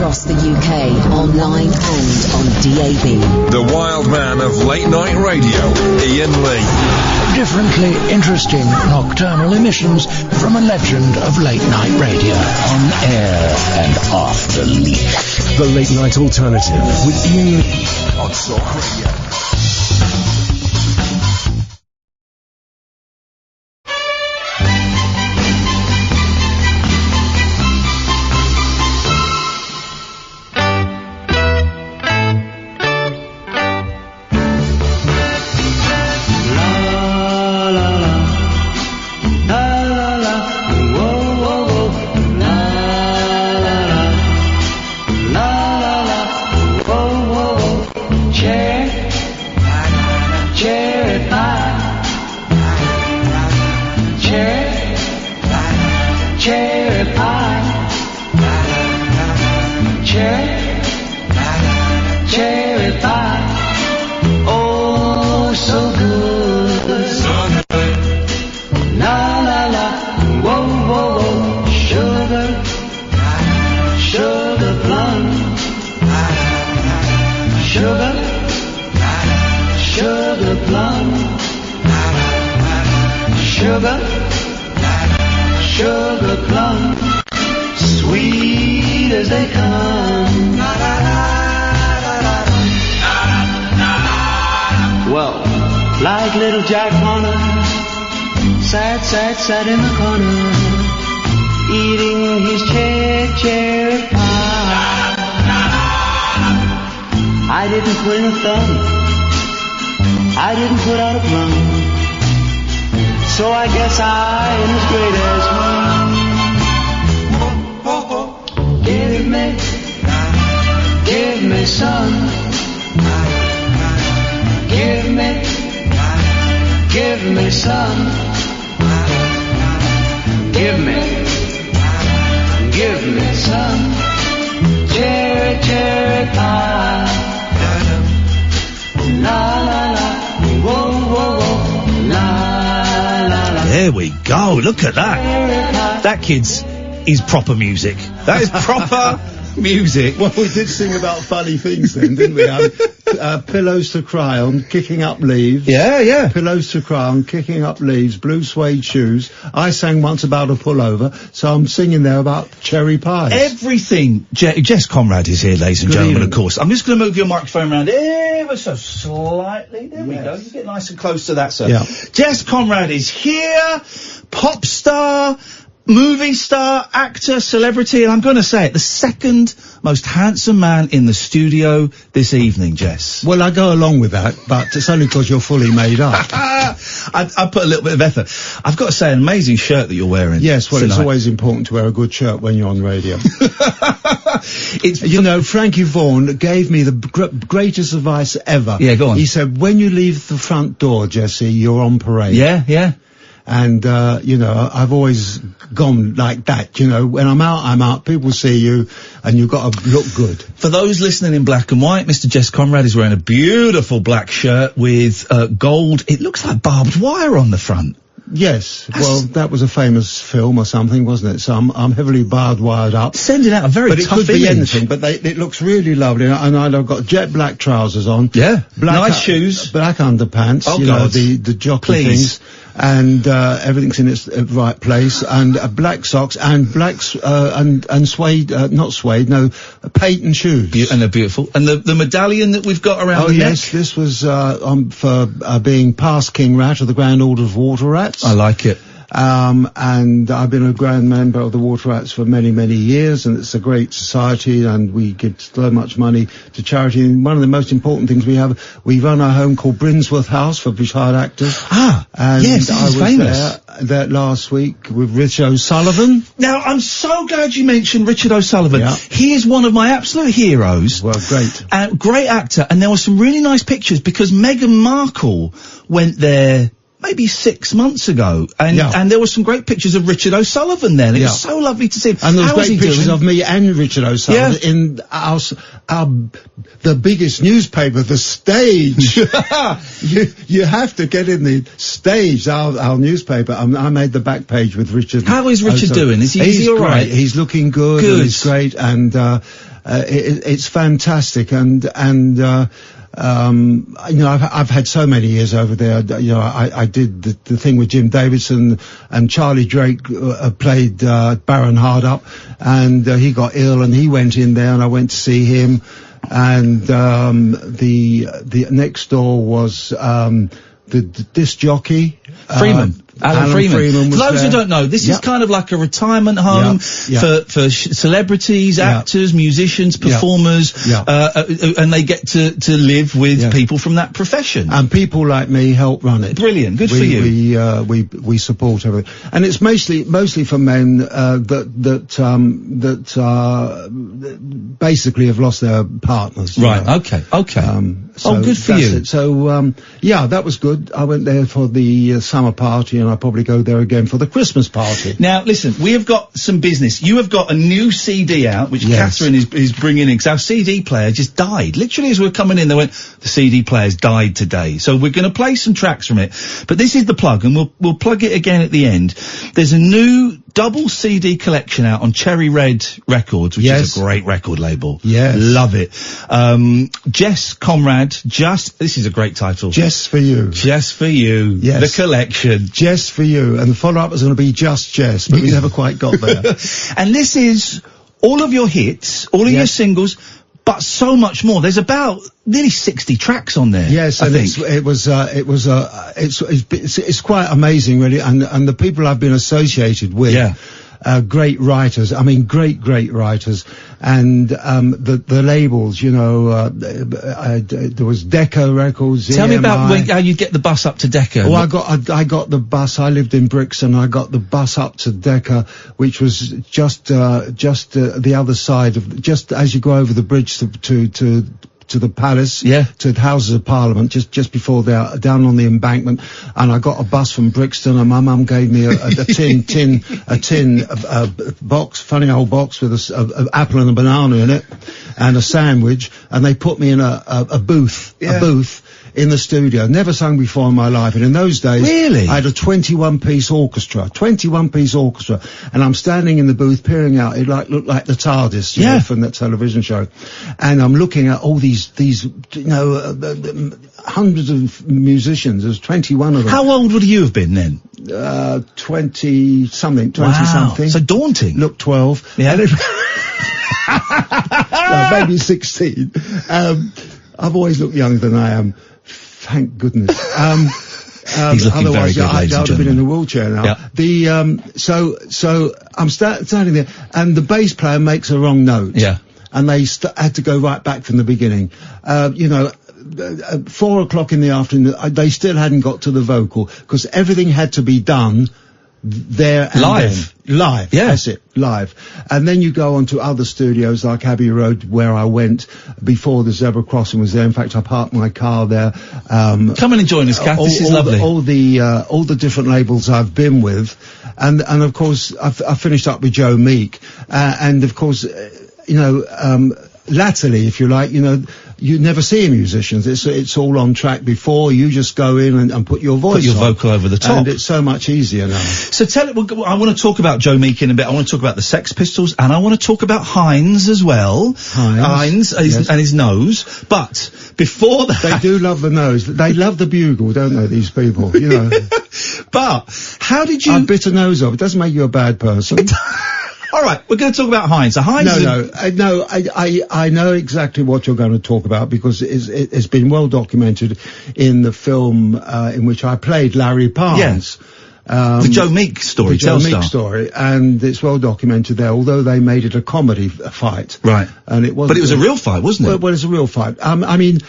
across the UK, online and on DAB. The wild man of late night radio, Iain Lee. Differently interesting nocturnal emissions from a legend of late night radio. On air and off the leash. The Late Night Alternative with Iain Lee on Talk Radio. Sat in the corner, eating his cherry pie. I didn't put in a thumb, I didn't put out a plum, so I guess I am as great as one. Give me some, give me some. Give me some cherry pie. La la la, whoa whoa whoa, la la la. There we go. Look at that. That kid's is proper music. That is proper music. Well, we did sing about funny things then, didn't we? Pillows to cry on, kicking up leaves. Yeah. Pillows to cry on, kicking up leaves, blue suede shoes. I sang once about a pullover, so I'm singing there about cherry pies. Everything. Jess Conrad is here, ladies and Good gentlemen, evening. of course. I'm just going to move your microphone around ever so slightly. There we go. You get nice and close to that, sir. Yeah. Jess Conrad is here. Pop star. Movie star, actor, celebrity, and I'm going to say it, the second most handsome man in the studio this evening, Jess. Well, I go along with that, but it's only because you're fully made up. I put a little bit of effort. I've got to say, an amazing shirt that you're wearing. Yes, well, tonight. It's always important to wear a good shirt when you're on radio. You know, Frankie Vaughan gave me the greatest advice ever. Yeah, go on. He said, when you leave the front door, Jesse, you're on parade. Yeah. And, you know, I've always gone like that, you know, when I'm out, people see you, and you've got to look good. For those listening in black and white, Mr. Jess Conrad is wearing a beautiful black shirt with, gold, it looks like barbed wire on the front. Yes, well, that was a famous film or something, wasn't it? So I'm heavily barbed wired up. Sending out a very tough image. But it could be anything, but it looks really lovely. And I've got jet black trousers on. Yeah, nice shoes. Black underpants, oh, you know, the jockey things. And, everything's in its right place. And, black socks and blacks, and suede, not suede, no, patent shoes. And they're beautiful. And the medallion that we've got around the neck? Yes, this was, for, being past King Rat of the Grand Order of Water Rats. I like it. And I've been a grand member of the Water Rats for many, many years, and it's a great society, and we give so much money to charity. And one of the most important things we run our home called Brinsworth House for retired actors. And yes, this is famous. There last week with Richard O'Sullivan. Now, I'm so glad you mentioned Richard O'Sullivan. Yeah. He is one of my absolute heroes. Well, great. Great actor, and there were some really nice pictures because Meghan Markle went there maybe 6 monmonths ago, and there were some great pictures of Richard O'Sullivan there. And it was so lovely to see him. And there was How is great he pictures doing? of me and Richard O'Sullivan in the biggest newspaper, The Stage. you have to get in The Stage, our newspaper. I made the back page with Richard. How is Richard doing? Is he all right? He's looking good. And he's great, and it's fantastic. And you know, I've had so many years over there. You know, I did the thing with Jim Davidson, and Charlie Drake played Baron Hardup, and he got ill, and he went in there, and I went to see him. And the next door was the disc jockey Freeman. Alan Freeman. For those who don't know, this is kind of like a retirement home for celebrities, actors, musicians, performers, and they get to live with people from that profession. And people like me help run it. Brilliant. Good for you. We support everything. And it's mostly for men that basically have lost their partners. Right. Know. Okay. So good for you. It. So that was good. I went there for the summer party, and I'll probably go there again for the Christmas party. Now, listen, we have got some business. You have got a new CD out, which Catherine is bringing in, because our CD player just died. Literally, as we're coming in, they went, the CD player's died today. So we're going to play some tracks from it. But this is the plug, and we'll plug it again at the end. There's a new double CD collection out on Cherry Red Records, which is a great record label. Yes. Love it. Jess Conrad, this is a great title. Just for you. Just for you. Yes. The collection. Just for you. And the follow-up was going to be Just Jess, but we never quite got there. And this is all of your hits, all of your singles, but so much more. There's about nearly 60 tracks on there. Yes, I and think. it's quite amazing, really. And the people I've been associated with. Great writers. I mean, great writers. And, the labels, you know, there was Decca Records. Tell me about how you get the bus up to Decca. Oh, I got the bus. I lived in Brixton. I got the bus up to Decca, which was just the other side of, just as you go over the bridge to the palace, to the Houses of Parliament, just before they're down on the embankment. And I got a bus from Brixton, and my mum gave me a tin box, funny old box with a apple and a banana in it, and a sandwich, and they put me in a booth in the studio. Never sung before in my life, and in those days, I had a 21-piece orchestra, and I'm standing in the booth peering out. It looked like the TARDIS, you know, from that television show, and I'm looking at all these you know, hundreds of musicians. There's 21 of them. How old would you have been then? 20-something. So daunting. Look, 12. Yeah. Well, maybe 16. I've always looked younger than I am. Thank goodness. He's looking otherwise, very good, I would have been in a wheelchair now. Yeah. So I'm standing there, and the bass player makes a wrong note. Yeah. And they had to go right back from the beginning. You know, 4 o'clock in the afternoon, they still hadn't got to the vocal, because everything had to be done there and live. Then. Live. Yeah. That's it. Live. And then you go on to other studios like Abbey Road, where I went before the zebra crossing was there. In fact, I parked my car there. Come and join us, Kath. This is lovely. All the different labels I've been with. And of course, I finished up with Joe Meek. And of course, you know, latterly, if you like, you know, you never see musicians. It's all on track before. You just go in and put your voice on. Put your vocal over the top. And it's so much easier now. So I want to talk about Joe Meek in a bit. I want to talk about the Sex Pistols, and I want to talk about Heinz as well. Heinz and his nose. But before that... They do love the nose. They love the bugle, don't they, these people? You know. But how did you... I bit a nose off. It doesn't make you a bad person. All right, we're going to talk about Heinz. So Heinz... I know exactly what you're going to talk about, because it's been well documented in the film in which I played Larry Parnes. The Joe Meek story. The Joe Meek story, and it's well documented there, although they made it a comedy fight. Right. And it wasn't. But it was a real fight, wasn't it? Well, it's a real fight. I mean...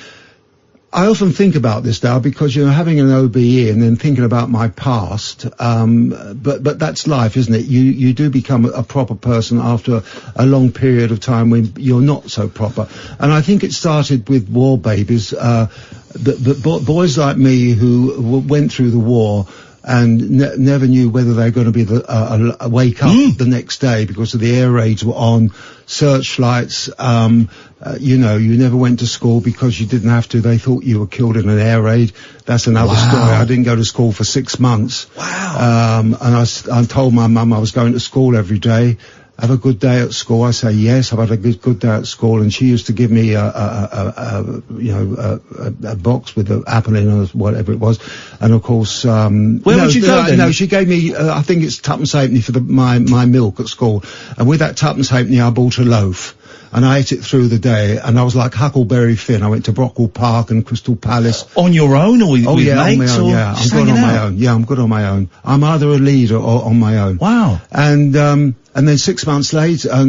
I often think about this now because, having an OBE and then thinking about my past, but that's life, isn't it? You do become a proper person after a long period of time when you're not so proper. And I think it started with war babies, the boys like me who went through the war and never knew whether they were going to be wake up the next day because of the air raids were on, searchlights. You never went to school because you didn't have to. They thought you were killed in an air raid. That's another story. I didn't go to school for 6 months. Wow. And I told my mum I was going to school every day. Have a good day at school. I say yes. I've had a good day at school, and she used to give me a box with an apple in or whatever it was, and of course, where would you go then? No, she gave me I think it's tuppence halfpenny for my milk at school, and with that tuppence halfpenny I bought a loaf. And I ate it through the day, and I was like Huckleberry Finn. I went to Brockwell Park and Crystal Palace. On your own, or with mates? On my own, yeah. I'm good on my own. Yeah, I'm good on my own. I'm either a leader or on my own. Wow. And then 6 months later, I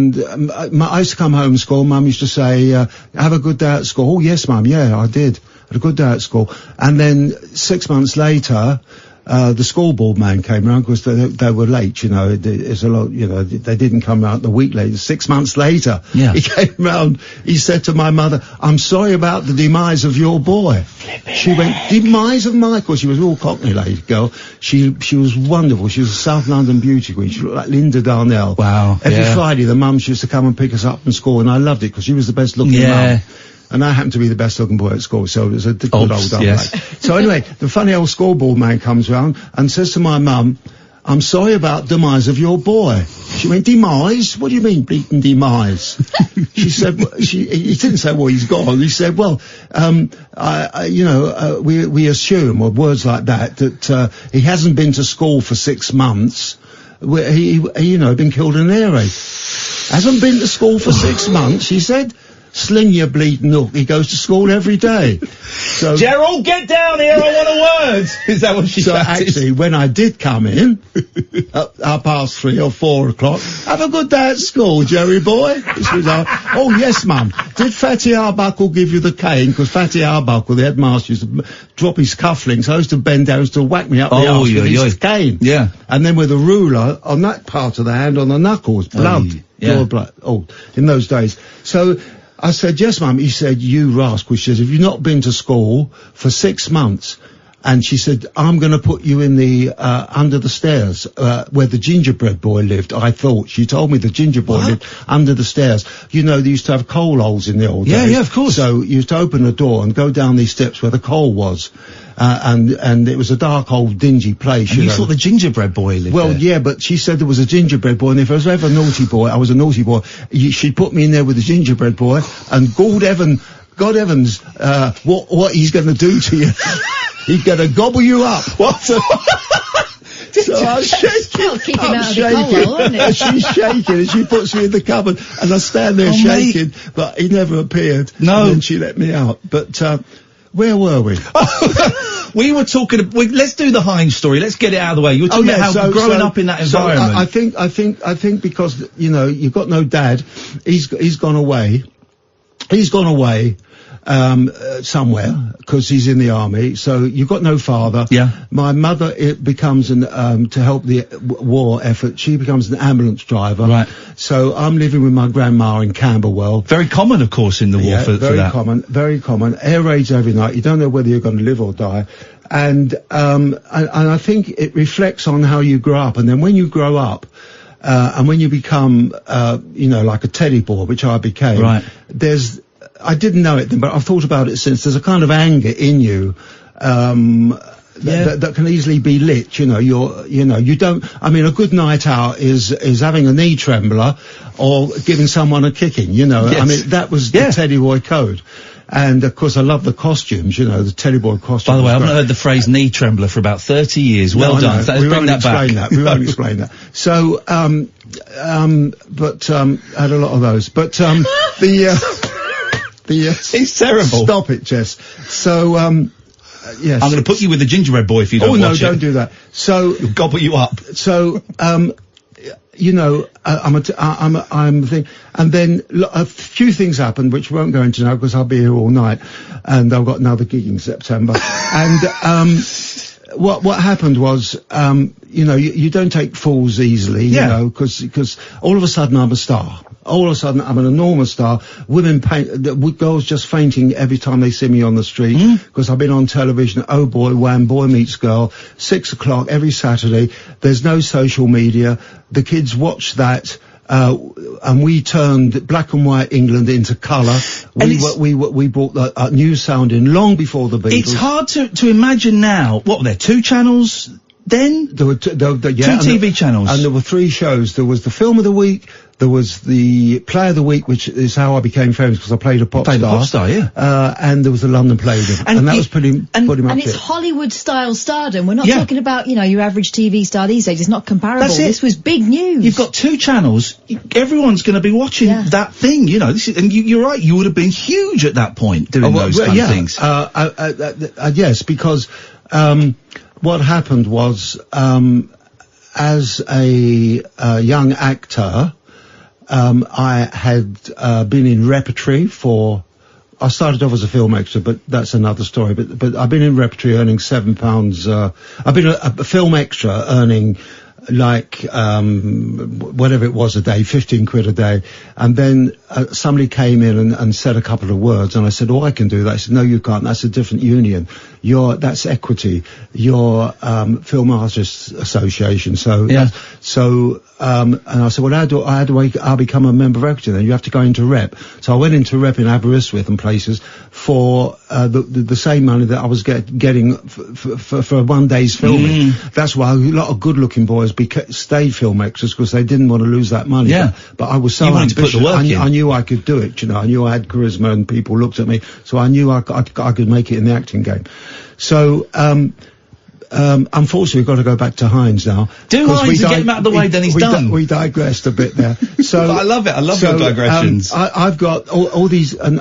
used to come home from school. Mum used to say, have a good day at school. Oh, yes, Mum. Yeah, I did. Had a good day at school. And then 6 months later, the school board man came round because they were late, it's a lot, they didn't come out the week later. 6 months later, he came round, he said to my mother, I'm sorry about the demise of your boy. She went, demise of Michael? She was all Cockney lady girl. She was wonderful. She was a South London beauty queen. She looked like Linda Darnell. Wow. Every Friday the mums used to come and pick us up from school, and I loved it because she was the best looking mum. And I happened to be the best looking boy at school, so it was a good old update. So anyway, the funny old schoolboard man comes round and says to my mum, I'm sorry about demise of your boy. She went, demise? What do you mean, bleating demise? She said, he didn't say, well, he's gone. He said, well, we assume, or words like that he hasn't been to school for 6 months. He been killed in an air raid. Hasn't been to school for 6 months, he said. Sling your bleeding hook. He goes to school every day. So, Gerald, get down here. I want a word. Is that what she said? So actually, when I did come in, at 3:30 or 4 o'clock, have a good day at school, Jerry boy. Oh yes, Mum. Did Fatty Arbuckle give you the cane? Because Fatty Arbuckle, the headmaster, used to drop his cufflinks. I used to bend down, used to whack me up the arse with his cane. Yeah. And then with a ruler on that part of the hand, on the knuckles, blood. Pure blood. Oh, in those days. So I said, yes, Mum. He said, you rascal. She says, have you not been to school for 6 months? And she said, I'm going to put you in the, under the stairs, where the gingerbread boy lived. I thought. She told me the gingerbread boy lived under the stairs. They used to have coal holes in the old days. Yeah, of course. So you used to open the door and go down these steps where the coal was. And it was a dark old dingy place. And you thought the gingerbread boy lived there? Yeah, but she said there was a gingerbread boy, and if I was ever a naughty boy, I was a naughty boy. She'd put me in there with the gingerbread boy, and God Evans, what he's going to do to you? He's going to gobble you up. What? So I'm shaking. Keep him out of the coal, isn't it? And she's shaking, and she puts me in the cupboard, and I stand there shaking, but he never appeared. No. And then she let me out. But, where were we? We were talking. Let's do the Heinz story. Let's get it out of the way. You were talking about how growing up in that environment. I think because you've got no dad. He's gone away. He's gone away somewhere because he's in the army. So you've got no father. Yeah. My mother becomes to help the war effort. She becomes an ambulance driver. Right. So I'm living with my grandma in Camberwell. Very common, of course, in the war for that. Very common. Air raids every night. You don't know whether you're going to live or die. And I think it reflects on how you grow up. And then when you grow up, and when you become, like a teddy boy, which I became, right. I didn't know it then, but I've thought about it since. There's a kind of anger in you, that can easily be lit. You don't. I mean, a good night out is having a knee trembler or giving someone a kicking. Yes. I mean, that was the Teddy Boy code. And of course, I love the costumes. The Teddy Boy costumes. By the way, I haven't heard the phrase knee trembler for about 30 years. Well done. We won't explain that. We won't explain that. So, I had a lot of those. But it's terrible. Stop it, Jess. So, yes. I'm going to put you with the gingerbread boy if you don't watch it. Oh, no, don't do that. So... He'll gobble you up. So, I'm a thing, and then a few things happened which we won't go into now because I'll be here all night, and I've got another gig in September. And what happened was, you don't take fools easily, you know, because all of a sudden I'm a star. All of a sudden, I'm an enormous star. Girls just fainting every time they see me on the street, because I've been on television. Oh boy, wham, boy meets girl, 6 o'clock every Saturday. There's no social media. The kids watch that. And we turned black and white England into colour. We brought the new sound in long before the Beatles. It's hard to imagine now. What were there, 2 channels then? There were 2 TV channels. And there were 3 shows. There was the Film of the Week, there was the Play of the Week, which is how I became famous because I played a pop star. And there was the London Play of it. And that was pretty much it. And it's Hollywood-style stardom. We're not talking about, your average TV star these days. It's not comparable. That's it. This was big news. You've got 2 channels. Everyone's going to be watching that thing, and you're right, you would have been huge at that point doing those kind of things. Yes, because what happened was, as a young actor, I had been in repertory I started off as a film extra, but that's another story. But I've been in repertory earning £7. I've been a film extra earning whatever it was a day, 15 quid a day. And then somebody came in and said a couple of words, and I said, I can do that. I said, no, you can't. That's a different union. That's equity. You're Film Artists Association. So, and I said, well, how do I become a member of equity then? You have to go into rep. So I went into rep in Aberystwyth and places for the same money that I was getting for 1 day's filming. That's why a lot of good-looking boys stayed film extras, because they didn't want to lose that money. But I was so ambitious. I knew I could do it. I knew I had charisma, and people looked at me, so I knew I could make it in the acting game. So unfortunately, we've got to go back to Heinz now. Do Heinz and get him out of the way, then he's done. We digressed a bit there. So I love it. I love your digressions. I've got all these, and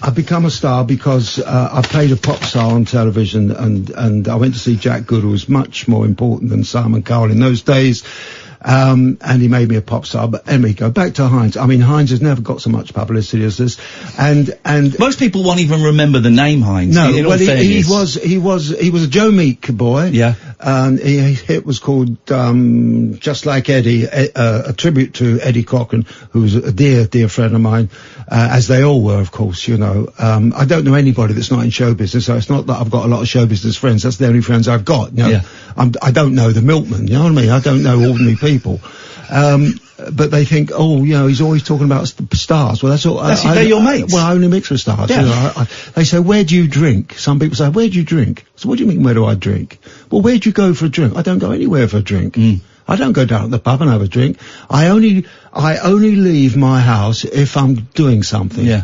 I've become a star because I played a pop star on television, and I went to see Jack Good, who was much more important than Simon Cowell in those days. And he made me a pop star. But anyway, go back to Heinz. I mean, Heinz has never got so much publicity as this, and most people won't even remember the name Heinz. No, he was a Joe Meek boy. Yeah, and it was called Just Like Eddie, a tribute to Eddie Cochran, who was a dear friend of mine, as they all were, of course. I don't know anybody that's not in show business, so it's not that I've got a lot of show business friends. That's the only friends I've got. I don't know the milkman. You know what I mean? I don't know ordinary people. But they think, he's always talking about stars. Well, that's all. They're your mates. Well, I only mix with stars. Yeah. They say, where do you drink? Some people say, where do you drink? So what do you mean, where do I drink? Well, where do you go for a drink? I don't go anywhere for a drink. I don't go down at the pub and have a drink. I only leave my house if I'm doing something. Yeah.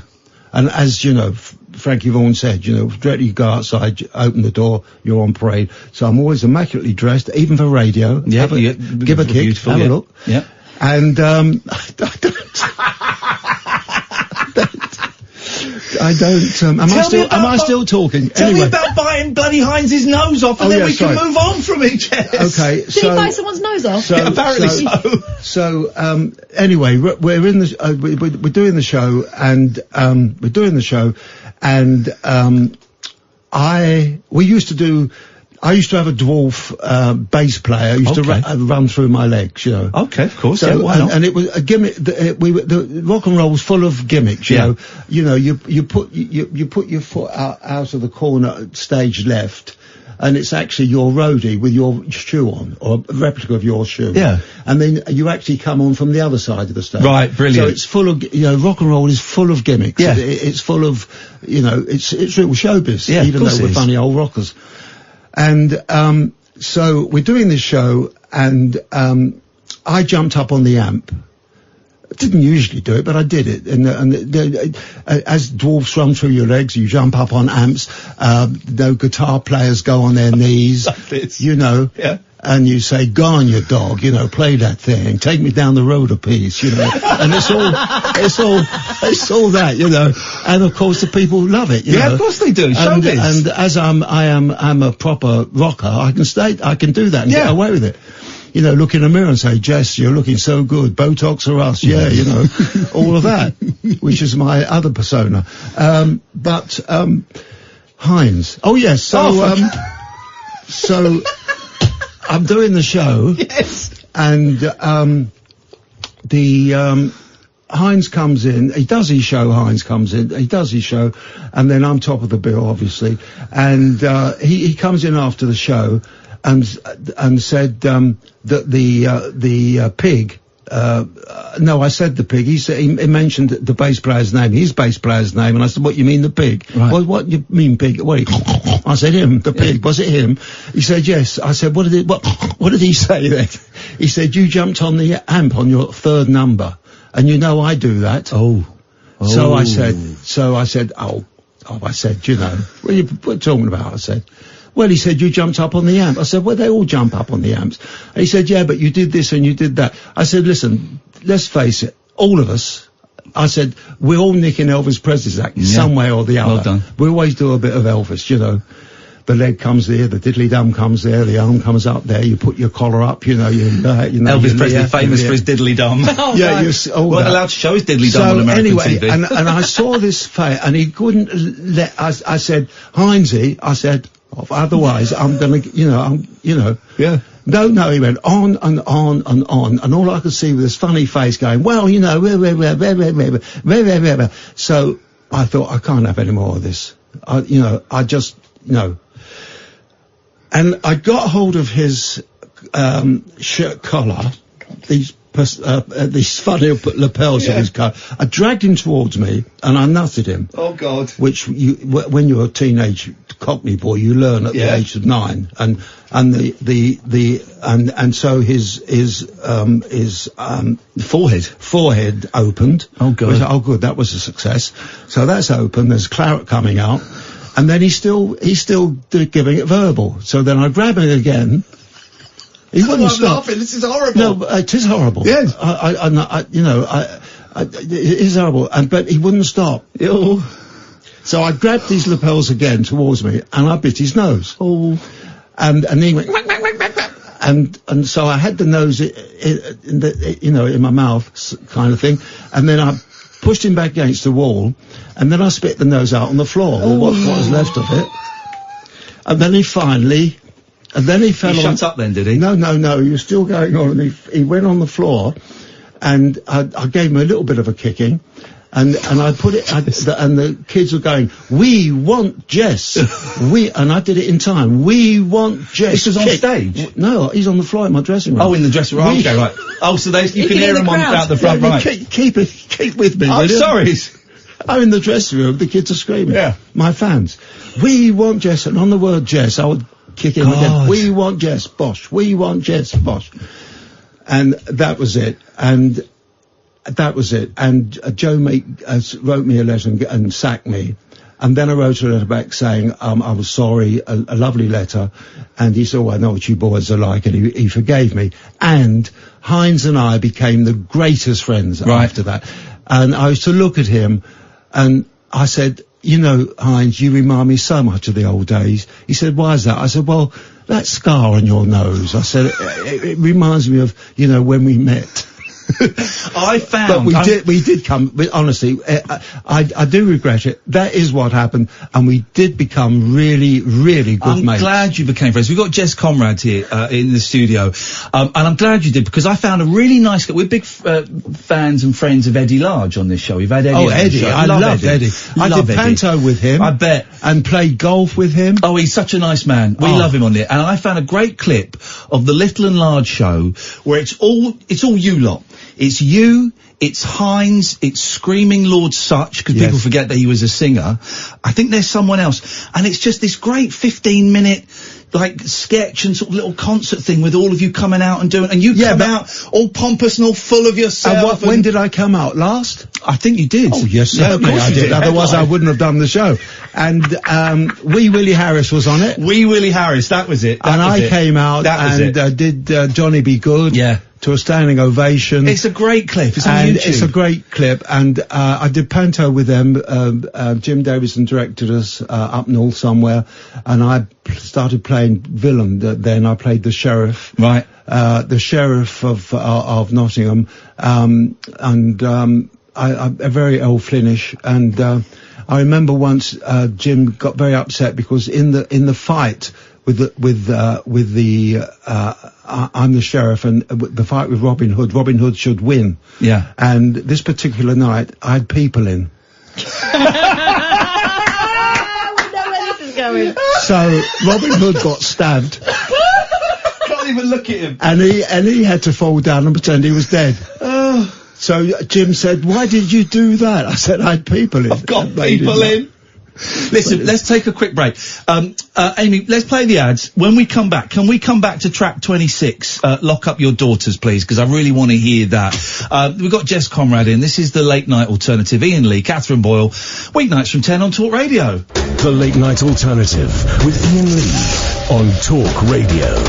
And as you know, Frankie Vaughan said, directly you go outside, open the door, you're on parade. So I'm always immaculately dressed, even for radio. Yeah, give a kick, have a look. Yeah. And I don't. Am I still talking? Tell me about buying bloody Heinz's nose off, and then we can move on from it, Jess. Okay. Did he buy someone's nose off? Apparently so. So anyway, we're in the we're doing the show, and I used to have a dwarf bass player. I used to run through my legs, Okay, of course. So, why not? and it was a gimmick. The rock and roll was full of gimmicks. You put your foot out of the corner, stage left, and it's actually your roadie with your shoe on, or a replica of your shoe. Yeah. And then you actually come on from the other side of the stage. Right, brilliant. So it's full of, rock and roll is full of gimmicks. Yeah. It's full of, it's real showbiz. Yeah, even though we're funny old rockers. And so we're doing this show, and I jumped up on the amp. I didn't usually do it, but I did it. And as dwarfs run through your legs, you jump up on amps. Guitar players go on their knees. Like this. Yeah. And you say, "Go on, you dog, play that thing, take me down the road a piece, and it's all that, and of course the people love it, Yeah, of course they do. Showbiz. And as I'm a proper rocker, I can do that and get away with it. you know, look in the mirror and say, Jess, you're looking so good. Botox or us? Yeah, you know, all of that, which is my other persona. But Heinz. Oh yes. So so I'm doing the show. Yes. And Heinz comes in, he does his show, and then I'm top of the bill, obviously, and he comes in after the show and said that the pig, no, I said the pig, he said, he mentioned the bass player's name, his bass player's name, and I said, what, you mean the pig? Right. Well, what you mean pig? What, I said him, the pig, was it him? He said yes. I said, what did he say then? He said, you jumped on the amp on your third number. And you know I do that. Oh. So I said, I said, you know, what are you talking about? I said, well, he said, you jumped up on the amp. I said, well, they all jump up on the amps. And he said, yeah, but you did this and you did that. I said, listen, let's face it, all of us, I said, we're all nicking Elvis Presley's act some way or the other. Well done. We always do a bit of Elvis, you know. The leg comes there, the diddly-dum comes there, the arm comes up there, you put your collar up, you know. Elvis Presley, famous for his diddly-dum. Yeah, you weren't allowed to show his diddly-dum on American TV. And I saw this face, and he couldn't let, I said, Heinzie, I said, otherwise I'm gonna, Yeah. No, he went on and on and on, and all I could see was this funny face going, well, you know, so I thought, I can't have any more of this. And I got hold of his shirt collar, these funny lapels of his collar. I dragged him towards me and I nutted him. Oh God! Which when you're a teenage Cockney boy, you learn at the age of 9, and so his forehead opened. Oh God! Oh good, that was a success. So that's open. There's claret coming out. And then he's still giving it verbal. So then I grab him again. He wouldn't stop. Laughing. This is horrible. No, it is horrible. Yes. It is horrible. But he wouldn't stop. Ew. So I grabbed these lapels again towards me, and I bit his nose. Oh. And he went, and so I had the nose, in my mouth, kind of thing. And then I pushed him back against the wall, and then I spit the nose out on the floor, what was left of it. And then he fell on. Shut up then, did he? No, he was still going on, and he went on the floor, and I gave him a little bit of a kicking, and I put it, and the kids were going, we want Jess. And I did it in time. We want Jess. This was on stage? No, he's on the floor in my dressing room. Oh, in the dressing room. Okay, right. Oh, so you can hear him out the front, right. Keep with me. I'm sorry. I'm in the dressing room, the kids are screaming. Yeah. My fans. We want Jess, and on the word Jess, I would kick him again. We want Jess, bosh. We want Jess, bosh. And that was it. And Joe Meek wrote me a letter and sacked me. And then I wrote a letter back saying, I was sorry, a lovely letter. And he said, I know what you boys are like, and he forgave me. And Heinz and I became the greatest friends after that. And I used to look at him, and I said, you know, Heinz, you remind me so much of the old days. He said, why is that? I said, well, that scar on your nose. I said, it reminds me of, when we met. I found... But we did come, but honestly, I do regret it. That is what happened, and we did become really, really good mates. I'm glad you became friends. We've got Jess Conrad here in the studio, and I'm glad you did, because I found a really nice guy. We're big fans and friends of Eddie Large on this show. We've had Eddie on the show. I loved Eddie. I did panto with him. I bet. And played golf with him. Oh, he's such a nice man. We love him on there. And I found a great clip of the Little and Large show where it's all you lot. It's you, it's Heinz, it's Screaming Lord Sutch, because people forget that he was a singer. I think there's someone else. And it's just this great 15-minute, sketch and sort of little concert thing with all of you coming out and doing, and you come out all pompous and all full of yourself. When did I come out? Last? I think you did. Oh, yes, certainly I did. Otherwise I wouldn't have done the show. And, Wee Willie Harris was on it. Wee Willie Harris, that was it. I came out and did Johnny Be Good. Yeah. to a standing ovation. It's a great clip. It's on and YouTube. It's a great clip, and I did panto with them. Jim Davison directed us up north somewhere, and I started playing villain. Then I played the sheriff. Right. The sheriff of Nottingham, and a very elf-flinish, and I remember once Jim got very upset because in the fight with the I'm the sheriff, and the fight with Robin Hood should win. Yeah. And this particular night, I had people in. We know where this is going. So Robin Hood got stabbed. Can't even look at him. And he had to fall down and pretend he was dead. So Jim said, "Why did you do that?" I said, "I had people in." I've got people in. Listen, let's take a quick break. Amy, let's play the ads. When we come back, can we come back to track 26? Lock Up Your Daughters, please, because I really want to hear that. We've got Jess Conrad in. This is the Late Night Alternative. Iain Lee, Catherine Boyle, weeknights from 10 on Talk Radio. The Late Night Alternative with Iain Lee on Talk Radio.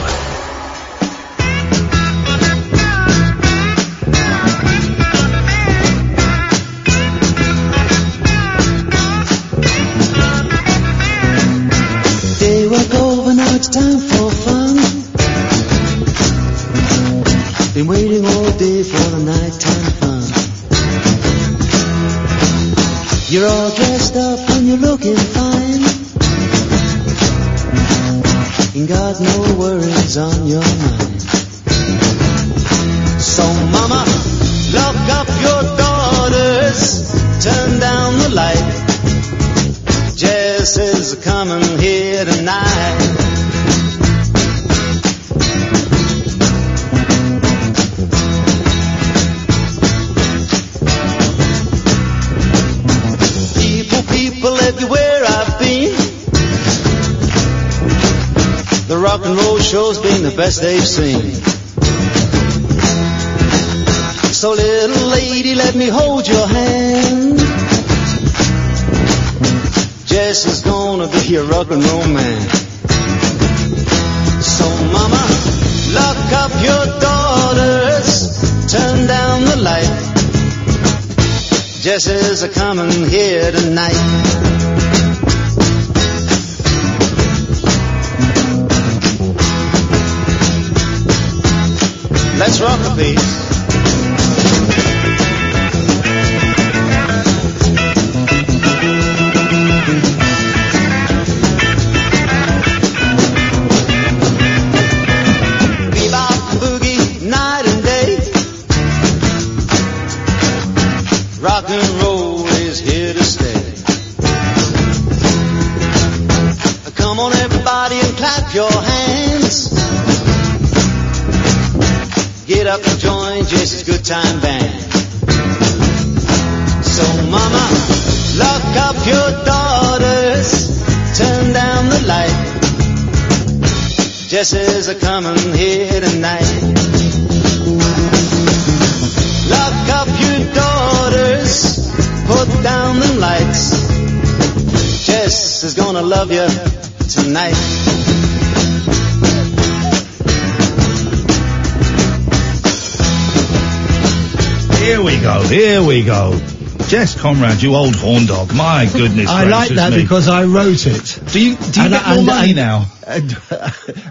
It's time for fun. Been waiting all day for the nighttime fun. You're all dressed up and you're looking fine. Ain't got no worries on your mind. So mama, lock up your daughters, turn down the light. Jess is coming here tonight. People everywhere I've been, the rock and roll show's been the best they've seen. So little lady, let me hold your hand. Jess is gonna be your rock and roll man. So mama, lock up your daughters, turn down the light. Jess is a-coming here tonight. Let's rock a piece. Bebop, boogie, night and day. Rock and roll is here to stay. Come on everybody and clap your hands. Get up and join Jess's Good Time Band. So mama, lock up your daughters, turn down the light. Jess is a-coming here tonight. Lock up your daughters, put down the lights. Jess is gonna love you tonight. Here we go. Jess Conrad, you old horn dog. My goodness I like that me. because I wrote it. Do you get more money now?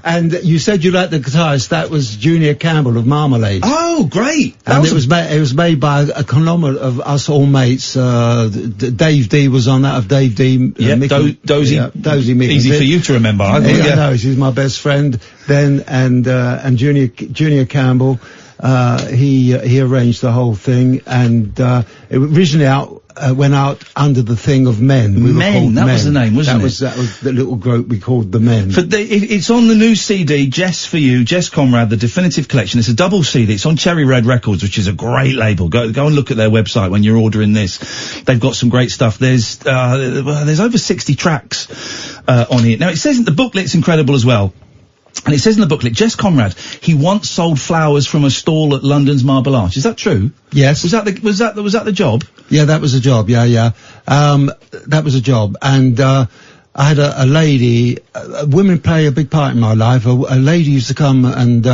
And you said you liked the guitarist. That was Junior Campbell of Marmalade. Oh, great! And it was made by a conglomerate of us all mates. Dave D was on that, of Dave D. Yeah, Dozy Mick. Easy for you to remember. I know, he's my best friend. Then and Junior Campbell. He arranged the whole thing, and it originally went out under the thing of Men. We were called Men. Was the name, wasn't it? That was the little group we called the Men. It's on the new CD, Jess for You, Jess Conrad, the definitive collection. It's a double CD. It's on Cherry Red Records, which is a great label. Go and look at their website when you're ordering this. They've got some great stuff. There's over 60 tracks on it. Now it says in the booklet's incredible as well. And it says in the booklet, Jess Conrad, he once sold flowers from a stall at London's Marble Arch. Is that true? Yes. Was that the job? Yeah, that was a job. Yeah. That was a job. And, I had a lady, women play a big part in my life. A lady used to come and,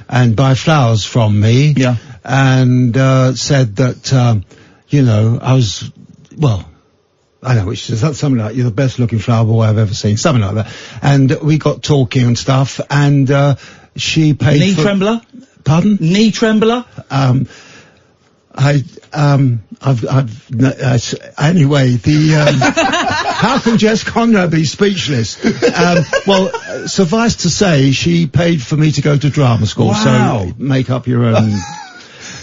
and buy flowers from me. Yeah. And said that, you know, I was, well, I know, which is something like, you're the best looking flower boy I've ever seen, something like that. And we got talking and stuff, and she paid Knee trembler? Pardon? Knee trembler? Anyway, how can Jess Conrad be speakless? Well, suffice to say, she paid for me to go to drama school, Wow. so make up your own.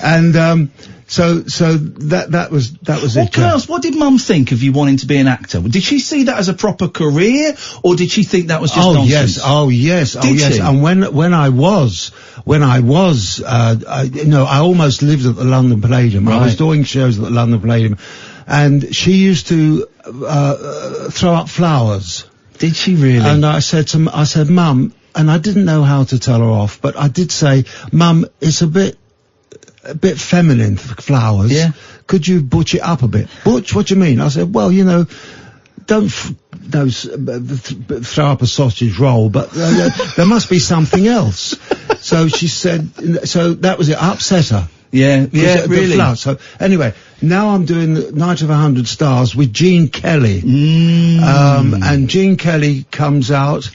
And, so that was it. Can I ask, what did Mum think of you wanting to be an actor? Did she see that as a proper career, or did she think that was just nonsense? Yes. Did she? And when I was, you know, I almost lived at the London Palladium. Right. I was doing shows at the London Palladium, and she used to throw up flowers. Did she really? And I said, Mum, and I didn't know how to tell her off, but I did say, Mum, it's a bit feminine for flowers. Yeah. Could you butch it up a bit? Butch? What do you mean? I said, well, you know, don't throw up a sausage roll, but there must be something else. So she said, so that was it. I upset her. Yeah, really. Flowers. So anyway, now I'm doing the Night of 100 Stars with Gene Kelly. And Gene Kelly comes out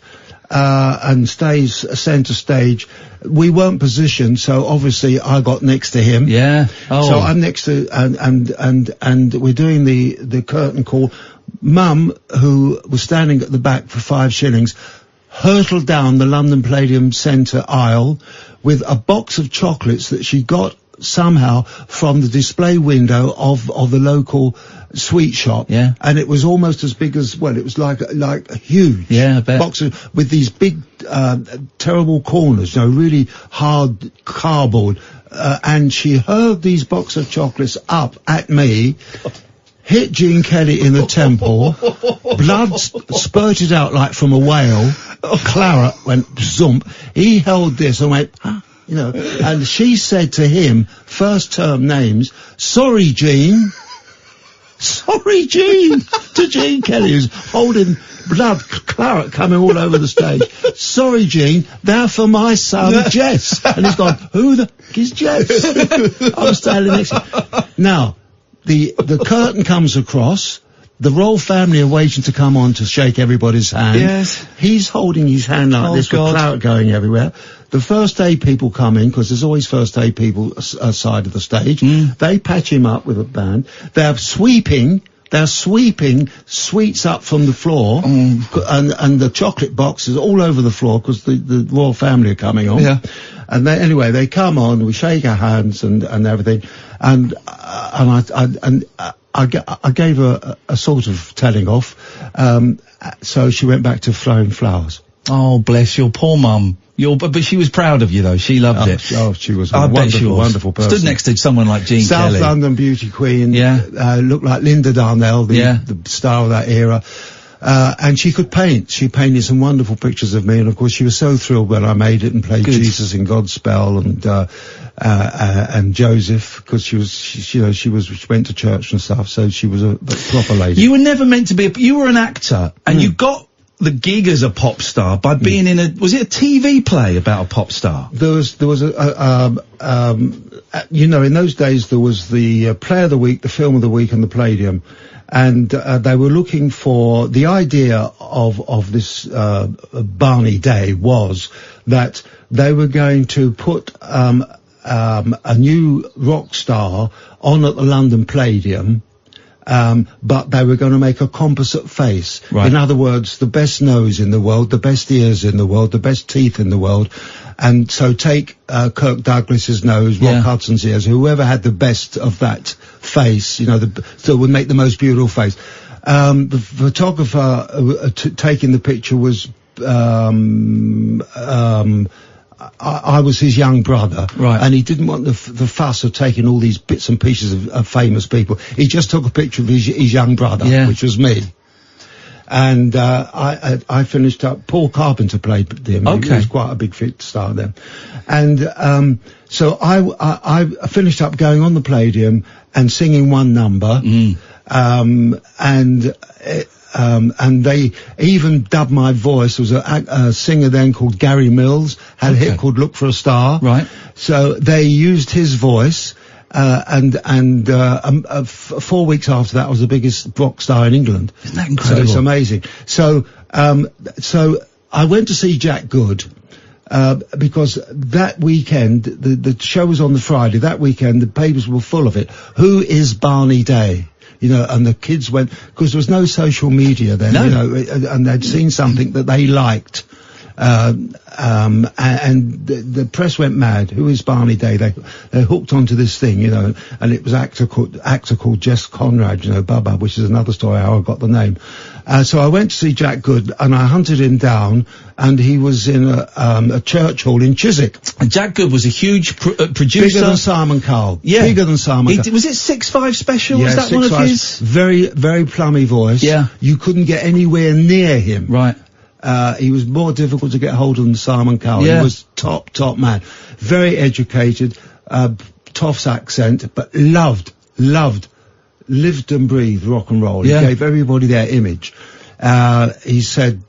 and stays centre stage. We weren't positioned, so obviously I got next to him. Yeah. Oh. So I'm next to, and we're doing the curtain call. Mum, who was standing at the back for 5 shillings, hurtled down the London Palladium Centre aisle with a box of chocolates that she got somehow from the display window of the local sweet shop. Yeah. And it was almost as big as, well, it was like a huge I bet. box with these big, terrible corners, you know, really hard cardboard. And she hurled these box of chocolates up at me, hit Gene Kelly in the temple, blood spurted out like from a whale, claret went zoomp. He held this and went, you know, and she said to him, first term names, sorry, Gene. Sorry, Gene, to Gene Kelly, who's holding blood claret coming all over the stage. Sorry, Gene, they're for my son, Jess. And he's gone, who the f*** is Jess? I'm standing next to him. Now, the curtain comes across. The royal family are waiting to come on to shake everybody's hand. Yes. He's holding his hand like this with claret going everywhere. The first aid people come in, because there's always first aid people side of the stage. They patch him up with a band. They're sweeping sweets up from the floor, and the chocolate boxes all over the floor, because the royal family are coming on. Yeah. And they come on, we shake our hands and everything, and I gave her a sort of telling off, so she went back to throwing flowers. Oh, bless your poor mum. But she was proud of you, though. She loved it. Oh, she was a wonderful person. Stood next to someone like Gene South Kelly. London beauty queen. Yeah. Looked like Linda Darnell, the star of that era. And she could paint. She painted some wonderful pictures of me, and of course she was so thrilled when I made it and played Jesus in Godspell and Joseph, because she went to church and stuff, so she was a proper lady. You were never meant to be you were an actor, and you got the gig as a pop star by being in was it a TV play about a pop star? There was you know, in those days there was the play of the week, the film of the week, and the Palladium. And they were looking for, the idea of this Barney Day was that they were going to put a new rock star on at the London Palladium, but they were going to make a composite face. Right. In other words, the best nose in the world, the best ears in the world, the best teeth in the world. And so take Kirk Douglas's nose, Rock Hudson's ears, whoever had the best of that face, you know, so would make the most beautiful face. The photographer taking the picture was I was his young brother, right? And he didn't want the fuss of taking all these bits and pieces of famous people. He just took a picture of his young brother, which was me. And I finished up. Paul Carpenter played him. Okay. He was quite a big fit star then. And so I finished up going on the Palladium and singing one number. And and they even dubbed my voice. There was a singer then called Gary Mills, had a hit called Look for a Star. Right. So they used his voice, 4 weeks after that I was the biggest rock star in England. Isn't that incredible? So it's amazing. So I went to see Jack Good, because that weekend, the show was on the Friday, that weekend the papers were full of it. Who is Barney Day? You know, and the kids went, because there was no social media then, you know, and they'd seen something that they liked. And the press went mad. Who is Barney Day? They hooked onto this thing, you know, and it was actor called Jess Conrad, you know, Bubba, which is another story how I got the name. So I went to see Jack Good, and I hunted him down, and he was in a church hall in Chiswick. And Jack Good was a huge producer. Bigger than Simon Cowell. Yeah. Bigger than Simon Cowell. Was it 6'5" Special? Yeah, was that one of his? Very, very plummy voice. Yeah. You couldn't get anywhere near him. Right. He was more difficult to get hold of than Simon Cowell. Yeah. He was top man. Very educated, Toff's accent, but lived and breathed rock and roll. Yeah. He gave everybody their image. He said,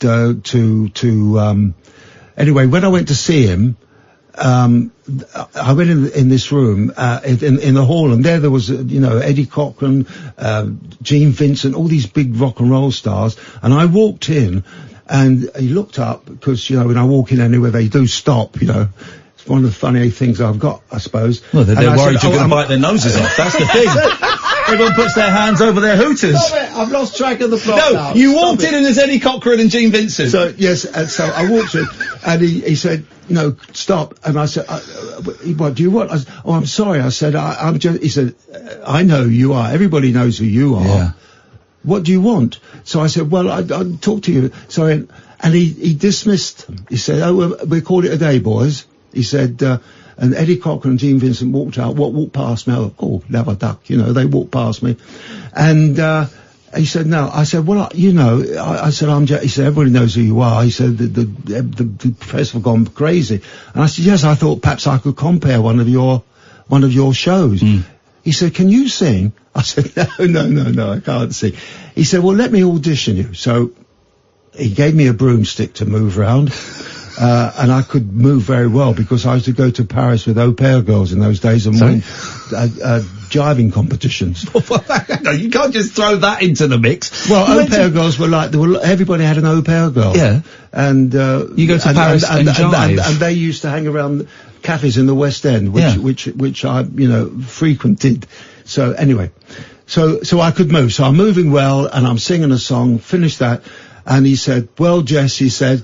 anyway, when I went to see him, I went in this room, in the hall, and there was, you know, Eddie Cochran, Gene Vincent, all these big rock and roll stars, and I walked in, and he looked up, because, you know, when I walk in anywhere, they do stop, you know. It's one of the funny things I've got, I suppose. Well, they're worried you're going to bite their noses off. That's the thing. Everyone puts their hands over their hooters. Stop it, I've lost track of the plot now. You walked in and there's Eddie Cochran and Gene Vincent. So, yes, so I walked in, and he said, no, stop. And I said, what do you want? I said, oh, I'm sorry. I said, I'm just, he said, I know who you are. Everybody knows who you are. Yeah. What do you want? So I said, well, I'll talk to you. So, and he dismissed them. He said, oh, we'll call it a day, boys. He said, and Eddie Cochran and Gene Vincent walked past me. Oh, never duck, you know, they walked past me. And, he said, no. I said, well, you know, I said, he said, everybody knows who you are. He said, the press have gone crazy. And I said, yes, I thought perhaps I could compare one of your shows. Mm. He said, can you sing? I said, no, I can't sing. He said, well, let me audition you. So he gave me a broomstick to move around. And I could move very well, because I used to go to Paris with au pair girls in those days and win jiving competitions. No, you can't just throw that into the mix. Well, au pair girls were like, everybody had an au pair girl. Yeah. And, you go to Paris and jive. And they used to hang around cafes in the West End, which I, you know, frequented. So anyway, so I could move. So I'm moving well, and I'm singing a song, finished that, and he said, well, Jess, he said,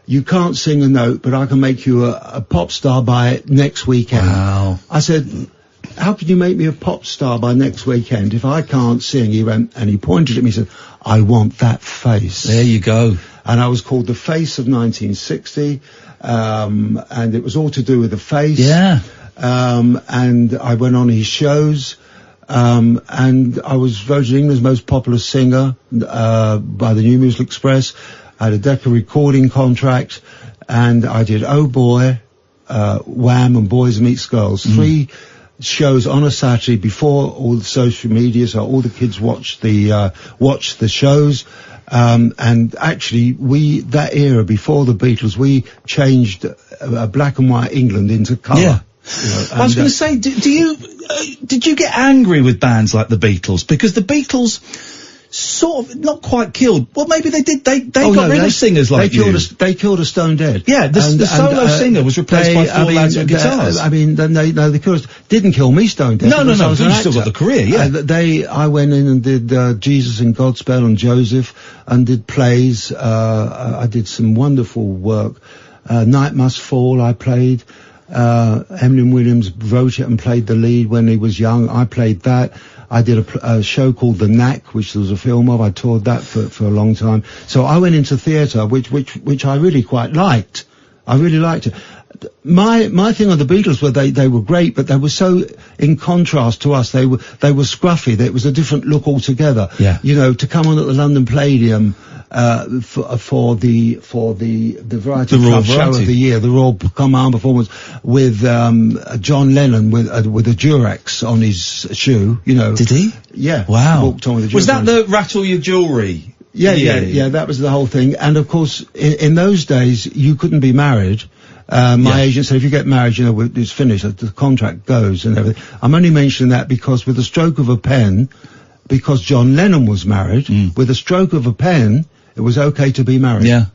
you can't sing a note, but I can make you a pop star by next weekend. Wow. I said, how can you make me a pop star by next weekend if I can't sing? He went, and he pointed at me and said, I want that face. There you go. And I was called the Face of 1960, and it was all to do with the face. Yeah. And I went on his shows, and I was voted England's most popular singer, by the New Musical Express. I had a Decca recording contract, and I did Oh Boy, Wham, and Boys Meets Girls. 3 shows on a Saturday before all the social media, so all the kids watched the shows. And actually, that era before the Beatles, we changed black and white England into colour. Yeah. You know, I was going to say, did you get angry with bands like the Beatles? Because the Beatles sort of not quite killed. Well, maybe they did. They got rid of singers like you. They killed us stone dead. Yeah, the solo singer was replaced by 4 lads with guitars. They killed us. Didn't kill me stone dead. No. You still got the career. Yeah. I went in and did Jesus in Godspell and Joseph, and did plays. I did some wonderful work. Night Must Fall. I played. Eminem Williams wrote it and played the lead when he was young. I played that. I did a show called The Knack, which there was a film of. I toured that for a long time. So I went into theatre, which I really quite liked. I really liked it. My thing on the Beatles were they were great, but they were so in contrast to us. They were scruffy. It was a different look altogether. Yeah. You know, to come on at the London Palladium, for the Variety Club show of the year, the Royal Command performance with John Lennon with a Durex on his shoe. You know, did he? Yeah. Wow. Walked on with a Durex. Was that the Rattle Your Jewellery Yeah, that was the whole thing. And of course, in those days, you couldn't be married. My agent said, if you get married, you know, it's finished, the contract goes and everything. I'm only mentioning that because with a stroke of a pen, because John Lennon was married, with a stroke of a pen, it was okay to be married. Yeah.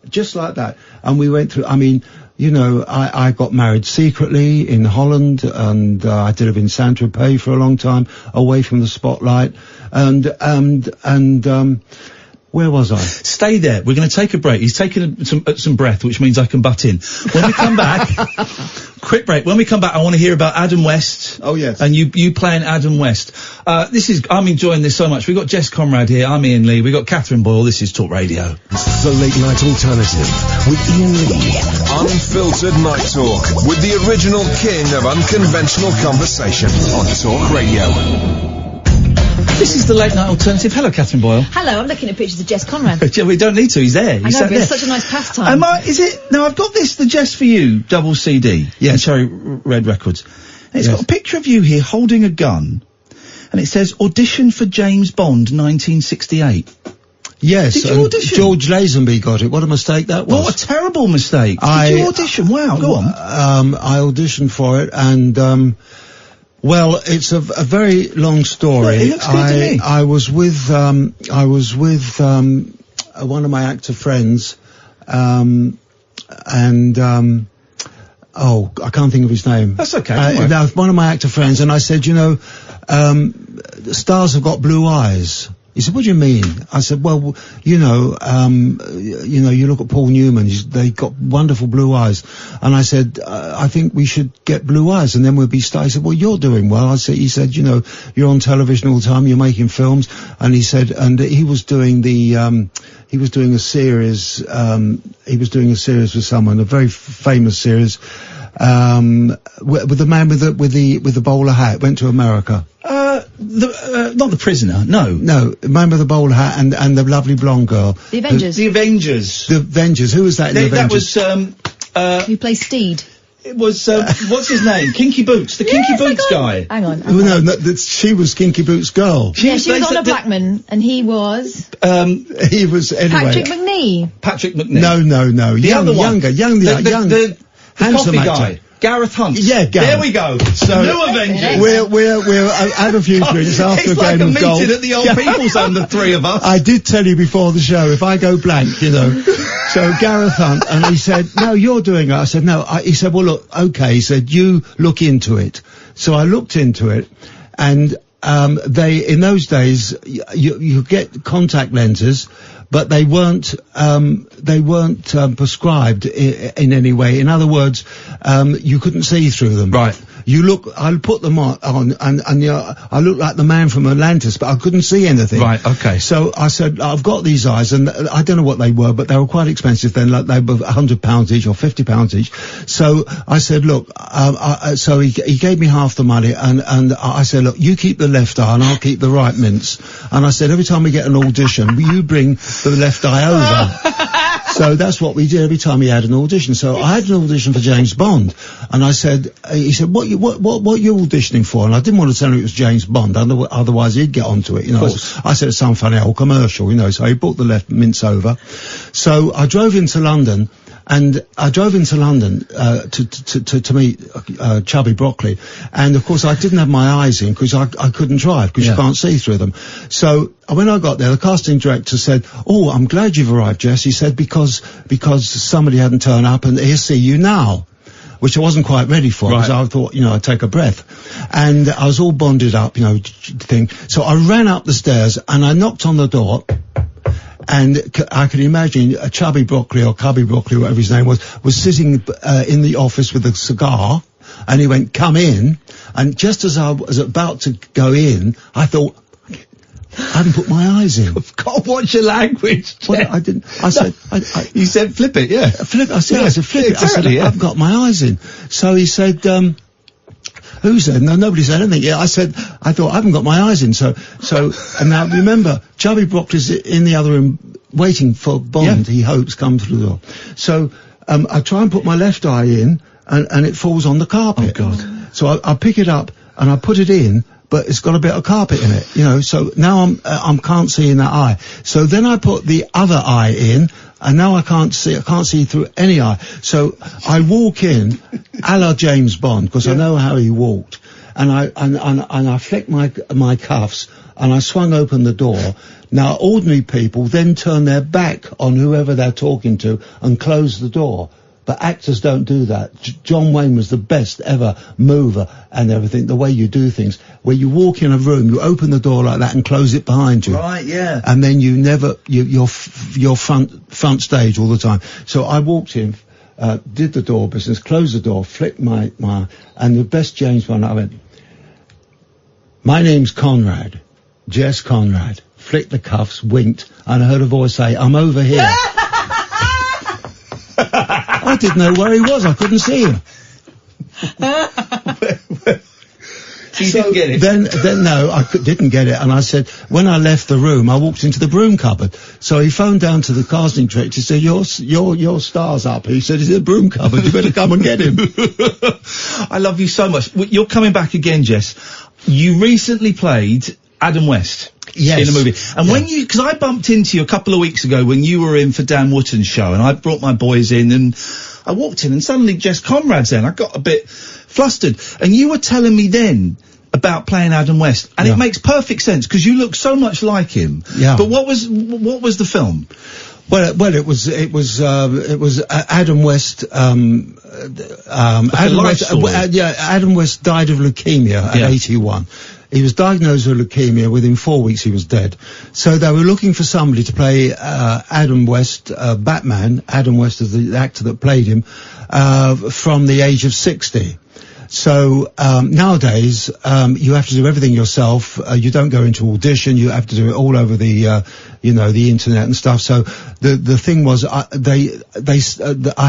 Just like that. And we went through, I mean, you know, I got married secretly in Holland, and I did live in Saint-Tropez for a long time, away from the spotlight. And where was I? Stay there. We're going to take a break. He's taking some breath, which means I can butt in. When we come back, quick break. When we come back, I want to hear about Adam West. Oh, yes. And you playing Adam West. I'm enjoying this so much. We've got Jess Conrad here. I'm Iain Lee. We've got Catherine Boyle. This is Talk Radio. The Late Night Alternative with Iain Lee. Unfiltered Night Talk with the original king of unconventional conversation on Talk Radio. This is the Late Night Alternative. Hello, Catherine Boyle. Hello, I'm looking at pictures of Jess Conrad. We don't need to, he's there. I know, but it's such a nice pastime. No, I've got this, the Jess for You double CD. Yes. Cherry Red Records. And it's got a picture of you here holding a gun, and it says, audition for James Bond 1968. Yes. Did you audition? George Lazenby got it. What a mistake that was. What a terrible mistake. Did you audition? Wow, go on. I auditioned for it, and, well, it's a very long story. It looks good to me. I was with one of my actor friends, I can't think of his name. That's okay. Now, one of my actor friends, and I said, you know, stars have got blue eyes. He said, what do you mean? I said, well, you know, you look at Paul Newman, they got wonderful blue eyes. And I said, I think we should get blue eyes and then we'll be stars. He said, well, you're doing well. He said, you know, you're on television all the time, you're making films. And he said, and he was doing a series with someone, a very famous series, with the man with the bowler hat, went to America. Not The Prisoner, no. No, man with the bowler hat and the lovely blonde girl. The Avengers. The Avengers. The Avengers. Who was that in the Avengers? That was, Who plays Steed? It was, what's his name? Kinky Boots. The Kinky Boots guy. Hang on. She was Kinky Boots' girl. She was Honor Blackman, and he was... he was, anyway. Patrick McNee. No. The other one. Young. The handsome coffee actor. guy. Gareth Hunt. Yeah, Gareth. There we go. So New Avengers. We're had a few drinks after a game of golf. It's like a meeting at the old people's home, the three of us. I did tell you before the show, if I go blank, you know. So Gareth Hunt, and he said, no, you're doing it. I said, no. He said, well, look, okay. He said, you look into it. So I looked into it, and in those days, you get contact lenses, but they weren't prescribed in any way. In other words, you couldn't see through them. Right. I put them on and I looked like the man from Atlantis, but I couldn't see anything. Right, okay. So I said, I've got these eyes, and I don't know what they were, but they were quite expensive then, like they were £100 each or £50 each. So I said, look, so he gave me half the money, and I said, look, you keep the left eye and I'll keep the right mince. And I said, every time we get an audition, you bring the left eye over. So that's what we did every time he had an audition. So I had an audition for James Bond, and I said, he said, what are you auditioning for? And I didn't want to tell him it was James Bond, otherwise he'd get onto it, you know. I said, it's some funny old commercial, you know, so he brought the left mince over. So I drove into London, to meet Chubby Broccoli, and of course I didn't have my eyes in because I couldn't drive because you can't see through them. So when I got there, the casting director said, "Oh, I'm glad you've arrived, Jess." He said because somebody hadn't turned up, and he'll see you now. Which I wasn't quite ready for, because I thought, you know, I'd take a breath. And I was all bonded up, you know, thing. So I ran up the stairs and I knocked on the door. And I can imagine Chubby Broccoli or Cubby Broccoli, whatever his name was sitting in the office with a cigar. And he went, "Come in." And just as I was about to go in, I thought, I hadn't put my eyes in. God, what's your language? Well, I didn't. I said, you said flip it, yeah. Flip. I said, flip it. Exactly, I said, I've got my eyes in. So he said, who said? No, nobody said anything. Yeah, I thought, I haven't got my eyes in. So, and now remember, Chubby Broccoli's in the other room waiting for Bond. He hopes come through the door. So, I try and put my left eye in, and it falls on the carpet. Oh, God. So I pick it up and I put it in, but it's got a bit of carpet in it, you know, so now I'm can't see in that eye. So then I put the other eye in, and now I can't see through any eye. So I walk in, a la James Bond, because I know how he walked, and I flicked my cuffs, and I swung open the door. Now, ordinary people then turn their back on whoever they're talking to and close the door. But actors don't do that. John Wayne was the best ever mover and everything, the way you do things. Where you walk in a room, you open the door like that and close it behind you. Right, yeah. And then you're front stage all the time. So I walked in, did the door business, closed the door, flicked my, and the best James Bond, I went, "My name's Conrad, Jess Conrad." Flicked the cuffs, winked, and I heard a voice say, "I'm over here." I didn't know where he was. I couldn't see him. So you didn't get it? Then no, I didn't get it. And I said, when I left the room, I walked into the broom cupboard. So he phoned down to the casting director. He said, your star's up. He said, "He's in the broom cupboard. You better come and get him." I love you so much. You're coming back again, Jess. You recently played Adam West. Yes. In a movie. And when because I bumped into you a couple of weeks ago when you were in for Dan Wootton's show, and I brought my boys in, and I walked in, and suddenly Jess Conrad's there, and I got a bit flustered. And you were telling me then about playing Adam West, and it makes perfect sense, because you look so much like him. Yeah. But what was the film? Well, it was Adam West. Adam West died of leukemia at 81. He was diagnosed with leukemia. Within 4 weeks, he was dead. So they were looking for somebody to play Adam West, Batman. Adam West is the actor that played him from the age of 60. So nowadays, you have to do everything yourself. You don't go into audition. You have to do it all over the, the internet and stuff. So the thing was, I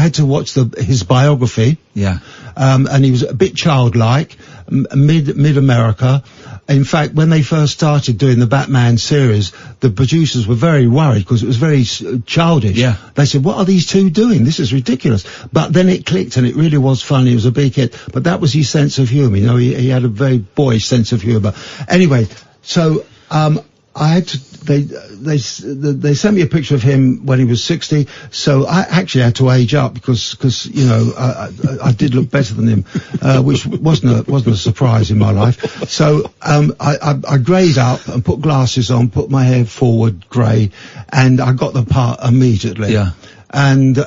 had to watch his biography. Yeah. And he was a bit childlike, mid-America. In fact, when they first started doing the Batman series, the producers were very worried because it was very childish. Yeah. They said, "What are these two doing? This is ridiculous." But then it clicked, and it really was funny. It was a big hit. But that was his sense of humour. You know, he had a very boyish sense of humour. Anyway, so I had to. They sent me a picture of him when he was 60. So I actually had to age up because I did look better than him, which wasn't a surprise in my life. So I greyed up and put glasses on, put my hair forward, grey, and I got the part immediately. Yeah. And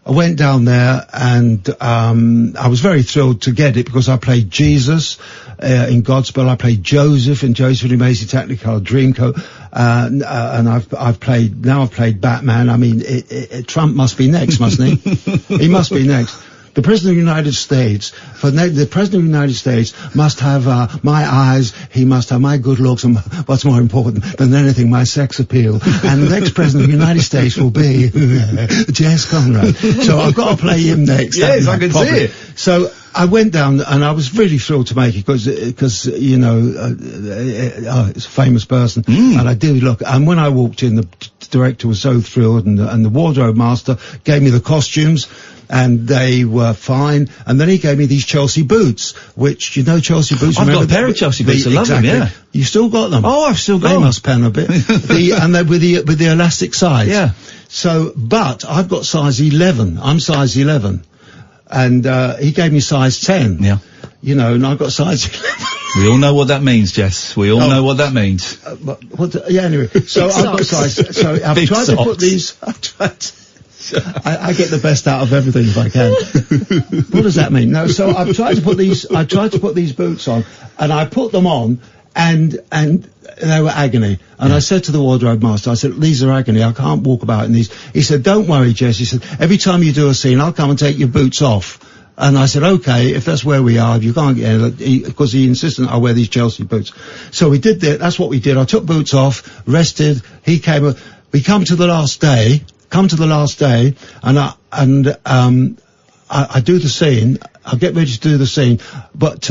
I went down there, and I was very thrilled to get it because I played Jesus in Godspell. I played Joseph in Joseph and the Amazing Technicolor Dreamcoat, and I've played Batman. I mean, Trump must be next, mustn't he? He must be next. The President of the United States, the President of the United States must have my eyes, he must have my good looks, and what's more important than anything, my sex appeal. And the next President of the United States will be Jess Conrad. So I've got to play him next. Yes, I can see it. So I went down, and I was really thrilled to make it because it's a famous person, and I did look. And when I walked in, the director was so thrilled, and the wardrobe master gave me the costumes, and they were fine. And then he gave me these Chelsea boots, which, Chelsea boots. I've got a pair of Chelsea boots. I love them, yeah. You still got them? Oh, I've still got them. They must pen a bit. And they're with the elastic sides. Yeah. So, but I've got size 11. I'm size 11. And he gave me size 10. Yeah. And I've got size 11. We all know what that means, Jess. We all know what that means. Anyway. So I've got size. So I've tried to put these. I get the best out of everything if I can. What does that mean? No, so I've tried to put these boots on, and I put them on, and they were agony. And I said to the wardrobe master, I said, "These are agony. I can't walk about in these." He said, "Don't worry, Jess." He said, "Every time you do a scene, I'll come and take your boots off." And I said, "Okay, if that's where we are, if you can't get in," because he insisted I wear these Chelsea boots. So we did that. That's what we did. I took boots off, rested. He came. We come to the last day, and I do the scene, I'll get ready to do the scene, but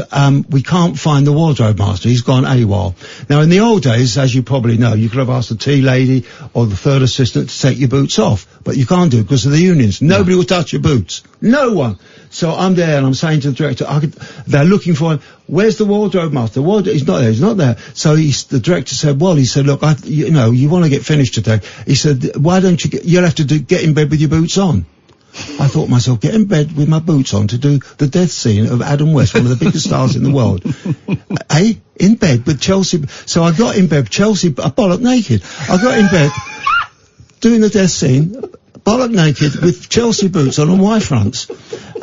we can't find the wardrobe master. He's gone AWOL. Now, in the old days, as you probably know, you could have asked the tea lady or the third assistant to take your boots off, but you can't do it because of the unions. Nobody will touch your boots. No one. So I'm there and I'm saying to the director, they're looking for him. Where's the wardrobe master? He's not there. He's not there. So the director said, look, you want to get finished today. He said, why don't you'll have to get in bed with your boots on. I thought to myself, get in bed with my boots on to do the death scene of Adam West, one of the biggest stars in the world. In bed with Chelsea. So I got in bed, Chelsea, bollock naked. I got in bed doing the death scene, bollock naked with Chelsea boots on and Y-fronts.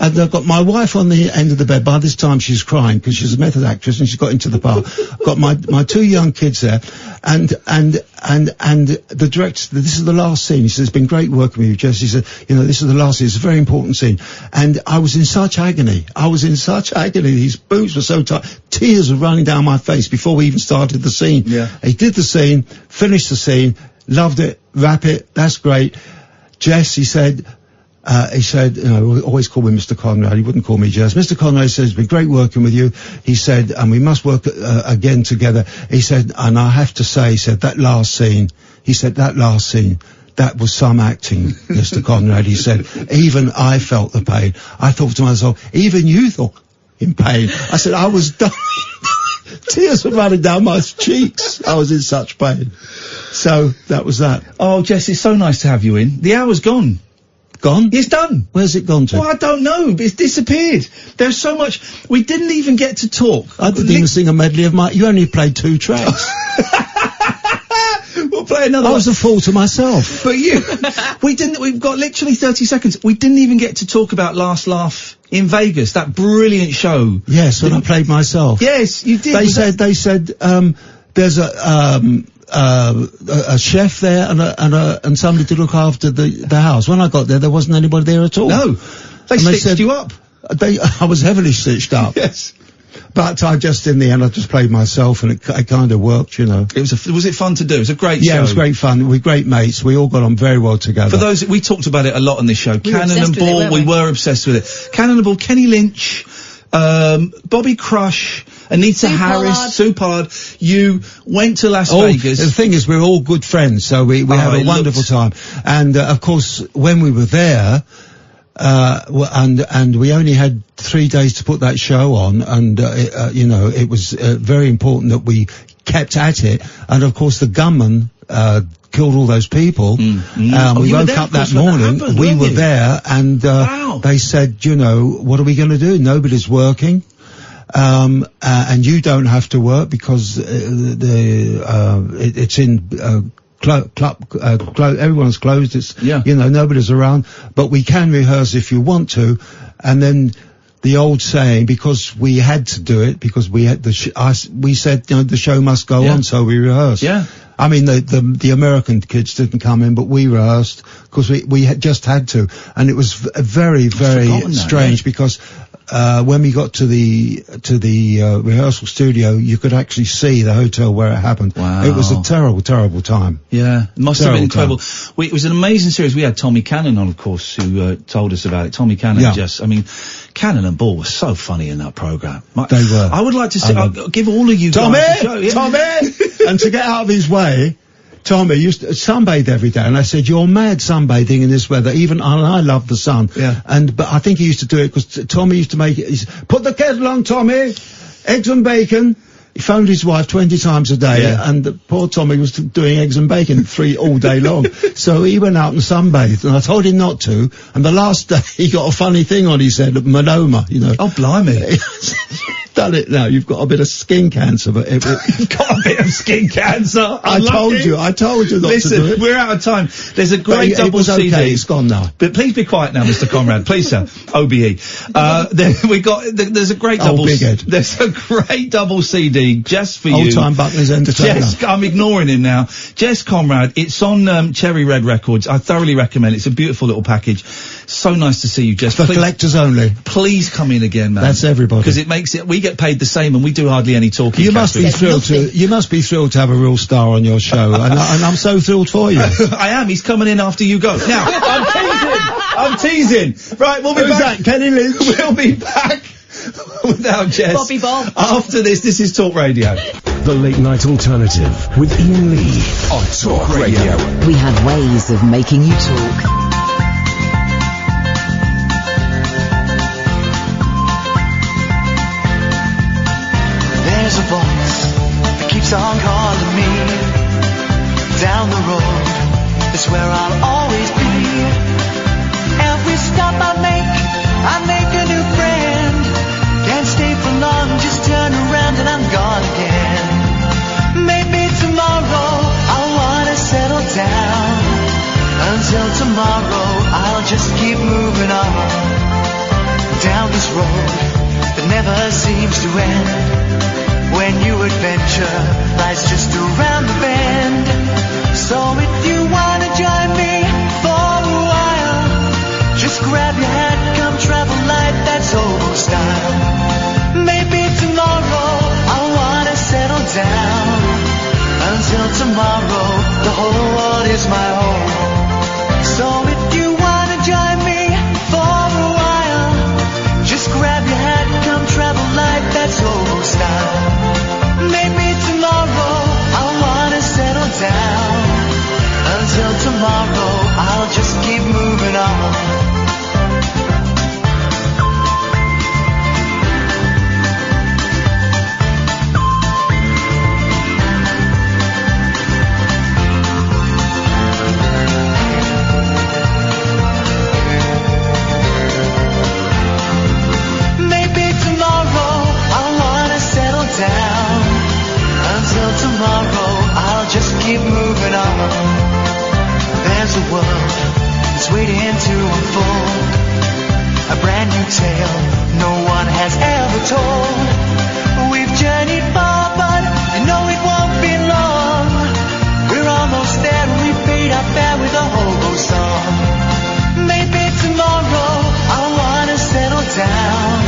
And I've got my wife on the end of the bed. By this time she's crying because she's a method actress and she's got into the bar. Got my two young kids there. And the director said, this is the last scene. He said, it's been great working with you, Jess. He said, this is the last scene. It's a very important scene. And I was in such agony. These boots were so tight. Tears were running down my face before we even started the scene. Yeah. He did the scene, finished the scene, loved it, wrap it, that's great. Jess, he said, always call me Mr. Conrad. He wouldn't call me Jess. Mr. Conrad says, it's been great working with you. He said, and we must work again together. He said, and I have to say, he said, that last scene, that was some acting, Mr. Conrad. He said, even I felt the pain. I thought to myself, even you thought in pain. I said, I was dying. Tears were running down my cheeks. I was in such pain. So that was that. Oh, Jess, it's so nice to have you in. The hour's gone. Gone? It's done. Where's it gone to? Well, I don't know. It's disappeared. There's so much. We didn't even get to talk. I didn't even sing a medley of you only played 2 tracks. We'll play another I was a fool to myself. But we've got literally 30 seconds. We didn't even get to talk about Last Laugh in Vegas, that brilliant show. Yes, when I played myself. Yes, you did. They said, there's a chef there and somebody to look after the house. When I got there wasn't anybody there at all. No. They stitched you up. I was heavily stitched up. Yes. But in the end, I just played myself and it kind of worked, Was it fun to do? It was a great show. Yeah, it was great fun. We're great mates. We all got on very well together. For those, we talked about it a lot on this show. Cannon and Ball, we were obsessed with it. Cannon and Ball, Kenny Lynch, Bobby Crush, Anita Harris, Sue Pollard. You went to Las Vegas. The thing is, we're all good friends, so we had a wonderful time. And, of course, when we were there, and we only had 3 days to put that show on, and it was very important that we kept at it. And of course, the gunman killed all those people. We woke up that morning. We were there, and they said, what are we going to do? Nobody's working. And you don't have to work because it's in everyone's closed. It's nobody's around, but we can rehearse if you want to. And then the old saying, because we had to do it, because we had we said the show must go on, so we rehearsed. Yeah. I mean, the American kids didn't come in, but we rehearsed because we just had to, and it was very, very strange because when we got to the rehearsal studio, you could actually see the hotel where it happened. Wow. It was a terrible, terrible time. Yeah, it must have been incredible. It was an amazing series. We had Tommy Cannon on, of course, who told us about it. Tommy Cannon, Cannon and Ball were so funny in that programme. They were. I would like to I'll give all of you Tommy, guys a show. Yeah. Tommy! And to get out of his way, Tommy used to sunbathe every day, and I said, "You're mad sunbathing in this weather." And I love the sun. Yeah. But I think he used to do it because Tommy used to make it. Put the kettle on, Tommy. Eggs and bacon. He phoned his wife 20 times a day, and poor Tommy was doing eggs and bacon all day long. So he went out and sunbathed, and I told him not to. And the last day, he got a funny thing on his head, melanoma, Oh, blimey. Done it now. You've got a bit of skin cancer, but you've got a bit of skin cancer. I told you not to do it. Listen, we're out of time. There's a great double CD. Okay, it's gone now. But please be quiet now, Mr. Conrad. Please, sir. OBE. There's a great double. Big head. There's a great double CD just for you. Old Time Buckley's Entertainer. I'm ignoring him now. Jess Conrad. It's on Cherry Red Records. I thoroughly recommend it. It's a beautiful little package. So nice to see you, Jess. For collectors only. Please come in again, man. That's everybody. Because it makes it. We get paid the same, and we do hardly any talking. You must be thrilled to have a real star on your show, and I'm so thrilled for you. I am. He's coming in after you go. Now, I'm teasing. I'm teasing. Right, we'll be back. Kenny Lynch. We'll be back without Jess. Bobby Bob. After this is Talk Radio. The Late Night Alternative with Iain Lee On Talk Radio. We have ways of making you talk. There's a voice that keeps on calling me. Down the road is where I'll always be. Every stop I make a new friend. Can't stay for long, just turn around and I'm gone again. Maybe tomorrow I'll wanna settle down. Until tomorrow I'll just keep moving on. Down this road that never seems to end. When new adventure lies just around the bend. So if you wanna join me for a while, just grab your hat, come travel light, that's old style. Maybe tomorrow I'll wanna settle down. Until tomorrow, the whole world is my home. So if you wanna join me for a while, just grab your hat, come travel light, that's old style. Maybe tomorrow I'll wanna settle down. Until tomorrow I'll just keep moving on. Tomorrow I'll just keep moving on. There's a world that's waiting to unfold, a brand new tale no one has ever told. We've journeyed far, but you know it won't be long. We're almost there and we paid our fare with a hobo song. Maybe tomorrow I'll wanna settle down.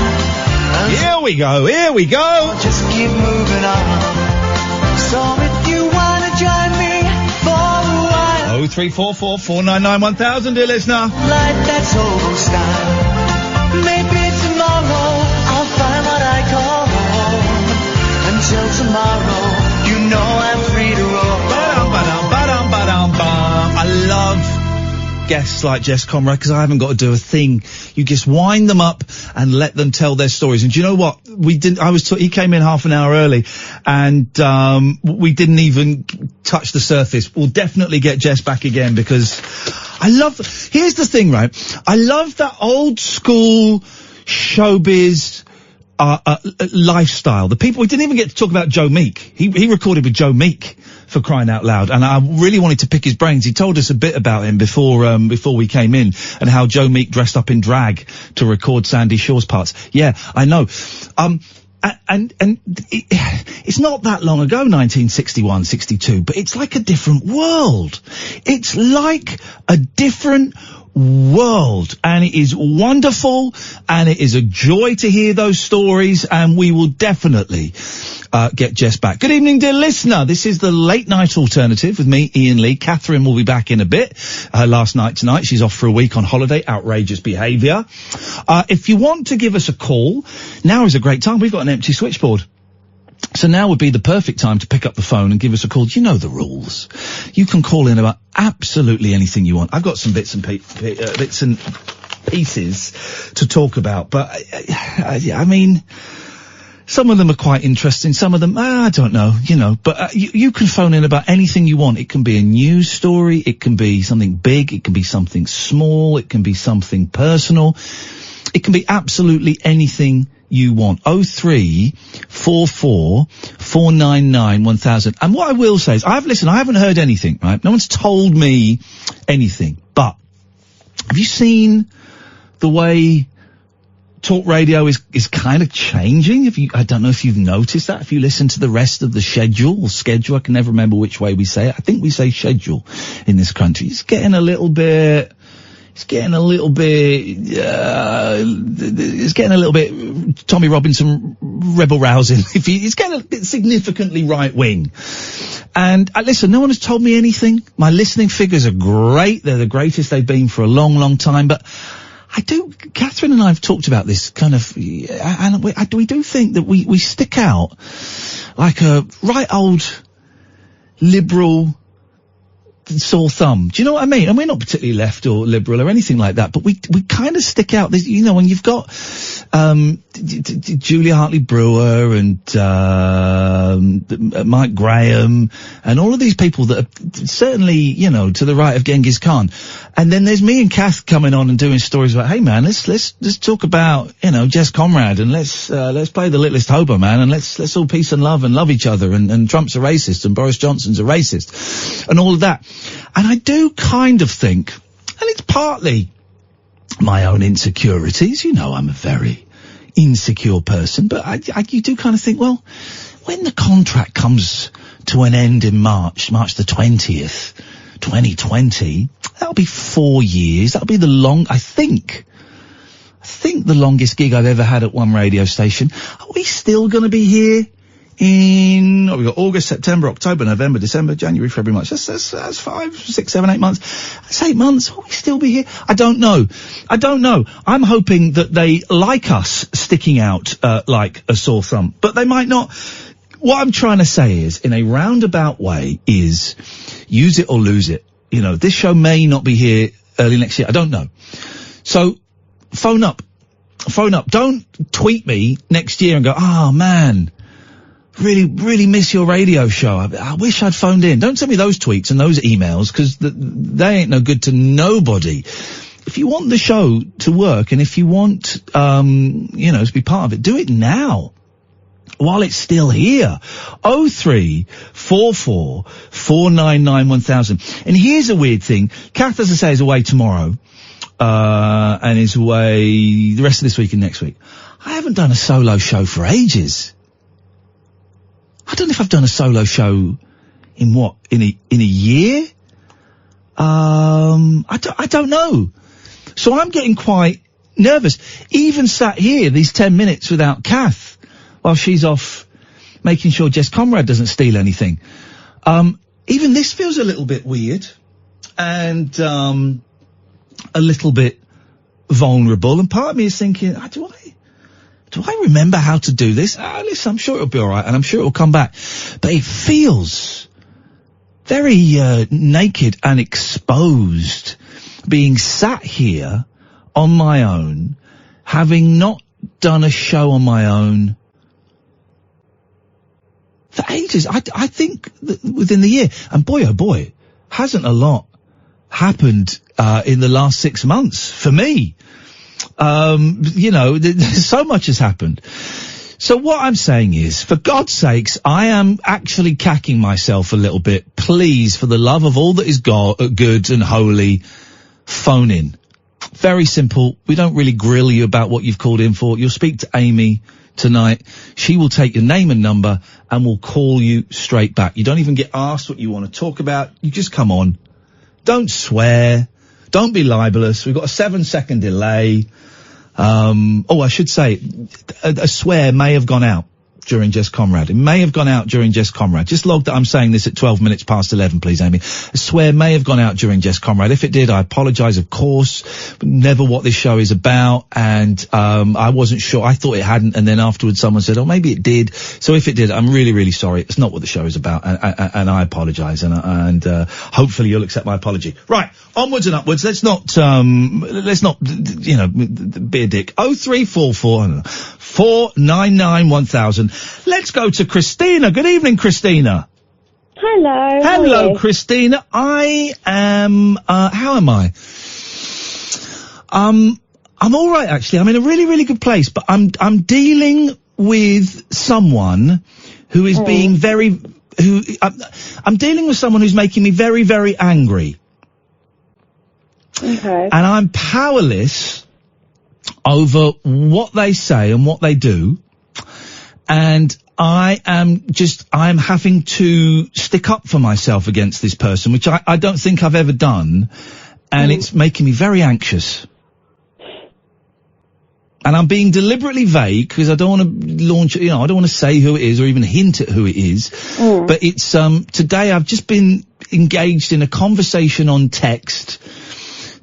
Here we go. I'll just keep moving on. So if you wanna join me for a while, 0344 499 1000, dear listener. Like that's old style. Maybe tomorrow I'll find what I call home. Until tomorrow, you know I'm free to roam. I love guests like Jess Conrad because I haven't got to do a thing. You just wind them up and let them tell their stories. And do you know what? He came in half an hour early and, we didn't even touch the surface. We'll definitely get Jess back again because here's the thing, right? I love that old school showbiz, lifestyle. The people, we didn't even get to talk about Joe Meek. He recorded with Joe Meek, for crying out loud. And I really wanted to pick his brains. He told us a bit about him before we came in and how Joe Meek dressed up in drag to record Sandy Shaw's parts. Yeah, I know. And it's not that long ago, 1961, 62, but it's like a different world. It's like a different world, and it is wonderful, and it is a joy to hear those stories, and we will definitely get Jess back. Good evening, dear listener. This is the Late Night Alternative with me, Iain Lee. Catherine will be back in a bit. Last night tonight, she's off for a week on holiday. Outrageous behaviour. If you want to give us a call, now is a great time. We've got an empty switchboard. So now would be the perfect time to pick up the phone and give us a call. You know the rules. You can call in about absolutely anything you want. I've got some bits and pieces to talk about, but I mean, some of them are quite interesting. Some of them, I don't know, but you can phone in about anything you want. It can be a news story. It can be something big. It can be something small. It can be something personal. It can be absolutely anything you want. 0344 499 1000. And what I will say is, I haven't heard anything, right? No one's told me anything. But have you seen the way talk radio is kind of changing? I don't know if you've noticed that. If you listen to the rest of the schedule, I can never remember which way we say it. I think we say schedule in this country. It's getting a little bit Tommy Robinson rebel rousing. It's getting a bit significantly right wing. And listen, no one has told me anything. My listening figures are great. They're the greatest they've been for a long, long time. But Catherine and I have talked about this kind of, and we do think that we stick out like a right old liberal sore thumb. Do you know what I mean? And we're not particularly left or liberal or anything like that, but we kind of stick out. You know, when you've got Julia Hartley-Brewer and Mike Graham and all of these people that are certainly, you know, to the right of Genghis Khan. And then there's me and Kath coming on and doing stories about, hey man, let's talk about, you know, Jess Conrad, and let's play the littlest hobo, man, and let's all peace and love each other, and Trump's a racist and Boris Johnson's a racist and all of that. And I do kind of think, and it's partly my own insecurities, you know, I'm a very insecure person, but you do kind of think, well, when the contract comes to an end in March the 20th, 2020, that'll be 4 years. That'll be I think the longest gig I've ever had at one radio station. Are we still going to be here we've got August, September, October, November, December, January, February, March. That's 5, 6, 7, 8 months. That's 8 months. Will we still be here? I don't know. I'm hoping that they like us sticking out, like a sore thumb, but they might not. What I'm trying to say is, in a roundabout way, is use it or lose it. You know, this show may not be here early next year. I don't know. So, phone up. Don't tweet me next year and go, oh man, really miss your radio show. I wish I'd phoned in. Don't send me those tweets and those emails, because they ain't no good to nobody. If you want the show to work, and if you want, you know, to be part of it, do it now, while it's still here. 0344 499 1000. And here's a weird thing. Kath, as I say, is away tomorrow, and is away the rest of this week and next week. I haven't done a solo show for ages. I don't know if I've done a solo show in a year? I don't know. So I'm getting quite nervous. Even sat here these 10 minutes without Kath, while she's off making sure Jess Conrad doesn't steal anything. Even this feels a little bit weird, and a little bit vulnerable. And part of me is thinking, do I remember how to do this? Listen, I'm sure it'll be all right, and I'm sure it'll come back. But it feels very naked and exposed, being sat here on my own, having not done a show on my own for ages. I think that within the year, and boy oh boy, hasn't a lot happened in the last 6 months for me. You know, so much has happened. So what I'm saying is, for God's sakes, I am actually cacking myself a little bit. Please, for the love of all that is good and holy, phone in. Very simple. We don't really grill you about what you've called in for. You'll speak to Amy tonight. She will take your name and number and will call you straight back. You don't even get asked what you want to talk about. You just come on. Don't swear. Don't be libelous. We've got a 7-second delay. I should say, a swear may have gone out during Jess Conrad. It may have gone out during Jess Conrad. Just log that I'm saying this at 12 minutes past 11, please, Amy. A swear may have gone out during Jess Conrad. If it did, I apologise, of course. Never what this show is about. And, I wasn't sure. I thought it hadn't. And then afterwards someone said, oh, maybe it did. So if it did, I'm really, really sorry. It's not what the show is about. And I apologise. And hopefully you'll accept my apology. Right. Onwards and upwards. Let's not, you know, be a dick. 0344 499 1000. Let's go to Christina. Good evening, Christina. Hello. Hello, Christina. I am, how am I? I'm all right, actually. I'm in a really, really good place, but I'm dealing with someone who is being I'm dealing with someone who's making me very, very angry. Okay. And I'm powerless over what they say and what they do. And I'm having to stick up for myself against this person, which I don't think I've ever done. And it's making me very anxious. And I'm being deliberately vague because I don't want to launch, I don't want to say who it is or even hint at who it is. But it's, today I've just been engaged in a conversation on text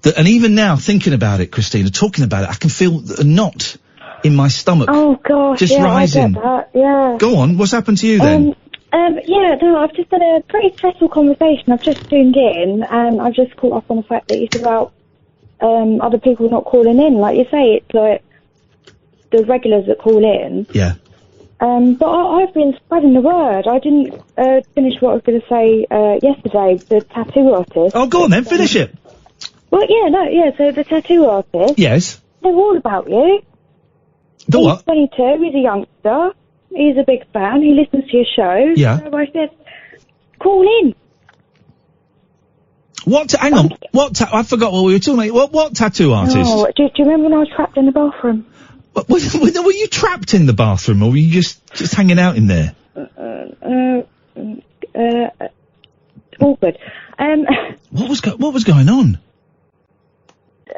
that, and even now thinking about it, Christina, talking about it, I can feel a knot in my stomach. Oh gosh, just rising. I get that, yeah. Go on, what's happened to you then? I've just had a pretty stressful conversation. I've just tuned in and I've just caught up on the fact that it's about, other people not calling in. Like you say, it's like, the regulars that call in. Yeah. But I've been spreading the word. I didn't finish what I was going to say yesterday, the tattoo artist. Oh, go on then, finish it. Well, so the tattoo artist. Yes. They're all about you. The what? He's 22, he's a youngster, he's a big fan, he listens to your show. Yeah. So I said, call in. Hang on, I forgot what we were talking about. What tattoo artist? Oh, do you remember when I was trapped in the bathroom? Were you trapped in the bathroom, or were you just hanging out in there? Awkward. What was going on?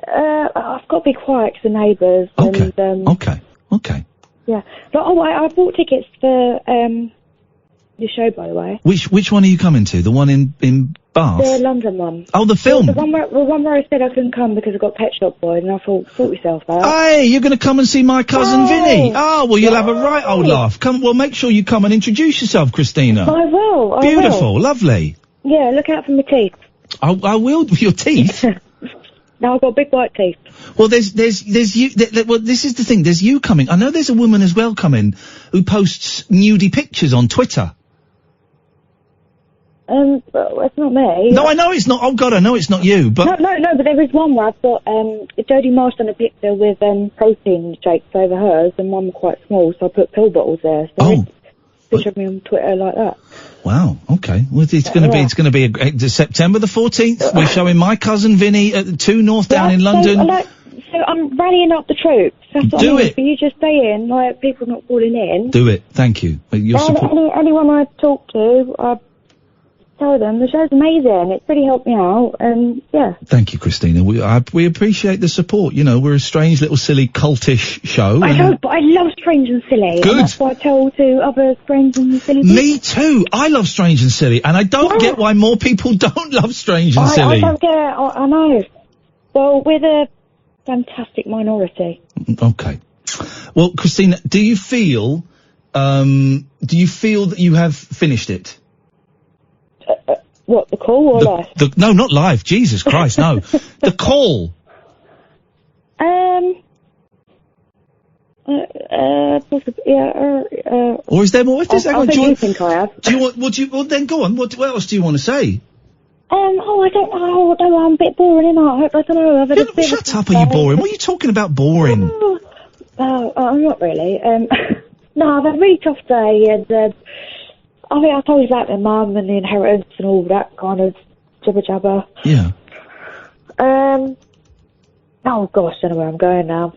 I've got to be quiet because the neighbours. Okay. And, Okay. Yeah. But I bought tickets for your show, by the way. Which one are you coming to? The one in Bath? The London one. Oh, the film. The one where I said I couldn't come because I got Pet Shop Boys, and I thought, sort yourself out. Hey, you're going to come and see my cousin Vinny. Oh, well, you'll have a right old laugh. Make sure you come and introduce yourself, Christina. I will. Beautiful, lovely. Yeah, look out for my teeth. I will. Your teeth. No, I've got big white teeth. Well, there's you. Well, this is the thing. There's you coming. I know there's a woman as well coming who posts nudie pictures on Twitter. It's not me. No, I know it's not. Oh God, I know it's not you. But no. But there is one where I've got Jodie Marsh on a picture with protein shakes over hers, and one quite small, so I put pill bottles there. So picture of me on Twitter like that. Wow. Okay. Well, it's going to be September the 14th. We're showing my cousin Vinny at 2 North Down in London. So I'm rallying up the troops. That's what I mean. For you just staying, like people not calling in. Do it. Thank you. Anyone I talk to, I tell them the show's amazing. It's really helped me out, and yeah. Thank you, Christina. We appreciate the support. You know, we're a strange little silly cultish show. I know, but I love Strange and Silly. Good. And that's what I tell to other Strange and Silly people. Me too. I love Strange and Silly, and I don't get why more people don't love Strange and Silly. I don't get it. I know. Well, we're the fantastic minority. Okay. Well, Christina, do you feel that you have finished it? What, the call or live? No, not live. Jesus Christ, no. The call. Possibly, yeah, or is there more? If there's, I think I have. Do you want? Well, then go on. What else do you want to say? I don't know. I'm a bit boring, innit? I don't know. Shut up, are you boring? What are you talking about boring? I'm not really. No, I've had a really tough day, and I think I told you about my mum and the inheritance and all that kind of jibber jabber. Yeah. Oh gosh, I don't know where I'm going now.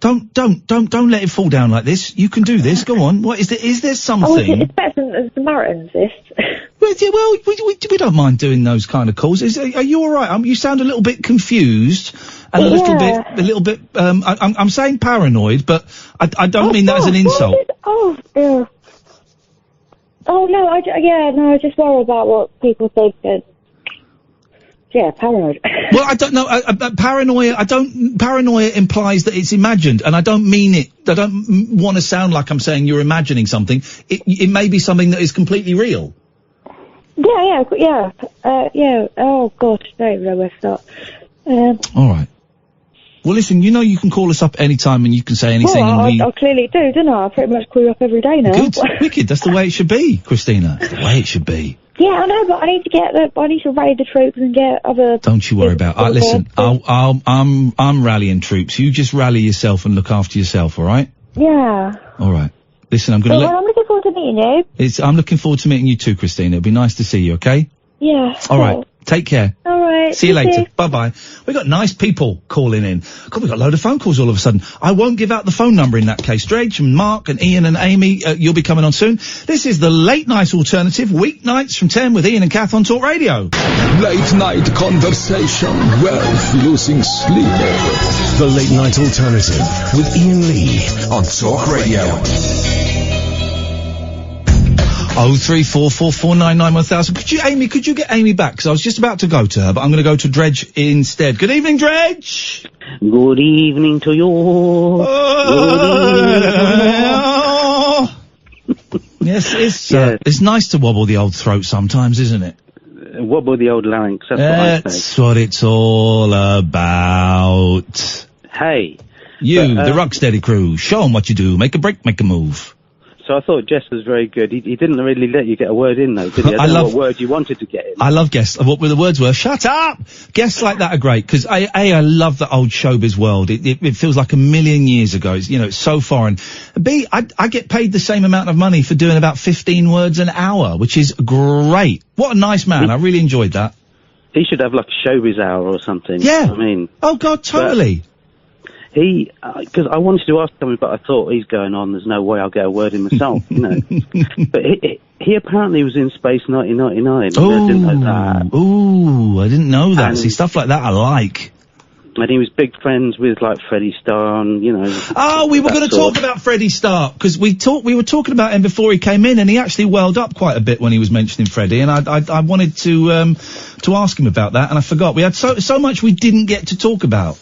Don't let it fall down like this. You can do this. Go on. What is there? Is there something? It's better than the Samaritans, this. Well, we don't mind doing those kind of calls. Are you all right? You sound a little bit confused and a little bit. I'm saying paranoid, but I don't mean that as an insult. Yeah. Oh no, I just worry about what people think. Yeah, paranoid. Well, I don't know. Paranoia implies that it's imagined, and I don't mean it. I don't want to sound like I'm saying you're imagining something. It may be something that is completely real. Yeah. Oh gosh, I don't know where to start. All right. Well, listen, you know you can call us up anytime and you can say anything. Well, I clearly do, don't I? I pretty much call you up every day now. Good, wicked. That's the way it should be, Christina. That's the way it should be. Yeah, I know, but I need to rally the troops and get other. Don't you worry about it. Listen, I'm rallying troops. You just rally yourself and look after yourself, all right? Yeah. All right. Listen, I'm going to I'm looking forward to meeting you. I'm looking forward to meeting you too, Christina. It'll be nice to see you, okay? Yeah. All right. Take care. All right. See you later. Bye-bye. We got nice people calling in. God, we got a load of phone calls all of a sudden. I won't give out the phone number in that case. Dredge and Mark and Ian and Amy, you'll be coming on soon. This is the Late Night Alternative, weeknights from 10 with Ian and Kath on Talk Radio. Late night conversation, wealth losing sleep. The Late Night Alternative with Iain Lee on Talk Radio. 03444991000. Could you get Amy back? Because I was just about to go to her, but I'm going to go to Dredge instead. Good evening, Dredge. Good evening to you. Yes, it's nice to wobble the old throat sometimes, isn't it? Wobble the old larynx. That's what it's all about. Hey. You, the Rocksteady crew, show 'em what you do. Make a break, make a move. So I thought Jess was very good. He didn't really let you get a word in, though, did he? I don't know what word you wanted to get in. I love guests. What were the words were? Shut up! Guests like that are great, because I love the old showbiz world. It feels like a million years ago. It's so foreign. B, I get paid the same amount of money for doing about 15 words an hour, which is great. What a nice man. I really enjoyed that. He should have like a showbiz hour or something. Yeah. I mean. Oh, God, totally. Because I wanted to ask something, but I thought he's going on. There's no way I'll get a word in myself, But he apparently was in Space 1999. I didn't know that. Ooh, I didn't know that. See, stuff like that I like. And he was big friends with like Freddie Starr and, Oh, we were going to talk about Freddie Starr, because we were talking about him before he came in, and he actually welled up quite a bit when he was mentioning Freddie, and I wanted to ask him about that, and I forgot. We had so much we didn't get to talk about.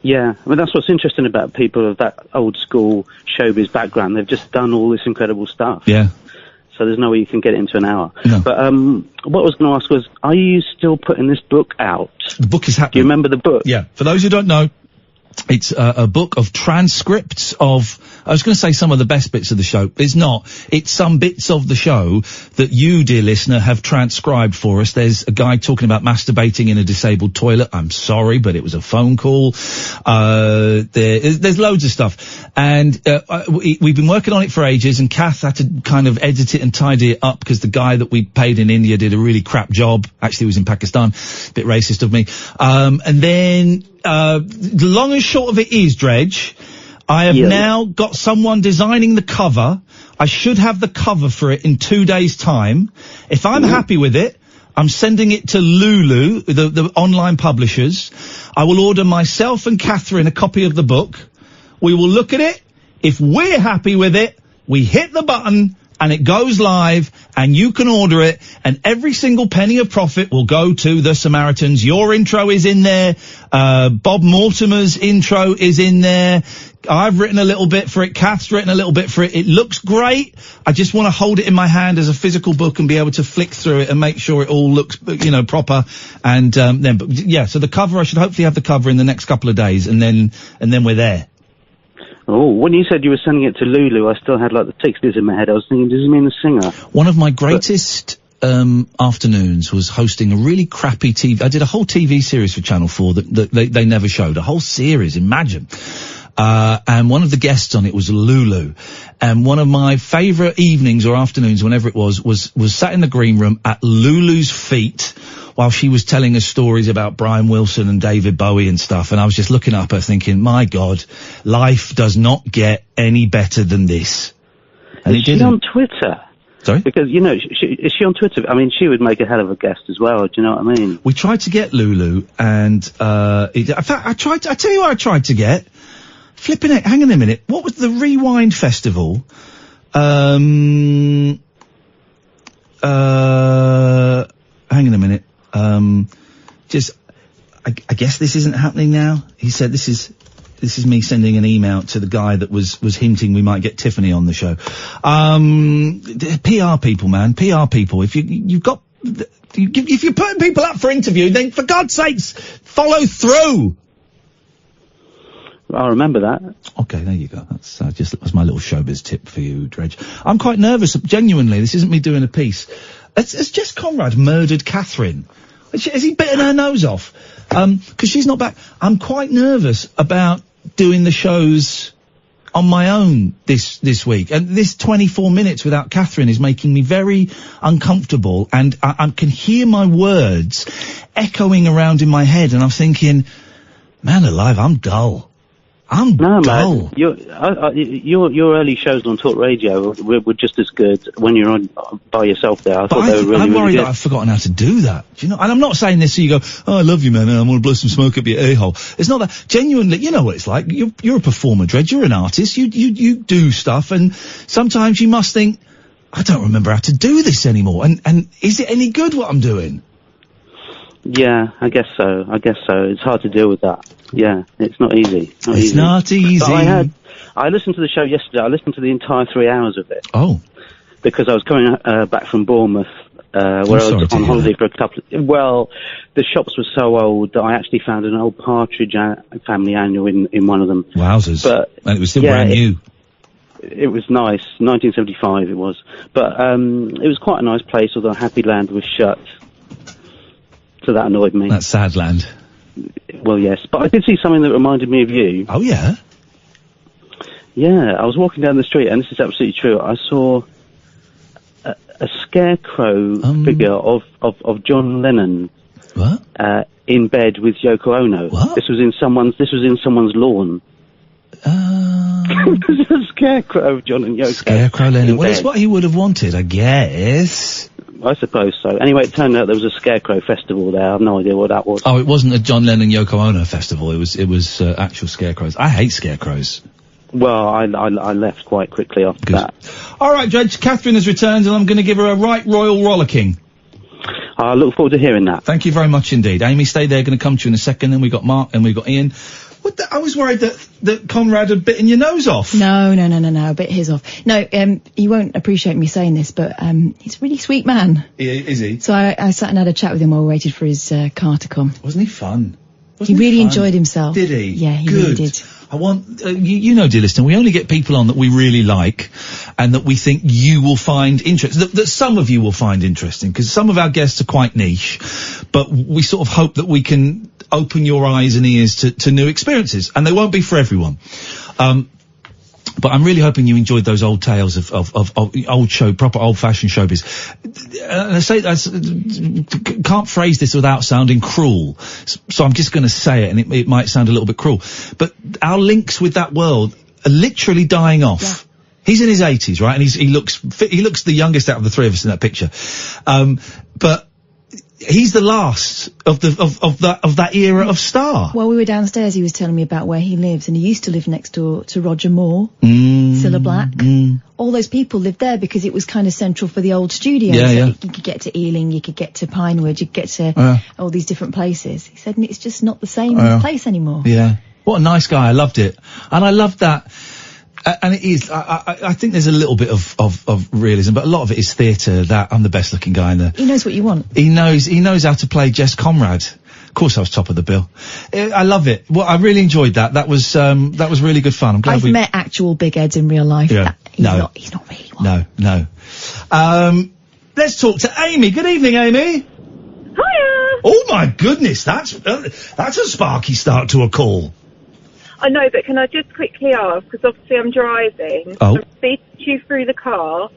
Yeah, I mean, that's what's interesting about people of that old school showbiz background. They've just done all this incredible stuff. Yeah. So there's no way you can get it into an hour. No. But what I was going to ask was, are you still putting this book out? The book is happening. Do you remember the book? Yeah. For those who don't know, it's a book of transcripts of, I was going to say some of the best bits of the show. It's not. It's some bits of the show that you, dear listener, have transcribed for us. There's a guy talking about masturbating in a disabled toilet. I'm sorry, but it was a phone call. There's loads of stuff. And we've been working on it for ages, and Kath had to kind of edit it and tidy it up because the guy that we paid in India did a really crap job. Actually, he was in Pakistan. Bit racist of me. And then the long and short of it is, Dredge, I have now got someone designing the cover. I should have the cover for it in 2 days' time. If I'm happy with it, I'm sending it to Lulu, the online publishers. I will order myself and Catherine a copy of the book. We will look at it. If we're happy with it, we hit the button and it goes live, and you can order it, and every single penny of profit will go to the Samaritans. Your intro is in there. Bob Mortimer's intro is in there. I've written a little bit for it. Kath's written a little bit for it. It looks great. I just want to hold it in my hand as a physical book and be able to flick through it and make sure it all looks, proper. And so the cover, I should hopefully have the cover in the next couple of days, and then we're there. Oh, when you said you were sending it to Lulu, I still had like the 60s in my head. I was thinking, does he mean the singer? One of my greatest afternoons was hosting a really crappy TV. I did a whole TV series for Channel 4 that they never showed. A whole series, imagine. And one of the guests on it was Lulu. And one of my favourite evenings or afternoons, whenever it was sat in the green room at Lulu's feet while she was telling us stories about Brian Wilson and David Bowie and stuff. And I was just looking up at her thinking, my God, life does not get any better than this. And is she on Twitter? Sorry? Because, is she on Twitter? I mean, she would make a hell of a guest as well, do you know what I mean? We tried to get Lulu, and, in fact, I tell you what I tried to get. Flipping it, hang on a minute. What was the Rewind Festival? Hang on a minute. I guess this isn't happening now. He said this is me sending an email to the guy that was hinting we might get Tiffany on the show. PR people, man. PR people. If you're putting people up for interview, then for God's sakes, follow through. I remember that. Okay, there you go. That was my little showbiz tip for you, Dredge. I'm quite nervous, genuinely. This isn't me doing a piece. Has Jess Conrad murdered Catherine? Has he bitten her nose off? 'Cause she's not back. I'm quite nervous about doing the shows on my own this week, and this 24 minutes without Catherine is making me very uncomfortable, and I can hear my words echoing around in my head, and I'm thinking, man alive, I'm dull. I'm dull. Man, your early shows on Talk Radio were just as good when you're on by yourself there. I thought they were really, I'm worried really good. that I've forgotten how to do that. Do you know? And I'm not saying this so you go, oh, I love you, man, I'm going to blow some smoke up your a-hole. It's not that. Genuinely, you know what it's like. You're a performer, Dredge. You're an artist. You do stuff, and sometimes you must think, I don't remember how to do this anymore. And is it any good what I'm doing? Yeah, I guess so. It's hard to deal with that. Yeah, it's not easy. It's not easy. But I listened to the show yesterday. I listened to the entire 3 hours of it. Oh. Because I was coming back from Bournemouth, where I was on holiday for a couple of... Well, the shops were so old that I actually found an old Partridge Family annual in one of them. Wowzers. And it was still brand new. It was nice. 1975 it was. But it was quite a nice place, although Happy Land was shut. So that annoyed me. That's sad land. Well, yes. But I did see something that reminded me of you. Oh, yeah? Yeah, I was walking down the street, and this is absolutely true. I saw a scarecrow figure of John Lennon. What? In bed with Yoko Ono. What? This was in someone's lawn. There's a scarecrow of John and Yoko. Scarecrow Lennon. Well, it's what he would have wanted, I guess. I suppose so. Anyway, it turned out there was a scarecrow festival there. I have no idea what that was. Oh, it wasn't a John Lennon Yoko Ono festival. It was actual scarecrows. I hate scarecrows. Well, I left quite quickly after that. All right, Judge. Catherine has returned, and I'm going to give her a right royal rollicking. I look forward to hearing that. Thank you very much indeed. Amy, stay there. Going to come to you in a second. Then we got Mark and we got Ian. I was worried that Conrad had bitten your nose off. No, bit his off. No, you won't appreciate me saying this, but he's a really sweet man. Is he? So I sat and had a chat with him while we waited for his car to come. Wasn't he fun? He really enjoyed himself. Did he? Yeah, he really did. I want, you know, dear listener, we only get people on that we really like and that we think you will find interesting, that some of you will find interesting, because some of our guests are quite niche, but we sort of hope that we can open your eyes and ears to new experiences, and they won't be for everyone. But I'm really hoping you enjoyed those old tales of proper old-fashioned showbiz. And I say, can't phrase this without sounding cruel, so I'm just going to say it, and it might sound a little bit cruel. But our links with that world are literally dying off. Yeah. He's in his 80s, right? And he looks the youngest out of the three of us in that picture. But he's the last of that era of star. While we were downstairs, he was telling me about where he lives, and he used to live next door to Roger Moore, Cilla Black. All those people lived there because it was kind of central for the old studios. Yeah. You could get to Ealing, you could get to Pinewood, you could get to all these different places. He said it's just not the same place anymore. Yeah. What a nice guy. I loved it. And I loved that. And it is, I think there's a little bit of realism, but a lot of it is theatre, that I'm the best looking guy in there. He knows what you want. He knows how to play Jess Conrad. Of course I was top of the bill. I love it. Well, I really enjoyed that. That was really good fun. I'm glad I've met actual big heads in real life. Yeah. He's not really one. No. Let's talk to Amy. Good evening, Amy. Hiya. Oh my goodness, that's a sparky start to a call. I know, but can I just quickly ask, because obviously I'm driving, I'm speaking to you through the car,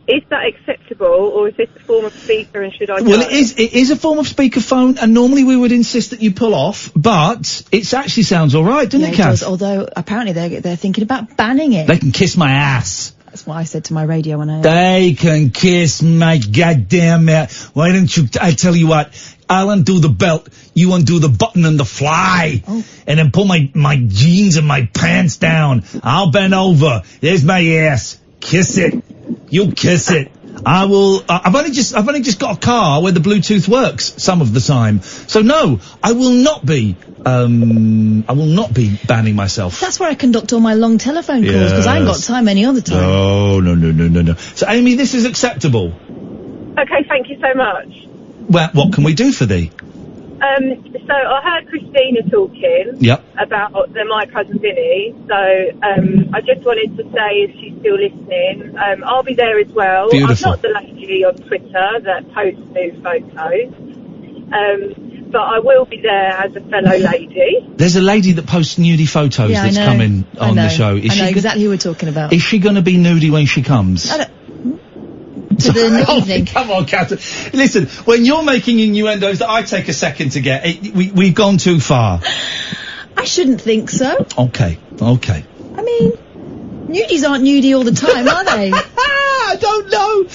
is that acceptable, or is this a form of speaker, and should I Well, it is a form of speakerphone, and normally we would insist that you pull off, but it actually sounds alright, doesn't it, Kath? It does, although apparently they're thinking about banning it. They can kiss my ass. That's what I said to my radio when I... They can kiss my goddamn ass. Why don't you... I tell you what, I'll undo the belt, you undo the button and the fly, and then pull my jeans and my pants down. I'll bend over. There's my ass. Kiss it. You kiss it. I will... I've only just got a car where the Bluetooth works some of the time. So no, I will not be banning myself. That's where I conduct all my long telephone calls, because I ain't got time any other time. No. So Amy, this is acceptable. Okay, thank you so much. Well, what can we do for thee? So I heard Christina talking about My Cousin Vinny, so I just wanted to say, if she's still listening, I'll be there as well. Beautiful. I'm not the lady on Twitter that posts new photos, but I will be there as a fellow lady. There's a lady that posts nudie photos Yeah, I that's know. coming I on know. the show. I know exactly who we're talking about. Is she going to be nudie when she comes? I don't... To the evening. Come on, Catherine. Listen, when you're making innuendos that I take a second to get, we've gone too far. I shouldn't think so. Okay. I mean, nudies aren't nudie all the time, are they? I don't know.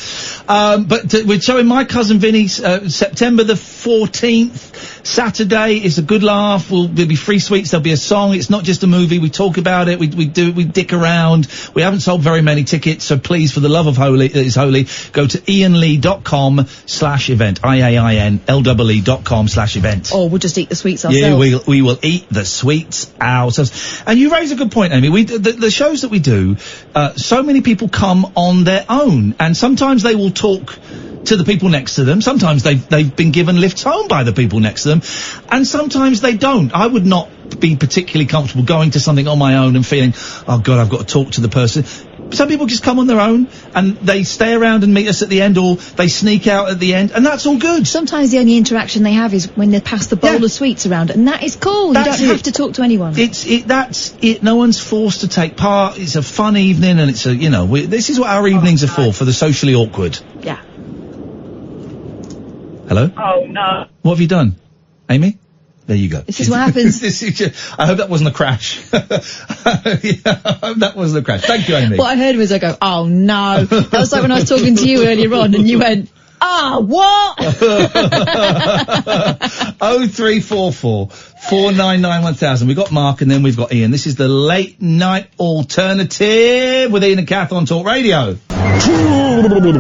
But we're showing My Cousin Vinny, September the 14th, Saturday. It's a good laugh. There'll be free sweets. There'll be a song. It's not just a movie. We talk about it. We dick around. We haven't sold very many tickets, so please, for the love of holy, go to iainlee.com/event. IAINLEE.com/event. Or we'll just eat the sweets ourselves. Yeah, we will eat the sweets ourselves. And you raise a good point, Amy. The shows that we do, so many people come on their own, and sometimes they will talk to the people next to them. Sometimes they've been given lifts home by the people next to them, and sometimes they don't. I would not be particularly comfortable going to something on my own and feeling, oh God, I've got to talk to the person. Some people just come on their own and they stay around and meet us at the end, or they sneak out at the end, and that's all good. Sometimes the only interaction they have is when they pass the bowl of sweets around, and that is cool. That's you don't have to talk to anyone. That's it. No one's forced to take part. It's a fun evening, and it's this is what our evenings are for the socially awkward. Yeah. Hello? Oh, no. What have you done? Amy? There you go. This is what happens. I hope that wasn't a crash. I hope that wasn't a crash. Thank you, Amy. What I heard was I go, oh no. That was like when I was talking to you earlier on and you went, what? 0344 499 1000. We've got Mark and then we've got Ian. This is the Late Night Alternative with Ian and Kath on Talk Radio.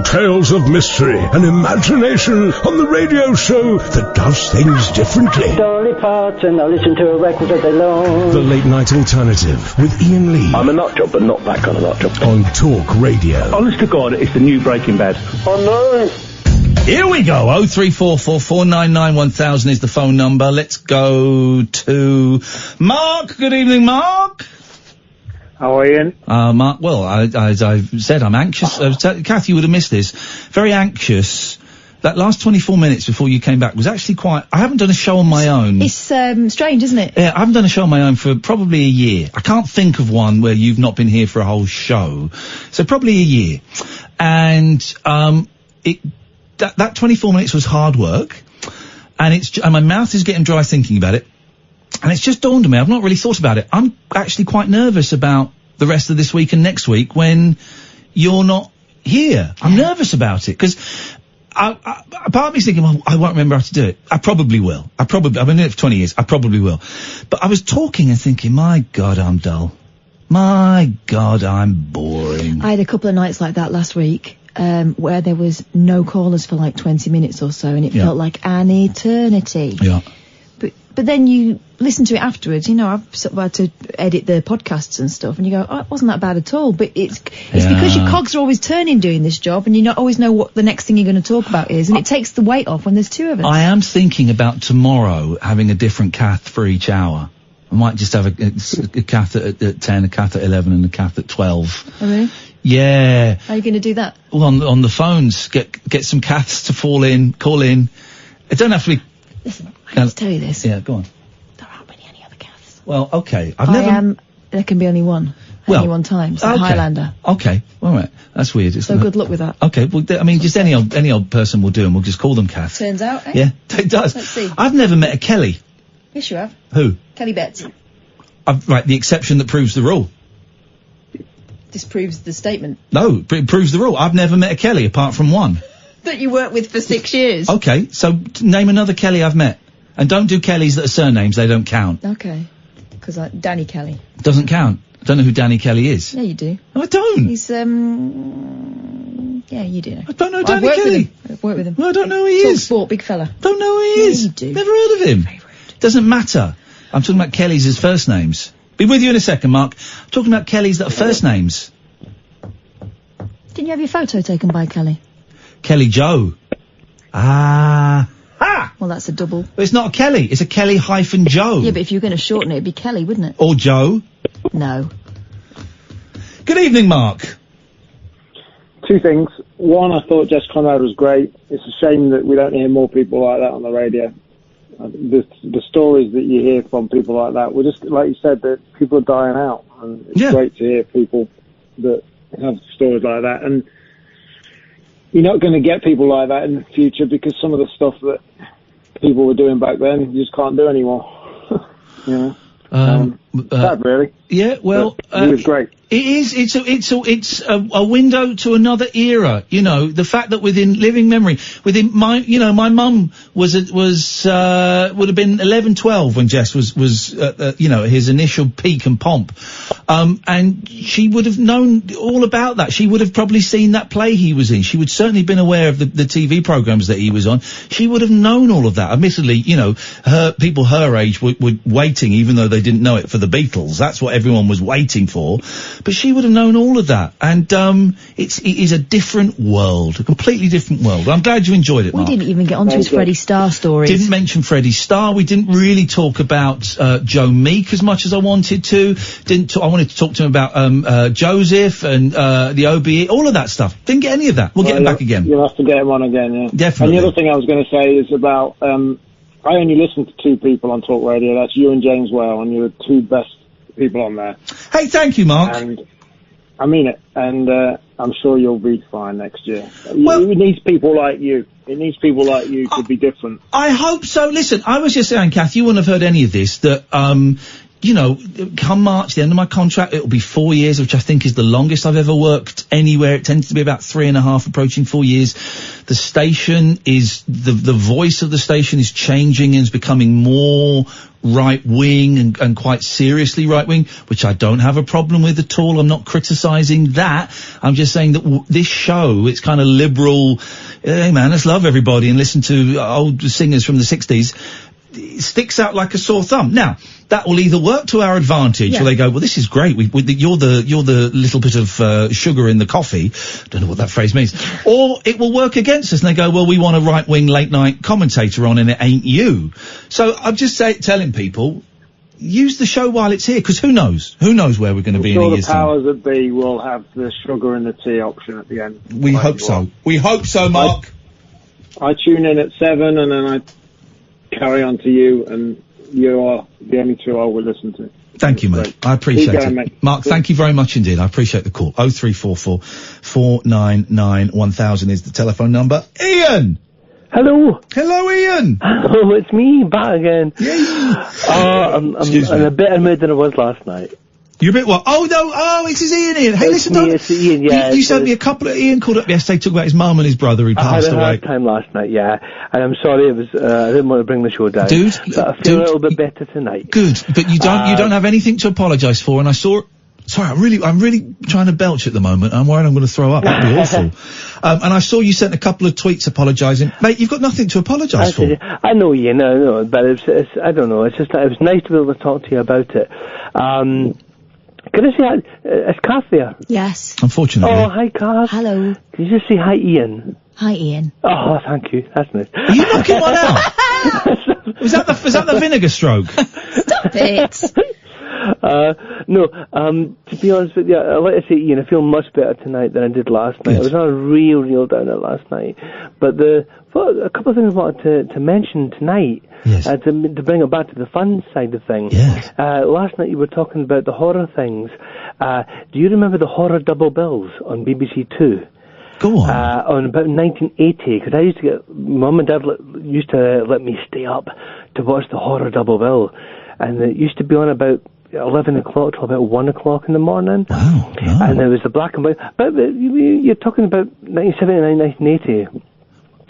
Tales of mystery and imagination on the radio show that does things differently. Dolly Parton, I listen to a record all day long. The Late Night Alternative with Ian Lee. I'm a nut job, but not that kind of nut job. On Talk Radio. Honest to God, it's the new Breaking Bad. Oh no! Here we go. 0344 499 1000 is the phone number. Let's go to Mark. Good evening, Mark. How are you? Mark, well, as I said, I'm anxious. Kath, you would have missed this. Very anxious. That last 24 minutes before you came back was actually I haven't done a show on my own. It's strange, isn't it? Yeah, I haven't done a show on my own for probably a year. I can't think of one where you've not been here for a whole show. So probably a year. And, that 24 minutes was hard work. And my mouth is getting dry thinking about it. And it's just dawned on me, I've not really thought about it. I'm actually quite nervous about the rest of this week and next week when you're not here. I'm nervous about it, because part of me's thinking, well, I won't remember how to do it. I probably will. I've been doing it for 20 years. I probably will. But I was talking and thinking, my God, I'm dull. My God, I'm boring. I had a couple of nights like that last week, where there was no callers for like 20 minutes or so, and it felt like an eternity. Yeah. But then you listen to it afterwards, I've sort of had to edit the podcasts and stuff, and you go, oh, it wasn't that bad at all. But it's because your cogs are always turning doing this job, and you not always know what the next thing you're going to talk about is, and it takes the weight off when there's two of us. I am thinking about tomorrow having a different Kath for each hour. I might just have a Kath at 10, a Kath at 11, and a Kath at 12. Oh, really? Yeah. How are you going to do that? Well, on the phones, get some Kaths to call in. It don't have to be... Listen, I have to tell you this. Yeah, go on. There aren't any other Kaths. Well, okay. There can be only one. Only one time. It's a Highlander. Okay. All right. That's weird, isn't it? So good luck with that. Okay. Well, just any old person will do, and we'll just call them Kath. Turns out, eh? Yeah, it does. Let's see. I've never met a Kelly. Yes, you have. Who? Kelly Betts. Right, the exception that proves the rule. Disproves the statement. No, it proves the rule. I've never met a Kelly apart from one. That you worked with for 6 years. Okay, so name another Kelly I've met. And don't do Kellys that are surnames, they don't count. Okay. Because Danny Kelly. Doesn't count. I don't know who Danny Kelly is. Yeah, you do. No, I don't. He's, yeah, you do know. I don't know Danny Kelly. I've worked with him. No, I don't know who he is. Sport, big fella. Don't know who he is. You do. Never heard of him. Doesn't matter. I'm talking about Kellys as first names. Be with you in a second, Mark. I'm talking about Kellys that are first names. Didn't you have your photo taken by Kelly? Kelly Joe. Ah. Well, that's a double. It's not a Kelly. It's a Kelly hyphen Joe. Yeah, but if you were going to shorten it, it'd be Kelly, wouldn't it? Or Joe. No. Good evening, Mark. Two things. One, I thought Jess Conrad was great. It's a shame that we don't hear more people like that on the radio. the stories that you hear from people like that, were just, like you said, that people are dying out. And it's great to hear people that have stories like that. And you're not going to get people like that in the future, because some of the stuff that people were doing back then, you just can't do anymore. You know? Sad, really. Yeah, well, it was great. It is. It's a window to another era. You know, the fact that within living memory, within my mum would have been 11, 12 when Jess was his initial peak and pomp, and she would have known all about that. She would have probably seen that play he was in. She would certainly have been aware of the TV programs that he was on. She would have known all of that. Admittedly, you know, people her age were waiting, even though they didn't know it, for the Beatles. That's what everyone was waiting for. But she would have known all of that. And it is a different world, a completely different world. I'm glad you enjoyed it, Mark. We didn't even get onto his Freddie Starr stories. Didn't mention Freddie Starr. We didn't really talk about Joe Meek as much as I wanted to. I wanted to talk to him about Joseph and the OBE, all of that stuff. Didn't get any of that. We'll get him back again. You'll have to get him on again, yeah. Definitely. And the other thing I was going to say is about, I only listen to two people on Talk Radio. That's you and James Whale, and you're the two best people on there. Hey, thank you, Mark. And I mean it, and I'm sure you'll be fine next year. Well, it needs people like you. It needs people like you to be different. I hope so. Listen, I was just saying, Kath, you wouldn't have heard any of this, that, you know, come March, the end of my contract, it'll be 4 years, which I think is the longest I've ever worked anywhere. It tends to be about 3.5, approaching 4 years. The station is, the voice of the station is changing and is becoming more right-wing and quite seriously right-wing, which I don't have a problem with at all. I'm not criticising that. I'm just saying that this show, it's kind of liberal, hey man, let's love everybody and listen to old singers from the 60s. It sticks out like a sore thumb. Now, that will either work to our advantage, or they go, well, this is great. You're the little bit of sugar in the coffee. Don't know what that phrase means. Or it will work against us, and they go, well, we want a right-wing late-night commentator on, and it ain't you. So I'm just telling people, use the show while it's here, because who knows? Who knows where we're going to be in a year's time? The powers that be will have the sugar and the tea option at the end. We hope so. We hope so, Mark. I tune in at 7, and then I carry on to you, and you are the only two I will listen to. Thank you, mate. I appreciate it. Mate. Mark, thank you very much indeed. I appreciate the call. 0344 499 1000 is the telephone number. Iain! Hello. Hello, Iain. Oh, it's me, back again. I'm a better mood than I was last night. You're a bit what? Oh, no, this is Iain. Hey, listen, it's Iain, yeah. You sent me a couple of... Iain called up yesterday, talked about his mum and his brother who passed away. I had a hard time last night, yeah. And I'm sorry, I didn't want to bring the show down. Dude. But I feel a little bit better tonight. Good. But you don't have anything to apologise for, and I saw... Sorry, I'm really trying to belch at the moment. I'm worried I'm going to throw up. That'd be awful. And I saw you sent a couple of tweets apologising. Mate, you've got nothing to apologise for. I know, Iain, I know, but it's I don't know, it's just, it was nice to be able to talk to you about it. Can I say, is Kath there? Yes. Unfortunately. Oh, hi, Kath. Hello. Can you just say hi, Iain? Hi, Iain. Oh, thank you. That's nice. Are you knocking one out? Was that the vinegar stroke? Stop it. No, to be honest with you, I'd like to say, Iain, I feel much better tonight than I did last night. I was on a real downer last night. But a couple of things I wanted to mention tonight, to bring it back to the fun side of things. Yes. Last night you were talking about the horror things. Do you remember the horror double bills on BBC Two? Go on. On about 1980, because I used to get, Mum and Dad used to let me stay up to watch the horror double bill. And it used to be on about 11 o'clock till about 1 o'clock in the morning. Wow. No. And there was the black and white. But you're talking about 1979, 1980.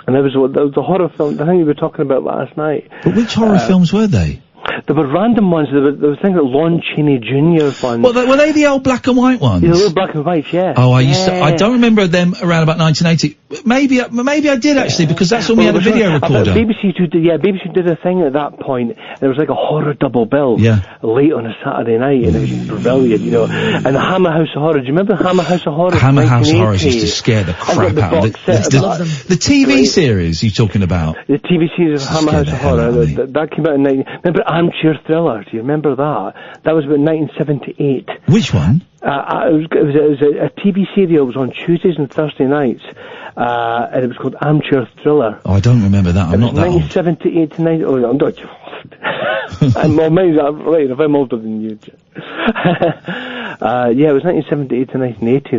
And there was the horror film, the thing you were talking about last night. But which horror films were they? There were random ones. There was things like Lon Chaney Jr. ones. Well, were they the old black and white ones? Yeah, the old black and whites, yeah. Oh, I don't remember them around about 1980. Maybe I did actually, because that's when we had a video recorder. BBC did a thing at that point. There was like a horror double bill. Yeah. Late on a Saturday night, and it was brilliant, you know. And the Hammer House of Horror. Do you remember Hammer House of Horror? Hammer House of Horror used to scare the crap out of the TV series you're talking about. The TV series of Hammer House of Horror. That came out in remember Armchair Thriller? Do you remember that? That was about 1978. Which one? It was a TV serial. It was on Tuesdays and Thursday nights. and it was called Armchair Thriller. Oh, I don't remember that. I'm not that old. 1978 to 90. Oh, I'm not. I'm right. If I'm older than you. Yeah, it was 1978 to 1980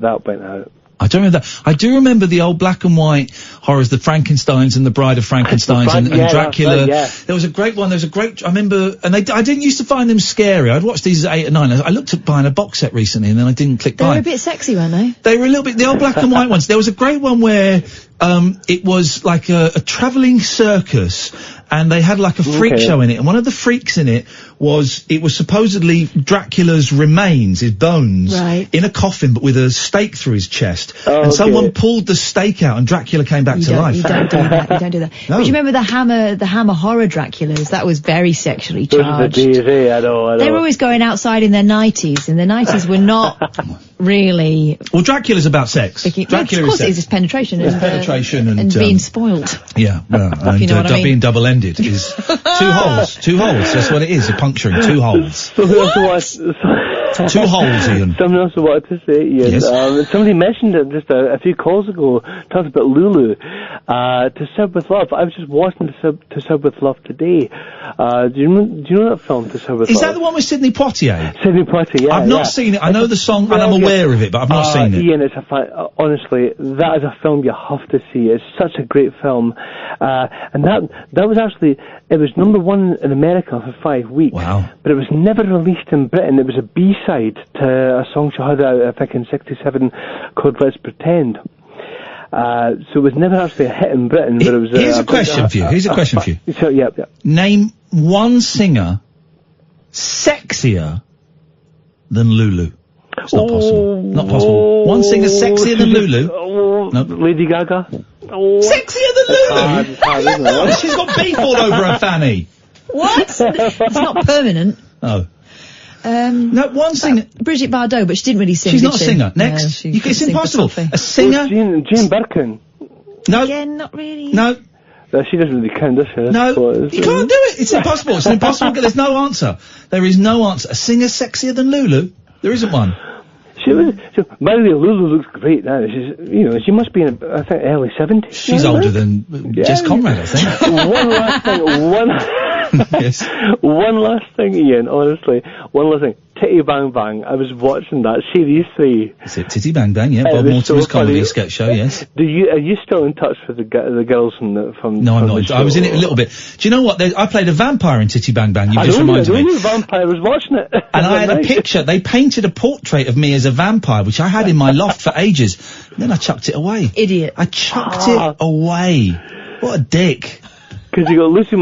that went out. I don't remember that. I do remember the old black and white horrors, the Frankensteins and the Bride of Frankensteins and Dracula. Right, yeah. There was a great one. I remember, and I didn't used to find them scary. I'd watched these at 8 or 9. I looked at buying a box set recently and then I didn't click buy. They were a bit sexy, weren't they? They were a little bit, the old black and white ones. There was a great one where, it was like a travelling circus and they had like a freak show in it, and one of the freaks in it was supposedly Dracula's remains, his bones, in a coffin but with a stake through his chest. And someone pulled the stake out and Dracula came back to life. You don't do that. You don't do that. No. But do you remember the Hammer horror Draculas? That was very sexually charged. I know. They were always going outside in their 90s, and their 90s were not really... Well, Dracula's about sex. Dracula of course it is, it's penetration. And being spoiled. Yeah, well, and you know what I mean? Being double-ended is two holes. That's what it is. You're puncturing 2 holes. 2 holes, Ian. Something else I wanted to say, Ian. Yes. Somebody mentioned it just a few calls ago, talked about Lulu. To Serve With Love. I was just watching To Serve With Love today. Do you know that film, To Serve With Love? Is that the one with Sidney Poitier? Sidney Poitier, yeah. I've not seen it. I know the song and I'm aware of it, but I've not seen it. Ian, honestly, that is a film you have to see. It's such a great film. And that was actually, it was #1 in America for 5 weeks. Wow. But it was never released in Britain. It was a B-side to a song she had out, I think, in '67 called Let's Pretend. So it was never actually a hit in Britain, but it was... Here's a question for you. So, yeah. Name one singer sexier than Lulu. It's not possible. Not possible. One singer sexier than Lulu? No. Lady Gaga? Sexier than Lulu? She's got beef all over her fanny. What? It's not permanent. Oh. No, one singer. Brigitte Bardot, but she didn't really sing. She's not a singer. Next. No, it's impossible. A singer. Jane Birkin. No. Again, not really. No. She doesn't really count, does she? No, you can't do it. It's impossible. It's impossible. There's no answer. There is no answer. A singer sexier than Lulu? There isn't one. By the way, Lulu looks great now. She must be in, I think, early 70s. She's older than Jess Conrad, I think. One last thing. Yes. One last thing, Ian, honestly. One last thing. Titty Bang Bang. I was watching that Series 3. Is it Titty Bang Bang? Yeah, Bob Mortimer's comedy sketch show, yes. Are you still in touch with the girls from No, I'm not. I was in it a little bit. Do you know what? I played a vampire in Titty Bang Bang. You just reminded me. I knew a vampire. I was watching it. And I had a picture. They painted a portrait of me as a vampire, which I had in my loft for ages. Then I chucked it away. Idiot. I chucked it away. What a dick. Because you got Lucy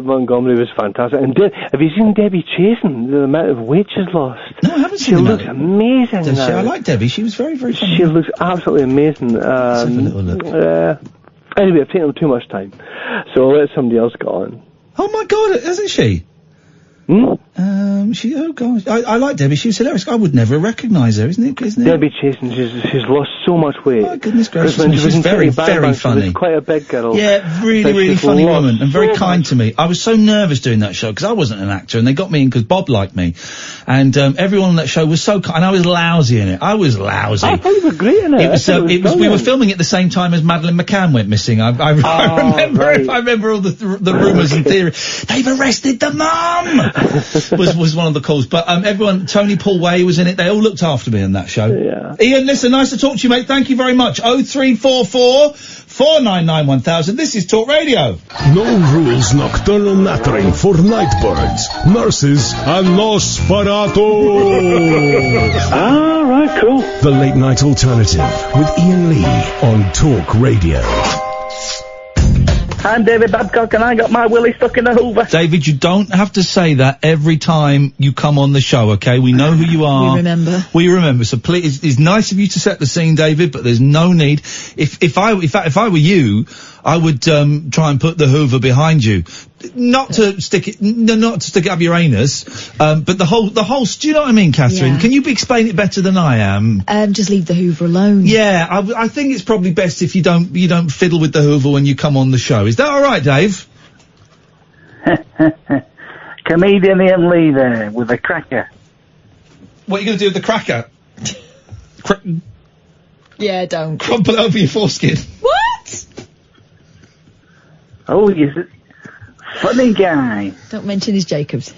Montgomery was fantastic, and have you seen Debbie Chasen? The amount of weight she's lost. No, I haven't seen. She looks amazing. I like Debbie. She was very, very funny. She looks absolutely amazing. Let's have a little look. Anyway, I've taken up too much time, so I'll let somebody else go on. Oh my God, hasn't she? Oh gosh, I like Debbie. She was hilarious. I would never recognise her, isn't it? Debbie Chasen, she's lost so much weight. Oh goodness gracious! She's very, very funny. She was quite a big girl. Yeah, really funny woman, and very kind to me. I was so nervous doing that show because I wasn't an actor, and they got me in because Bob liked me, and everyone on that show was so kind. And I was lousy in it. I was lousy. I thought you were great in it. It was. We were filming at the same time as Madeleine McCann went missing. I remember all the rumours and theories. They've arrested the mum. Was one of the calls, but everyone, Tony Paul Way was in it. They all looked after me in that show. Yeah. Ian, listen, nice to talk to you, mate. Thank you very much. 0344 499 1000. This is Talk Radio. No rules nocturnal nattering for nightbirds, nurses, and Nosferatu. All right, cool. The Late Night Alternative with Iain Lee on Talk Radio. I'm David Babcock and I got my willy stuck in a hoover. David, you don't have to say that every time you come on the show, okay? We know who you are. We remember. So please, it's nice of you to set the scene, David, but there's no need. If I were you, I would try and put the hoover behind you. Not to stick it up your anus, but the whole. Do you know what I mean, Catherine? Yeah. Can you explain it better than I am? Just leave the hoover alone. Yeah, I think it's probably best if you don't fiddle with the hoover when you come on the show. Is that all right, Dave? Comedian Iain Lee there with a cracker. What are you going to do with the cracker? Yeah, don't. Crumple over your foreskin. What? Oh, he's a funny guy. Don't mention his Jacobs.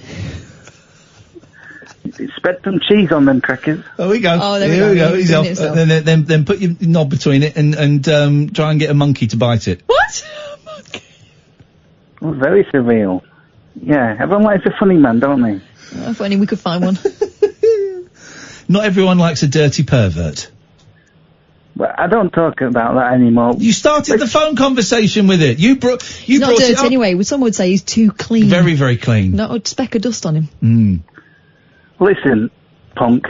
Spread some cheese on them crackers. Oh, we go. Oh, there Here we go. He's off. Then put your knob between it and try and get a monkey to bite it. What? Oh, very surreal. Yeah, everyone likes a funny man, don't they? If only we could find one. Not everyone likes a dirty pervert. Well, I don't talk about that anymore. You started the phone conversation with it. You brought He's not it dirty up. anyway. Some would say he's too clean. Very, very clean. Not a speck of dust on him. Mm. Listen, punk.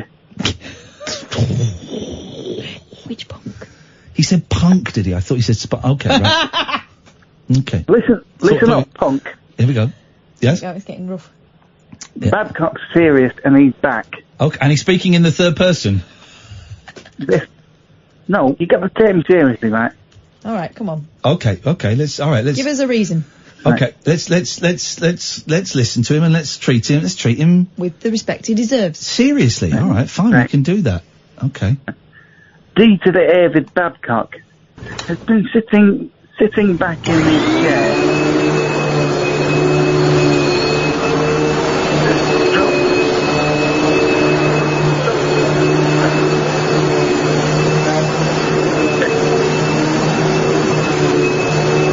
Which punk? He said punk, did he? I thought he said okay, right. Okay. Listen up, punk. Here we go. Yes? Oh, it's getting rough. Yeah. Babcock's serious and he's back. Okay, and he's speaking in the third person. No, you got to take him seriously, right? All right, come on. Okay, let's Give us a reason. Okay, let's listen to him and let's treat him With the respect he deserves. seriously. All right, fine, we can do that. Okay. D to the David Babcock has been sitting back in his chair.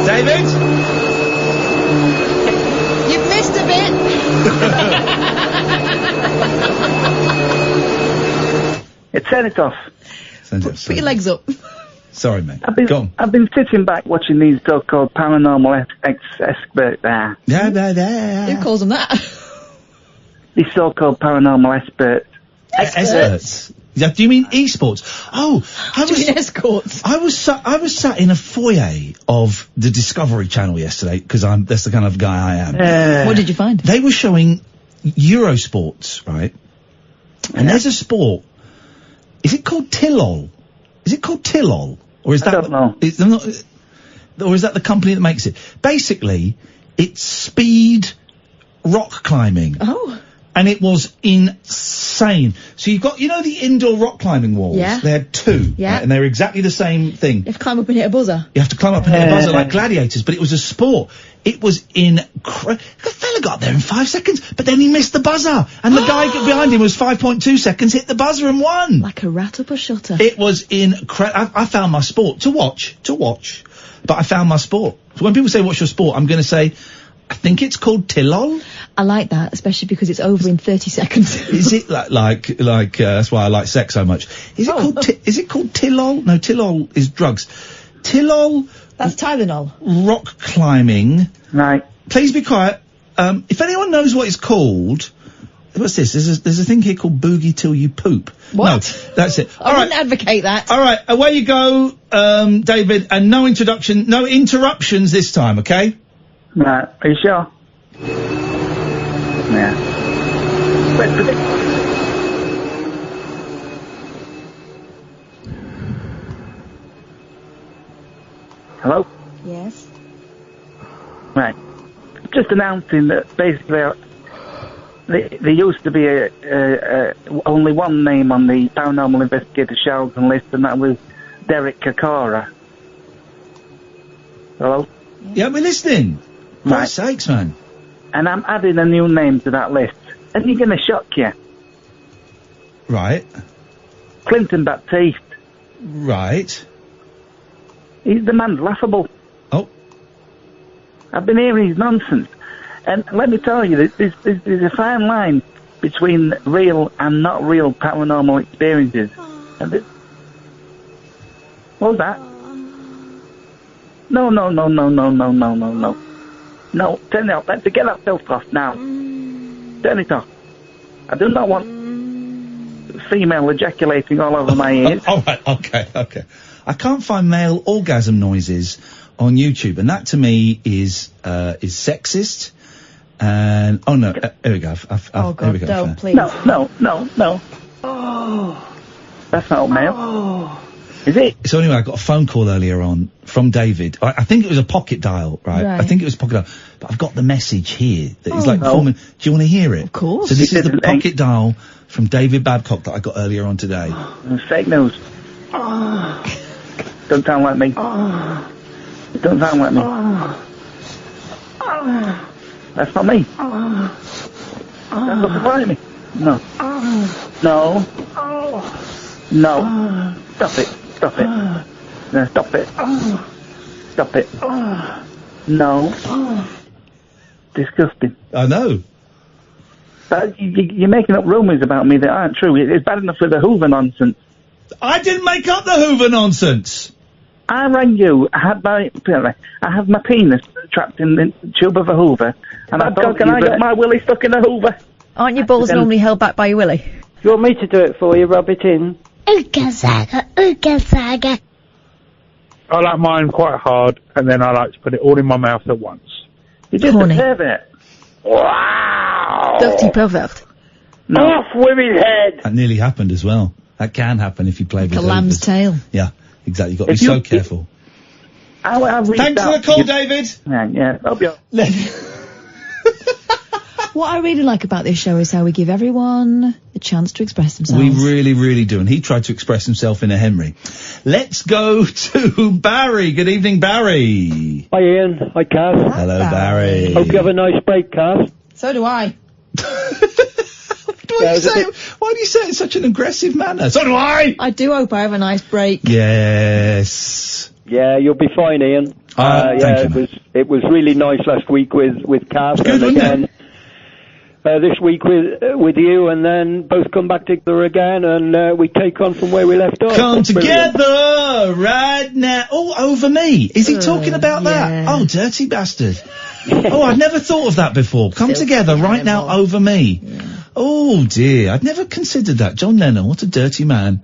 David? You've missed a bit. Turn it off. Put your legs up. Sorry, mate. I've been sitting back watching these so-called paranormal experts there. Who calls them that? These so-called paranormal experts. Experts? Yeah, do you mean esports? Oh, escorts. I was sat in a foyer of the Discovery Channel yesterday because that's the kind of guy I am. What did you find? They were showing Eurosports, right? And there's a sport. Is it called Tillol? Is it called Tillol? Or is that? I don't know. Or is that the company that makes it? Basically, it's speed rock climbing. Oh. And it was insane. So you've got, the indoor rock climbing walls? Yeah. They had two. Yeah. Right? And they're exactly the same thing. You have to climb up and hit a buzzer. You have to climb up and hit a buzzer like gladiators, but it was a sport. It was incredible. The fella got there in 5 seconds, but then he missed the buzzer. And the guy behind him was 5.2 seconds, hit the buzzer and won. Like a rat up a shutter. It was incredible. I found my sport. To watch. But I found my sport. So when people say, what's your sport? I'm going to say, I think it's called Tillol. I like that, especially because it's over in 30 seconds. Is it like that's why I like sex so much. Is it called Tillol? No, Tillol is drugs. Tillol. That's Tylenol. Rock climbing. Right. Please be quiet. If anyone knows what it's called, what's this? There's a thing here called Boogie Till You Poop. What? No, that's it. I wouldn't advocate that. All right, away you go, David, and no interruptions this time, okay? Right. Are you sure? Yeah. Hello? Yes. Right. Just announcing that basically there used to be only one name on the Paranormal Investigator Sheldon list, and that was Derek Kakara. Hello? Yeah, we're listening. For Right. God's sakes, man. And I'm adding a new name to that list. And you're going to shock you. Right. Clinton Baptiste. Right. The man's laughable. Oh. I've been hearing his nonsense. And let me tell you, there's a fine line between real and not real paranormal experiences. And what was that? No. No, turn it off. Let's get that filter off now. Turn it off. I do not want female ejaculating all over my ears. All right, okay. I can't find male orgasm noises on YouTube, and that to me is sexist. And here we go. Oh God, here we go. don't, please. No. Oh, that's not male. Oh. Is it? So anyway, I got a phone call earlier on from David. I think it was a pocket dial, right? I think it was a pocket dial. But I've got the message here that is forming. Do you want to hear it? Of course. So this is the pocket dial from David Babcock that I got earlier on today. Fake news. Don't sound like me. Don't sound like me. That's not me. That doesn't like me. No. No. No. Stop it. Stop it. No, stop it. Stop it. No. Disgusting. I know. You're making up rumours about me that aren't true. It's bad enough with the Hoover nonsense. I didn't make up the Hoover nonsense. I rang you. I have my penis trapped in the tube of a Hoover, and I got my willy stuck in a Hoover. Aren't your balls normally held back by your willy? You want me to do it for you? Rub it in. Ooga saga. I like mine quite hard, and then I like to put it all in my mouth at once. You just deserve it. Wow! Dirty pervert. No. Off with his head! That nearly happened as well. That can happen if you play with a lamb's tail. Yeah, exactly. You've got to be so careful. Thanks for the call, David. Yeah. Hope you. What I really like about this show is how we give everyone a chance to express themselves. We really, really do. And he tried to express himself in a Henry. Let's go to Barry. Good evening, Barry. Hi, Ian. Hi, Cass. Hello, Barry. Hope you have a nice break, Cass. So do I. Why do you say it in such an aggressive manner? So do I! I do hope I have a nice break. Yes. Yeah, you'll be fine, Ian. Thank you, it was really nice last week with Cass. Good, and again, this week with you, and then both come back together again, and we take on from where we left off. Come together right now. Oh, over me. Is he talking about that? Oh, dirty bastard. Oh, I'd never thought of that before. Come together right now over me. Yeah. Oh, dear. I'd never considered that. John Lennon, what a dirty man.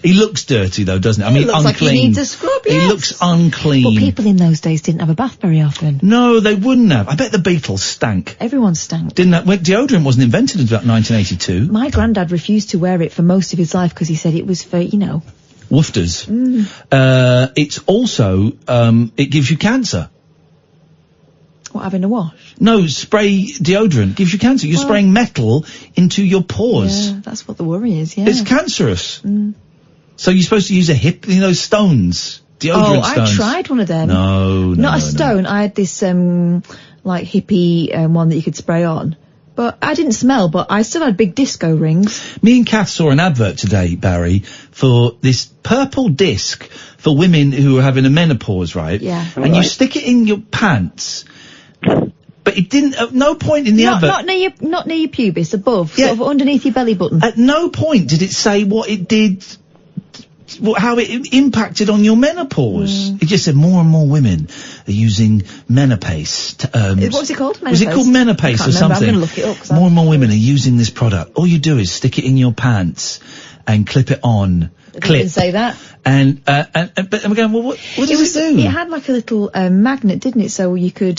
He looks dirty, though, doesn't he? I mean, looks unclean. Like he needs a scrub, yes. He looks unclean. But people in those days didn't have a bath very often. No, they wouldn't have. I bet the Beatles stank. Everyone stank. Didn't that? Well, deodorant wasn't invented until about 1982. My granddad refused to wear it for most of his life because he said it was for, Woofters. It's also, it gives you cancer. What, having a wash? No, spray deodorant gives you cancer. You're spraying metal into your pores. Yeah, that's what the worry is, yeah. It's cancerous. So you're supposed to use stones. Deodorant stones. I tried one of them. No. Not a stone. I had this, like hippie one that you could spray on. But I didn't smell, but I still had big disco rings. Me and Kath saw an advert today, Barry, for this purple disc for women who are having a menopause, right? Yeah. And you stick it in your pants. But it didn't, at no point in the advert... Not near your pubis, above, sort of underneath your belly button. At no point did it say what it did, how it impacted on your menopause. It just said more and more women are using Menopause. What was it called? Menopause? Was it called Menopause or something? I'm going to look it up. More and more women are using this product. All you do is stick it in your pants and clip it on. It didn't say that. But I'm going, well, what does it do? It had like a little magnet, didn't it? So you could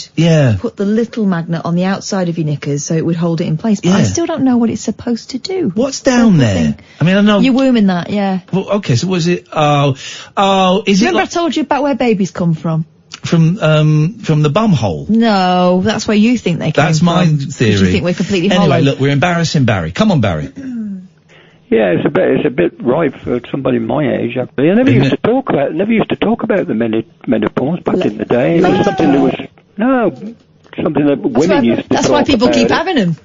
put the little magnet on the outside of your knickers so it would hold it in place. But I still don't know what it's supposed to do. What's down there? I mean, I know... Your womb in that, yeah. Well, okay, so was it... is Remember I told you about where babies come from? From the bum hole? No, that's where you think they came from. That's my theory. You think we're completely hollow. Anyway, look, we're embarrassing Barry. Come on, Barry. Yeah, it's a bit ripe for somebody my age. Actually, I never used to talk about the menopause back in the day. It was something that was something that women used to talk about. That's why people keep having them.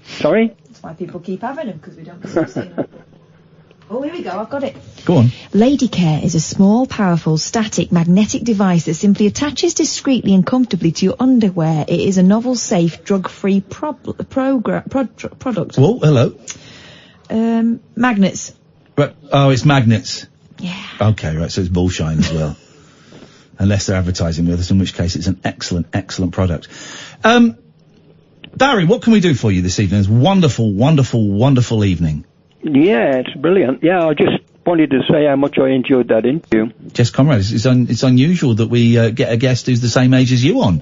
Sorry? That's why people keep having them, because we don't stop seeing them. Oh, here we go, I've got it. Go on. Lady Care is a small, powerful, static, magnetic device that simply attaches discreetly and comfortably to your underwear. It is a novel, safe, drug-free product. Whoa, hello. Magnets. Right. Oh, it's magnets. Yeah. Okay, right, so it's bullshine as well. Unless they're advertising with us, in which case it's an excellent, excellent product. Barry, what can we do for you this evening? It's wonderful, wonderful, wonderful evening. Yeah, it's brilliant. Yeah, I just wanted to say how much I enjoyed that interview. Jess Conrad, it's unusual that we get a guest who's the same age as you on.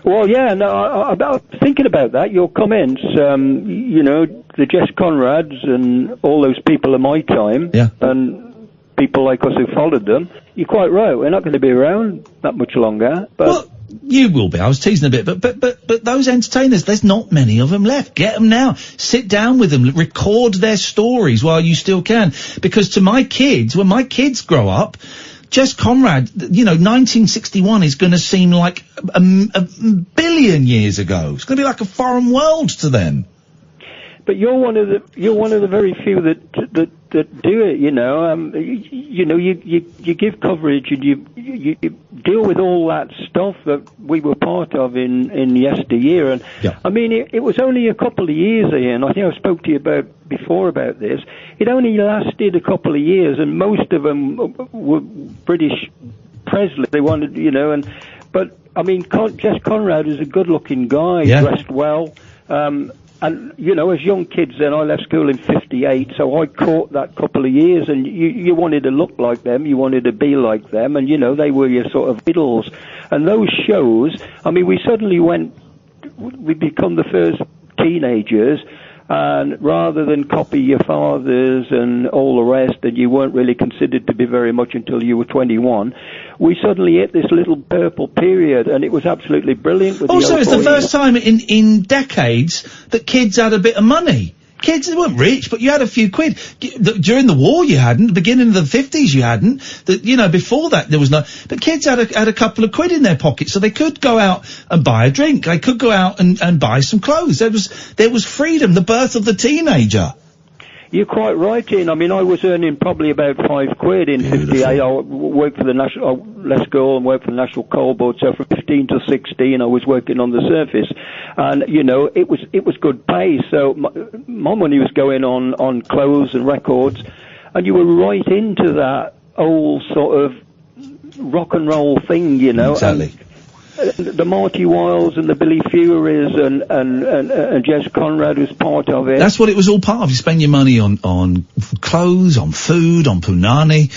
Well, yeah, no, I was thinking about that, your comments, the Jess Conrads and all those people of my time, and people like us who followed them, you're quite right, we're not going to be around that much longer, but... you will be. I was teasing a bit, but those entertainers, there's not many of them left. Get them now. Sit down with them. Record their stories while you still can. Because to my kids, when my kids grow up, Jess Conrad, 1961 is going to seem like a billion years ago. It's going to be like a foreign world to them. But you're one of the very few that do it. You give coverage and you deal with all that stuff that we were part of in yesteryear. And I mean, it was only a couple of years, Ian. I think I spoke to you before about this. It only lasted a couple of years, and most of them were British Presley. They wanted, but I mean, Jess Conrad is a good-looking guy, dressed well. And, as young kids then, I left school in 58, so I caught that couple of years, and you wanted to look like them, you wanted to be like them, and, they were your sort of idols. And those shows, I mean, we become the first teenagers, and rather than copy your fathers and all the rest, and you weren't really considered to be very much until you were 21, we suddenly hit this little purple period, and it was absolutely brilliant. Also, it's the first time in decades that kids had a bit of money. Kids, they weren't rich, but you had a few quid. During the war, you hadn't. The beginning of the 50s, you hadn't. Before that, there was no. But kids had a couple of quid in their pockets, so they could go out and buy a drink. They could go out and buy some clothes. There was freedom, the birth of the teenager. You're quite right, Ian. I mean, I was earning probably about £5 in 58. I worked for the I left school and worked for the National Coal Board. So from 15 to 16, I was working on the surface, and it was good pay. So my money was going on clothes and records, and you were right into that old sort of rock and roll thing, Exactly. The Marty Wiles and the Billy Furies and Jess Conrad was part of it. That's what it was all part of. You spend your money on clothes, on food, on punani.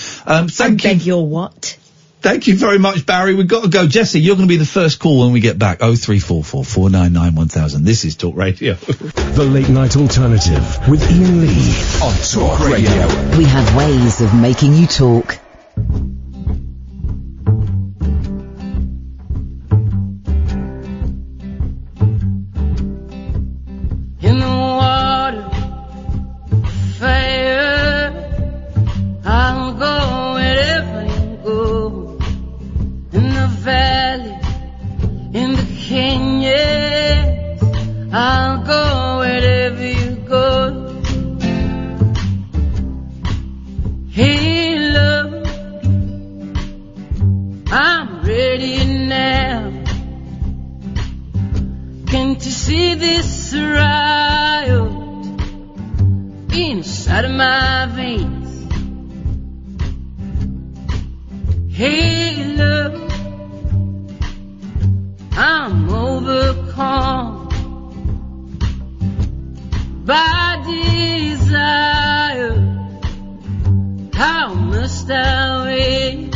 Beg your what? Thank you very much, Barry. We've got to go. Jesse, you're going to be the first call when we get back. 0344 499 1000. This is Talk Radio. The Late Night Alternative with Iain Lee on Talk Radio. We have ways of making you talk. In the water, fire, I'll go wherever you go. In the valley, in the canyons, I'll go wherever you go. Hey, love, I'm ready now. Can't you see this riot inside of my veins? Hey, love, I'm overcome by desire. How must I wait?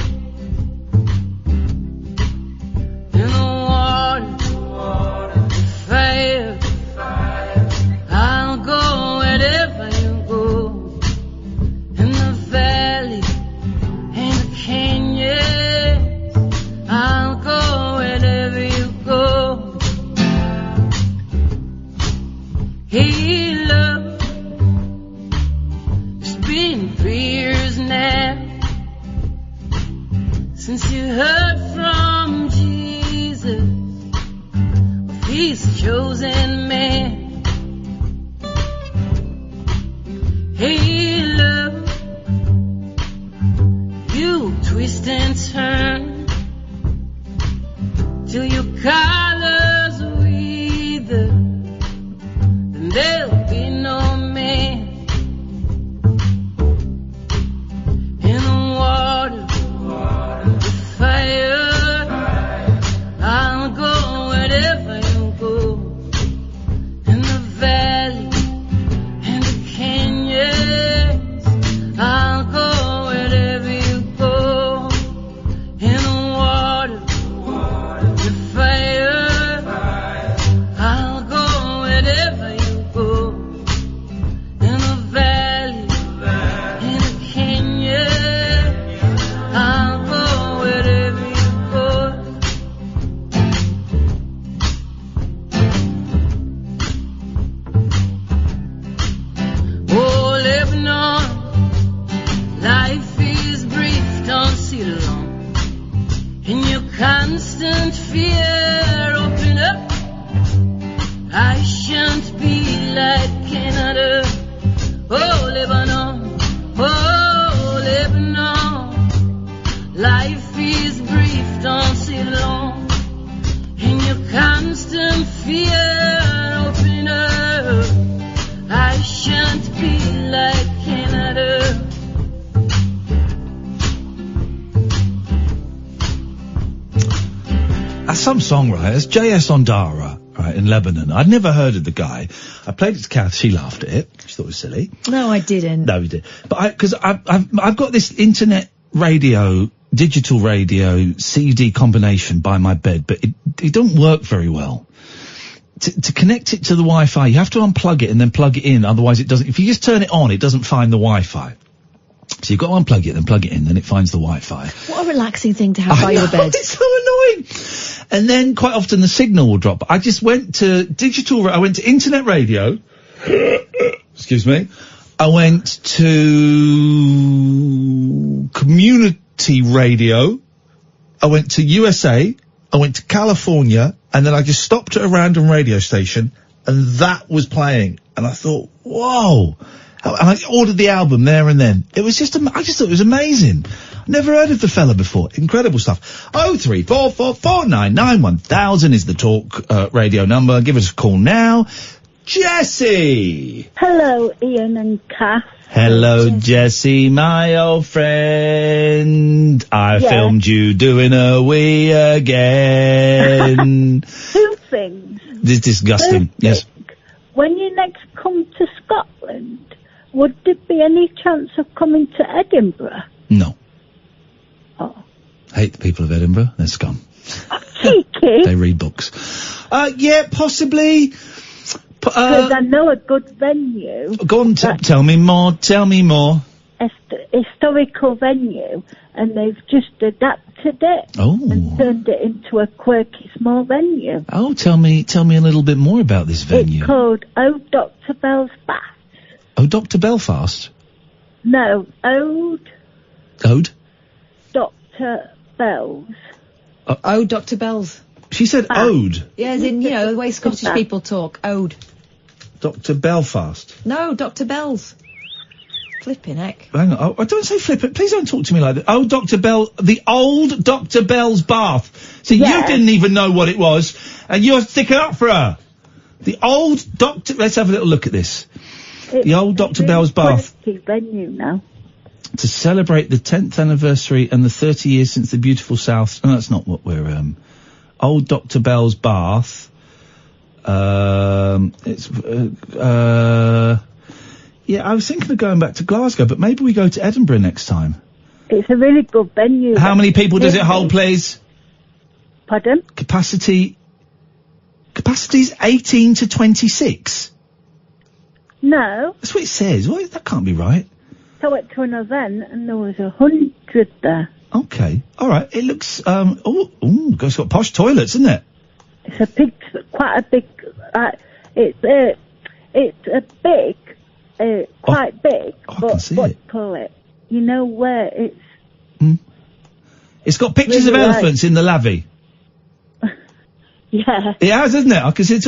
In the water, fire, I'll go wherever you go. In the valley, in the canyon, I'll go wherever you go. Hey, love, it's been 3 years now since you heard from Jesus. He's a chosen man. Hey, love, you twist and turn till your colors wither, then they'll shan't be like Canada. Oh, Lebanon, oh, Lebanon. Life is brief, don't sit long. In your constant fear, open up. I shan't be like Canada. That's some songwriters, J.S. Ondara, right, in Lebanon. I'd never heard of the guy. I played it to Kath, she laughed at it. She thought it was silly. No, I didn't. No, you did. But because I've got this internet radio, digital radio, CD combination by my bed, but it don't work very well. To connect it to the Wi-Fi, you have to unplug it and then plug it in, otherwise it doesn't, if you just turn it on, it doesn't find the Wi-Fi. So you've got to unplug it, then plug it in, then it finds the Wi-Fi. What a relaxing thing to have by your bed. It's so annoying. And then quite often the signal will drop. I just went to I went to internet radio. Excuse me. I went to community radio. I went to USA. I went to California. And then I just stopped at a random radio station and that was playing. And I thought, whoa. And I ordered the album there and then. It was just, I just thought it was amazing. Never heard of the fella before. Incredible stuff. 03444991000 is the talk radio number. Give us a call now. Jessie! Hello, Iain and Kath. Hello, Jessie, my old friend. I filmed you doing a wee again. Two things. This is disgusting. Yes. When you next come to Scotland, would there be any chance of coming to Edinburgh? No. Oh. Hate the people of Edinburgh. They're scum. Cheeky. They read books. Yeah, possibly. Because I know a good venue. Go on, tell me more. Tell me more. Historical venue, and they've just adapted it and turned it into a quirky small venue. Oh, tell me a little bit more about this venue. It's called Ode Dr. Bell's Bath. Oh, Dr. Belfast? No, Ode Dr. Bell's. Ode Dr. Bell's. She said ode. Yeah, as in, the way Scottish people talk. Ode. Dr. Belfast. No, Dr. Bell's. Flipping heck. Hang on. Oh, I don't say flip it. Please don't talk to me like that. Oh, Dr. Bell, the old Dr. Bell's bath. See, you didn't even know what it was, and you're sticking up for her. The old Dr. Let's have a little look at this. The old Dr. Bell's bath. Venue now. To celebrate the 10th anniversary and the 30 years since the beautiful South. Oh, that's not what we're, Old Dr. Bell's bath. Yeah, I was thinking of going back to Glasgow, but maybe we go to Edinburgh next time. It's a really good venue. How many people does it hold, please? Pardon? Capacity's 18 to 26. No. That's what it says. Well, that can't be right. I went to an event and there was 100 there. Okay. All right. It looks, it's got posh toilets, isn't it? It's a big, quite a big, it's a big, quite big, I can see what it. do you call it? You know where it's... It's got pictures really of elephants in the lavvy. Yeah. It has, isn't it? I can see it.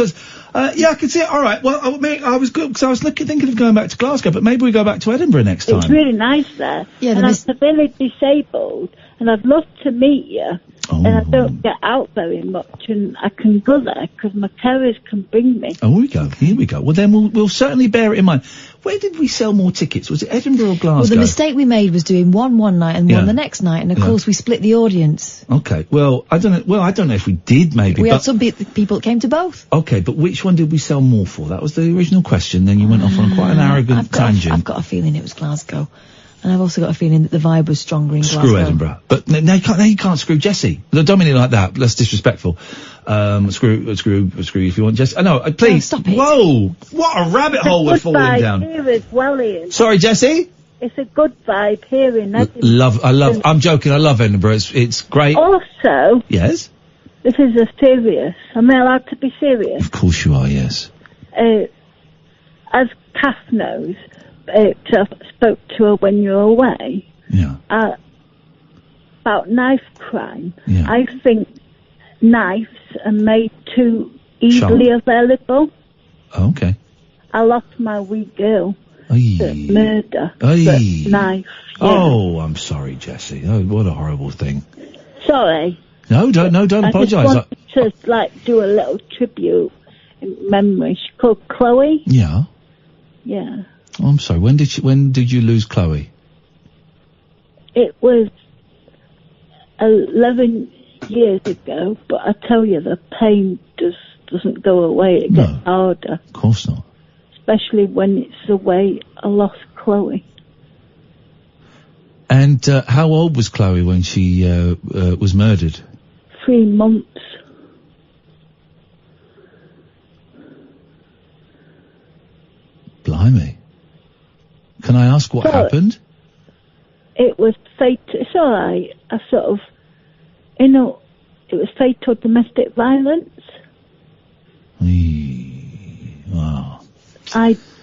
Yeah, I can see it. All right. Well, I was good because I was thinking of going back to Glasgow, but maybe we go back to Edinburgh next time. It's really nice there. Yeah, and I'm severely disabled, and I'd love to meet you. Oh. And I don't get out very much, and I can go there because my carers can bring me. Oh, here we go. Well, then we'll certainly bear it in mind. Where did we sell more tickets? Was it Edinburgh or Glasgow? Well, the mistake we made was doing one night and one the next night, and of course we split the audience. Okay. Well, I don't know. Well, I don't know if we did. Maybe we had some people that came to both. Okay, but which one did we sell more for? That was the original question. Then you went off on quite an arrogant tangent. I've got a feeling it was Glasgow. And I've also got a feeling that the vibe was stronger in Glasgow. Screw Edinburgh. But now you can't screw Jessie. Don't mean it like that. That's disrespectful. Screw if you want Jessie. No, please. Stop it. Whoa! What a rabbit hole we're falling down. Here as well, Iain. Sorry, Jessie? It's a good vibe here in Edinburgh. I'm joking. I love Edinburgh. It's great. Also. Yes? This is a serious. Am I allowed to be serious? Of course you are, yes. As Kath knows, I spoke to her when you were away. Yeah. About knife crime. Yeah. I think knives are made too easily available. Okay. I lost my wee girl Aye. to murder. Aye. But knife. Yeah. Oh, I'm sorry, Jessie. Oh, what a horrible thing. Sorry. No, don't apologise. I just wanted to, like, do a little tribute in memory. She's called Chloe. Yeah. Yeah. Oh, I'm sorry. When did you lose Chloe? It was 11 years ago, but I tell you, the pain just doesn't go away. It gets harder. Of course not. Especially when it's the way I lost Chloe. And how old was Chloe when she was murdered? 3 months. Blimey. Can I ask what happened? It was fatal. It's all right. I sort of, it was fatal domestic violence. Wow.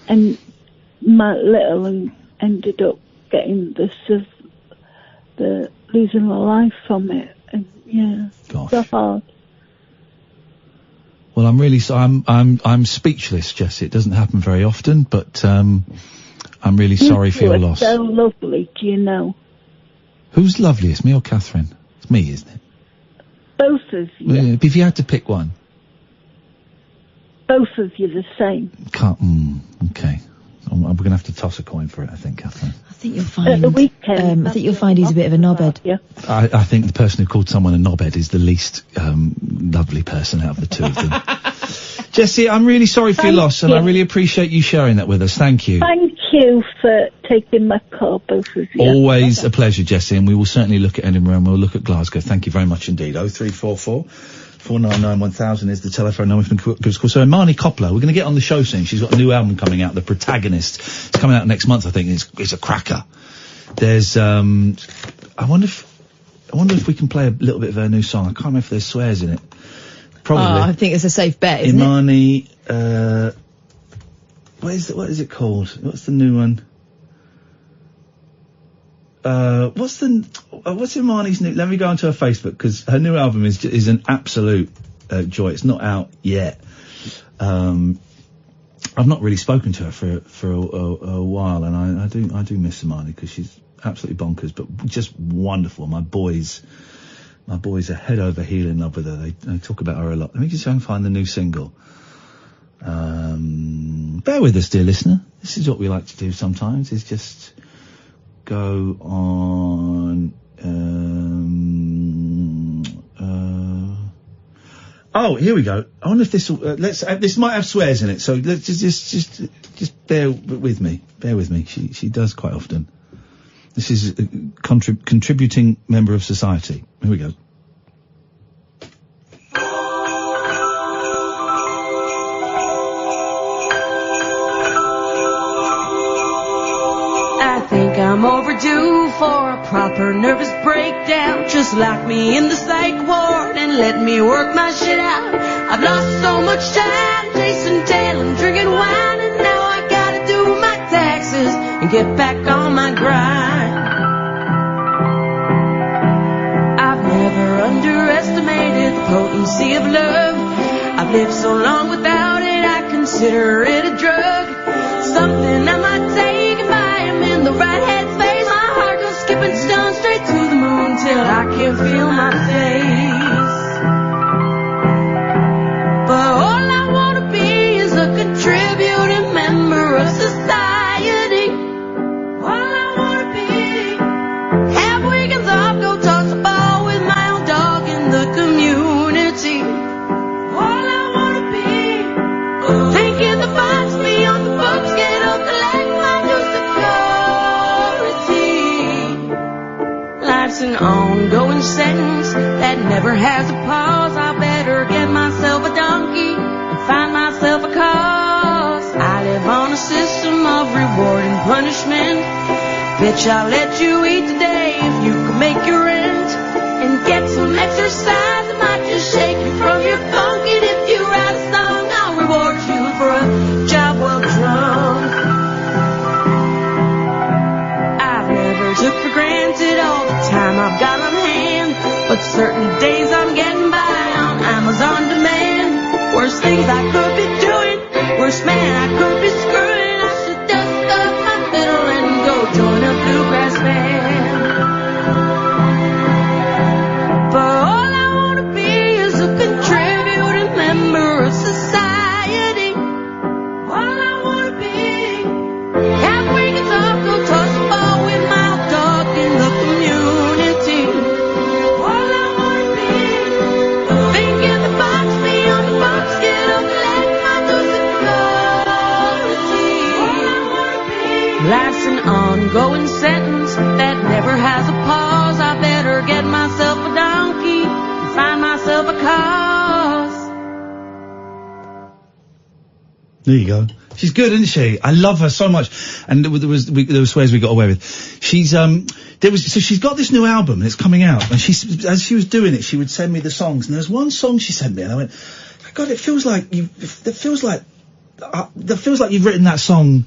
And my little one ended up getting the losing her life from it, and yeah, so hard. Well, I'm really I'm speechless, Jessie. It doesn't happen very often, but I'm really sorry for your loss. So lovely, do you know? Who's loveliest, me or Catherine? It's me, isn't it? Both of you. If you had to pick one. Both of you the same. Okay. We're going to have to toss a coin for it, I think, Catherine. I think you'll find. At the weekend. I think you'll find he's a bit of a knobhead. Yeah. I think the person who called someone a knobhead is the least lovely person out of the two of them. Jessie, I'm really sorry for your loss, and I really appreciate you sharing that with us. Thank you. Thank you for taking my call, both of you. Always a pleasure, Jessie, and we will certainly look at Edinburgh and we'll look at Glasgow. Thank you very much indeed. 0344 499 1000 is the telephone number from Give Us a Call. So Imani Coppola, we're going to get on the show soon. She's got a new album coming out, The Protagonist. It's coming out next month, I think. It's a cracker. There's I wonder if we can play a little bit of her new song. I can't remember if there's swears in it. Probably. Oh, I think it's a safe bet, isn't Imani, what is it called? What's the new one? What's Imani's new? Let me go onto her Facebook, because her new album is an absolute joy. It's not out yet. I've not really spoken to her for a while, and I do miss Imani, because she's absolutely bonkers, but just wonderful. My boys are head over heel in love with her. They talk about her a lot. Let me just try and find the new single. Bear with us, dear listener. This is what we like to do sometimes, is just go on. Oh, here we go. I wonder if this will, this might have swears in it, so let's just bear with me. Bear with me. She does quite often. This is a contributing member of society. Here we go. I think I'm overdue for a proper nervous breakdown. Just lock me in the psych ward and let me work my shit out. I've lost so much time chasing tail and drinking wine, and now I gotta do my taxes and get back on my grind. I've never underestimated the potency of love. I've lived so long without it, I consider it a drug. Something I might take if I am in the right headspace. My heart goes skipping stone straight to the moon till I can't feel my face. But all I want to be is a contributing member of society. All I want to be, have weekends off, go toss a ball with my own dog in the community. All I want to be, thinking the box me on the books, get up to like my new security. Life's an ongoing sentence that never has a pause. I better get myself a donkey and find myself a cause. I live on a system of reward and punishment. Bitch, I'll let you eat today if you can make your rent and get some exercise. I might just shake you from your funk, and if you write a song, I'll reward you for a job well done. I've never took for granted all the time I've got on hand, but certain days I'm getting by on Amazon Demand. Worst things I could be doing, worst going sentence that never has a pause. I better get myself a donkey and find myself a cause. There you go. She's good, isn't she? I love her so much. And there were swears we got away with. She's she's got this new album and it's coming out. And as she was doing it, she would send me the songs. And there was one song she sent me, and I went, God, it feels like you've written that song.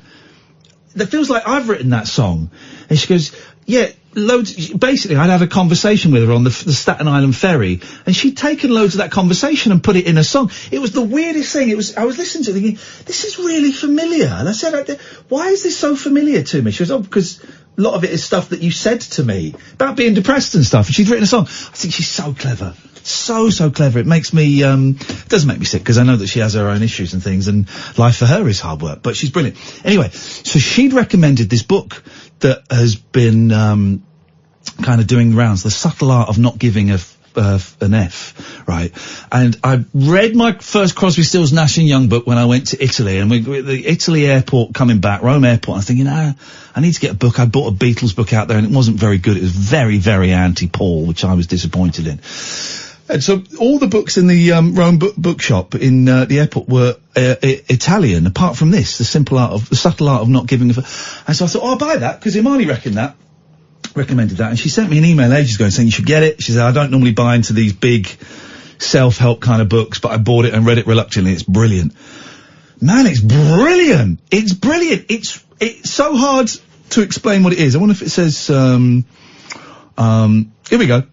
That feels like I've written that song. And she goes, yeah, loads. Basically, I'd had a conversation with her on the Staten Island ferry, and she'd taken loads of that conversation and put it in a song. It was the weirdest thing. I was listening to it thinking, this is really familiar. And I said, why is this so familiar to me? She goes, because a lot of it is stuff that you said to me about being depressed and stuff. And she'd written a song. I think she's so clever. So clever. It makes me, it doesn't make me sick because I know that she has her own issues and things, and life for her is hard work, but she's brilliant. Anyway, so she'd recommended this book that has been, kind of doing rounds, The Subtle Art of Not Giving an F, right? And I read my first Crosby, Stills, Nash & Young book when I went to Italy, and the Italy airport coming back, Rome airport, I'm thinking, I need to get a book. I bought a Beatles book out there and it wasn't very good. It was very, very anti-Paul, which I was disappointed in. And so all the books in the Rome bookshop in the airport were Italian, apart from this, The Subtle Art of Not Giving a F. And so I thought, I'll buy that, because Imani recommended that, and she sent me an email ages ago saying you should get it. She said, I don't normally buy into these big self-help kind of books, but I bought it and read it reluctantly. It's brilliant. Man, it's brilliant. It's brilliant. It's so hard to explain what it is. I wonder if it says, here we go.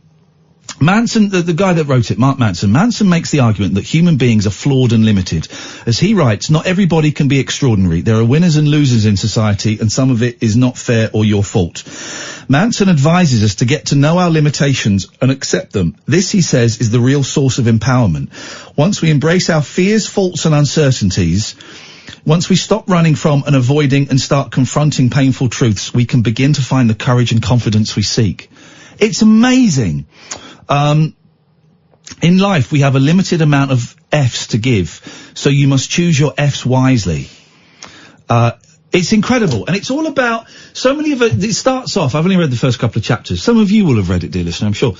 Manson, the guy that wrote it, Mark Manson makes the argument that human beings are flawed and limited. As he writes, not everybody can be extraordinary. There are winners and losers in society, and some of it is not fair or your fault. Manson advises us to get to know our limitations and accept them. This, he says, is the real source of empowerment. Once we embrace our fears, faults and uncertainties, once we stop running from and avoiding and start confronting painful truths, we can begin to find the courage and confidence we seek. It's amazing. In life, we have a limited amount of F's to give, so you must choose your F's wisely. It's incredible, and it's all about, so many of it starts off, I've only read the first couple of chapters, some of you will have read it, dear listener, I'm sure,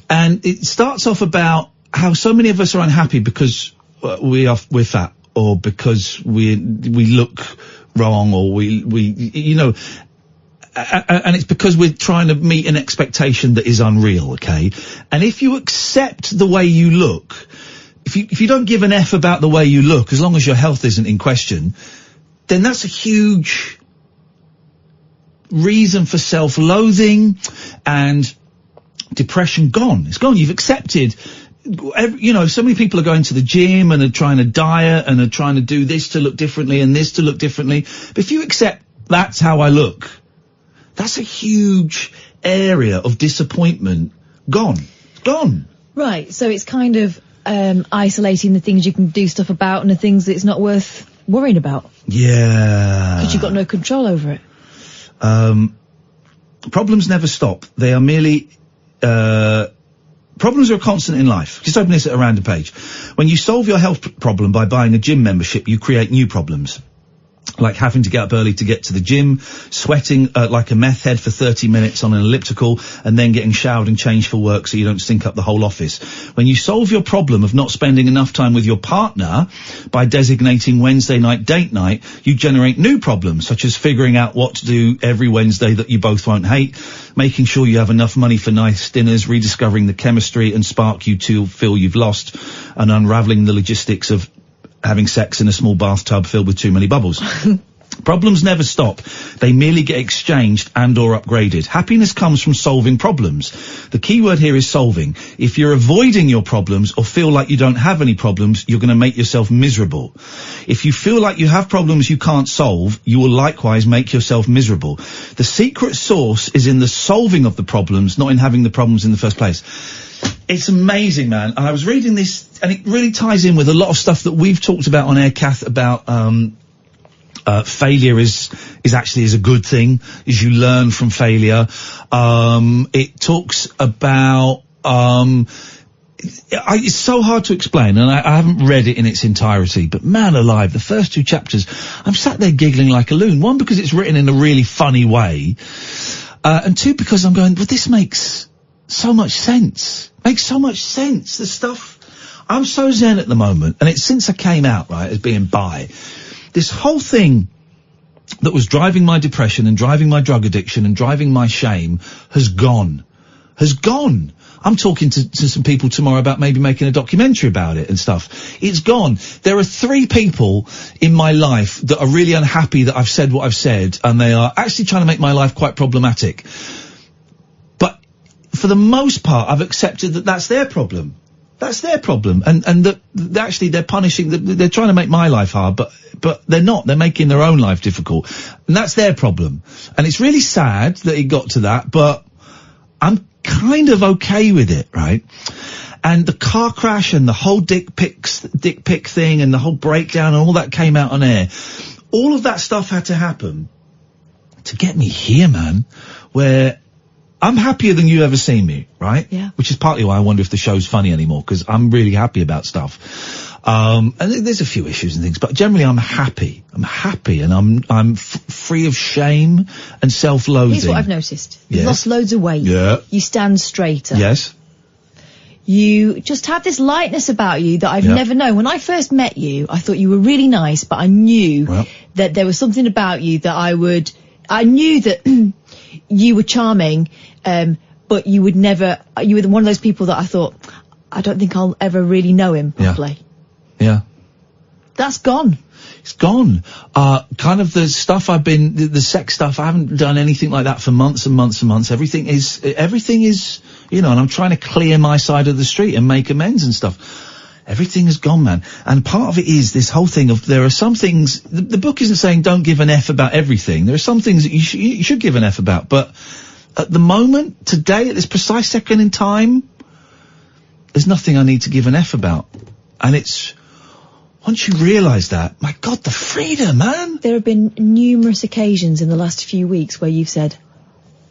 and it starts off about how so many of us are unhappy because we're fat, or because we look wrong, or we and it's because we're trying to meet an expectation that is unreal, okay? And if you accept the way you look, if you don't give an F about the way you look, as long as your health isn't in question, then that's a huge reason for self-loathing and depression gone. It's gone. You've accepted, so many people are going to the gym and are trying to diet and are trying to do this to look differently and this to look differently. But if you accept that's how I look, that's a huge area of disappointment gone. Right, so it's kind of isolating the things you can do stuff about and the things that it's not worth worrying about. Yeah. Because you've got no control over it. Problems never stop. They are merely... Problems are a constant in life. Just open this at a random page. When you solve your health problem by buying a gym membership, you create new problems. Like having to get up early to get to the gym, sweating like a meth head for 30 minutes on an elliptical, and then getting showered and changed for work so you don't stink up the whole office. When you solve your problem of not spending enough time with your partner by designating Wednesday night date night, you generate new problems, such as figuring out what to do every Wednesday that you both won't hate, making sure you have enough money for nice dinners, rediscovering the chemistry and spark you two feel you've lost, and unravelling the logistics of having sex in a small bathtub filled with too many bubbles. Problems never stop. They merely get exchanged and or upgraded. Happiness comes from solving problems. The key word here is solving. If you're avoiding your problems or feel like you don't have any problems, you're going to make yourself miserable. If you feel like you have problems you can't solve, you will likewise make yourself miserable. The secret sauce is in the solving of the problems, not in having the problems in the first place. It's amazing, man. And I was reading this, and it really ties in with a lot of stuff that we've talked about on Air, Kath, about failure is actually a good thing, as you learn from failure. It talks about it's so hard to explain, and I haven't read it in its entirety, but man alive, the first 2 chapters, I'm sat there giggling like a loon. 1, because it's written in a really funny way, and 2, because I'm going, well, this makes so much sense. Makes so much sense. The stuff, I'm so zen at the moment, and it's since I came out, right, as being bi, this whole thing that was driving my depression and driving my drug addiction and driving my shame has gone. I'm talking to some people tomorrow about maybe making a documentary about it and stuff. It's gone. There are 3 people in my life that are really unhappy that I've said what I've said, and they are actually trying to make my life quite problematic. But for the most part, I've accepted that that's their problem. That's their problem, and that actually they're punishing, they're trying to make my life hard, but they're not. They're making their own life difficult, and that's their problem. And it's really sad that it got to that, but I'm kind of okay with it, right? And the car crash and the whole dick pic thing and the whole breakdown and all that came out on air. All of that stuff had to happen to get me here, man, where I'm happier than you ever seen me, right? Yeah. Which is partly why I wonder if the show's funny anymore, because I'm really happy about stuff. And there's a few issues and things, but generally I'm happy. I'm happy, and I'm free of shame and self-loathing. Here's what I've noticed. You've Yes. lost loads of weight. Yeah. You stand straighter. Yes. You just have this lightness about you that I've Yeah. never known. When I first met you, I thought you were really nice, but I knew that there was something about you that I knew that you were charming, but you would never, you were one of those people that I thought, I don't think I'll ever really know him properly. Yeah. That's gone. It's gone. Kind of the stuff the sex stuff, I haven't done anything like that for months and months and months. Everything is, you know, and I'm trying to clear my side of the street and make amends and stuff. Everything is gone, man. And part of it is this whole thing of, there are some things, the book isn't saying don't give an F about everything. There are some things that you should give an F about, but at the moment, today, at this precise second in time, there's nothing I need to give an F about. And it's, once you realise that, my God, the freedom, man. There have been numerous occasions in the last few weeks where you've said,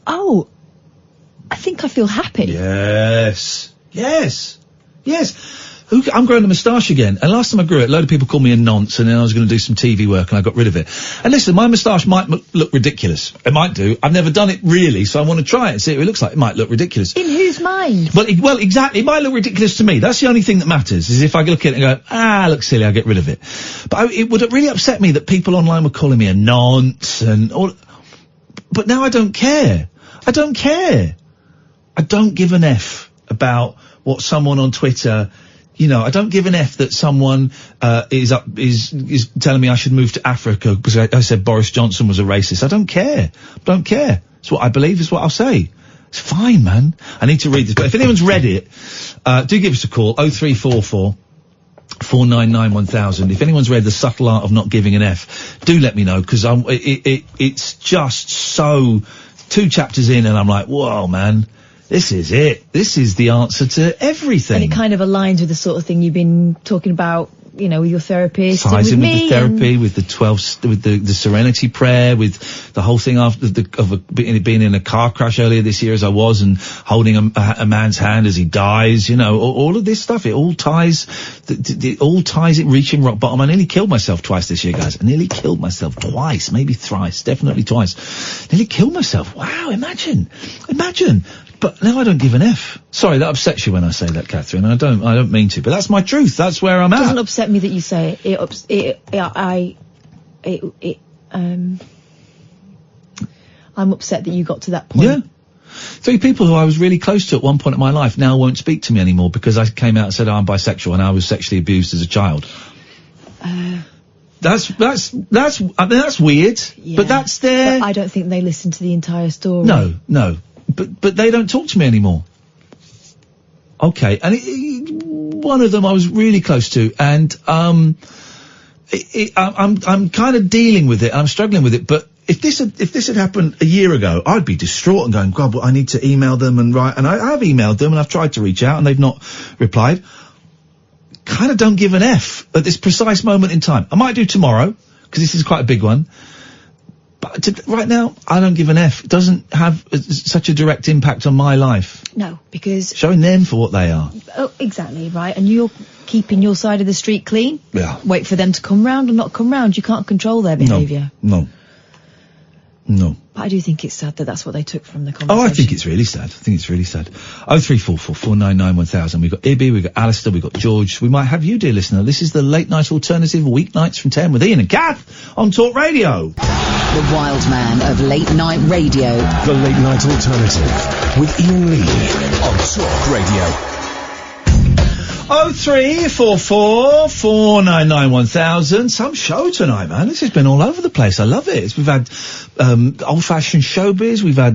oh, I think I feel happy. Yes. Yes. Yes. I'm growing a moustache again, and last time I grew it, a load of people called me a nonce, and then I was going to do some TV work, and I got rid of it. And listen, my moustache might look ridiculous. It might do. I've never done it really, so I want to try it and see what it looks like. It might look ridiculous. In whose mind? Well, exactly. It might look ridiculous to me. That's the only thing that matters, is if I look at it and go, looks silly, I'll get rid of it. But it would really upset me that people online were calling me a nonce and all. But now I don't care. I don't care. I don't give an F about what someone on Twitter, you know, I don't give an F that someone is telling me I should move to Africa because I said Boris Johnson was a racist. I don't care. Don't care. It's what I believe, is what I'll say. It's fine, man. I need to read this, but if anyone's read it, do give us a call, 0344 499 1000. If anyone's read The Subtle Art of Not Giving an F, do let me know, because it's just so, 2 chapters in and I'm like, whoa, man. This is it. This is the answer to everything. And it kind of aligns with the sort of thing you've been talking about, you know, with your therapist. Ties in and with with me the therapy, with the 12, with the Serenity Prayer, with the whole thing after being in a car crash earlier this year as I was, and holding a man's hand as he dies, you know, all of this stuff. It all ties, it all ties it, reaching rock bottom. I nearly killed myself twice this year, guys. I nearly killed myself twice, maybe thrice, definitely twice. Nearly killed myself. Wow, imagine. But now I don't give an F. Sorry, that upsets you when I say that, Catherine. I don't mean to, but that's my truth. That's where I'm at. It doesn't upset me that you say it. I'm upset that you got to that point. Yeah. 3 people who I was really close to at one point in my life now won't speak to me anymore because I came out and said I'm bisexual and I was sexually abused as a child. That's weird. Yeah, but that's their... But I don't think they listen to the entire story. No. But they don't talk to me anymore. Okay, and one of them I was really close to, and I'm kind of dealing with it. I'm struggling with it. But if this had happened a year ago, I'd be distraught and going, God, but I need to email them and write. And I have emailed them and I've tried to reach out and they've not replied. Kind of don't give an F at this precise moment in time. I might do tomorrow because this is quite a big one. But right now, I don't give an F. It doesn't have such a direct impact on my life. No, because... Showing them for what they are. Oh, exactly, right. And you're keeping your side of the street clean. Yeah. Wait for them to come round or not come round. You can't control their behaviour. No. But I do think it's sad that that's what they took from the conversation. Oh, I think it's really sad. 0344 499 1000. We've got Ibby, we've got Alistair, we've got George. We might have you, dear listener. This is the Late Night Alternative, weeknights from 10 with Iain and Kath on Talk Radio. The wild man of late night radio. The Late Night Alternative with Iain Lee on Talk Radio. 0344 499 1000. Some show tonight, man. This has been all over the place. I love it. We've had old-fashioned showbiz. We've had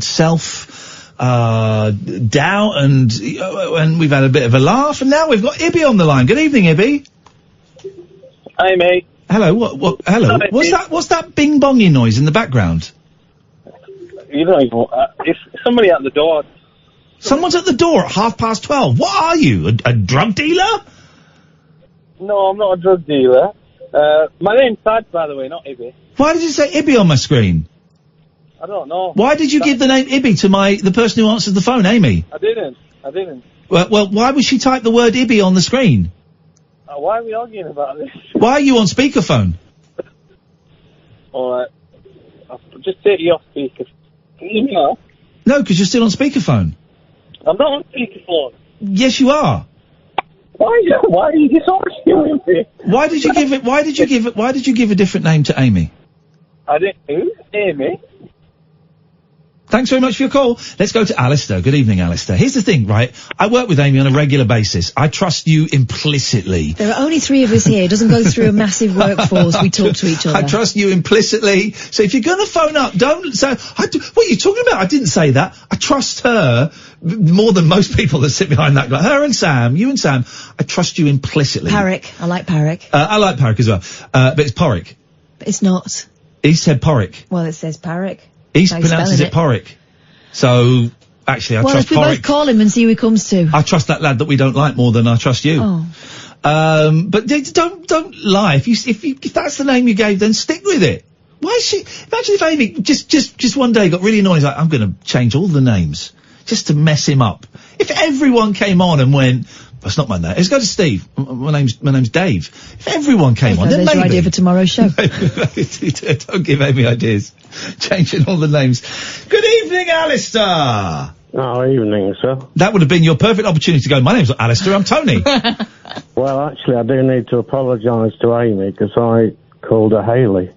doubt, and we've had a bit of a laugh. And now we've got Ibby on the line. Good evening, Ibby. Hey, mate. Hello. What? Hello. What's that bing-bonging noise in the background? You don't even... it's somebody at the door. Someone's at the door at 12:30. What are you, a drug dealer? No, I'm not a drug dealer. My name's Sad, by the way, not Ibby. Why did you say Ibby on my screen? I don't know. Why did you give the name Ibby to the person who answered the phone, Amy? I didn't. Well, why would she type the word Ibby on the screen? Why are we arguing about this? Why are you on speakerphone? Alright. I'll just take you off speaker. Can you hear me now? No, because you're still on speakerphone. I'm not on speakerphone. Yes, you are. Why are you dishonesty with me? Why did you give a different name to Amy? I didn't. Who? Amy? Thanks very much for your call. Let's go to Alistair. Good evening, Alistair. Here's the thing, right? I work with Amy on a regular basis. I trust you implicitly. There are only 3 of us here. It doesn't go through a massive workforce. We talk to each other. I trust you implicitly. So if you're going to phone up, don't say, what are you talking about? I didn't say that. I trust her more than most people that sit behind that guy. Her and Sam, you and Sam, I trust you implicitly. Parrick. I like Parrick. I like Parrick as well. But it's Porrick. But it's not. He said Porrick. Well, it says Parrick. He pronounces it Porrick. So, actually, I trust Porrick. Well, if we both call him and see who he comes to. I trust that lad that we don't like more than I trust you. Oh. But don't lie. If that's the name you gave, then stick with it. Why is she... Imagine if Amy just one day got really annoyed. He's like, I'm going to change all the names just to mess him up. If everyone came on and went... That's not my name. Let's go to Steve. My name's Dave. If everyone came on, then maybe... There's your idea for tomorrow's show. Don't give Amy ideas. Changing all the names. Good evening, Alistair. Oh, evening, sir. That would have been your perfect opportunity to go, my name's not Alistair, I'm Tony. Well, actually, I do need to apologise to Amy because I called her Hayley.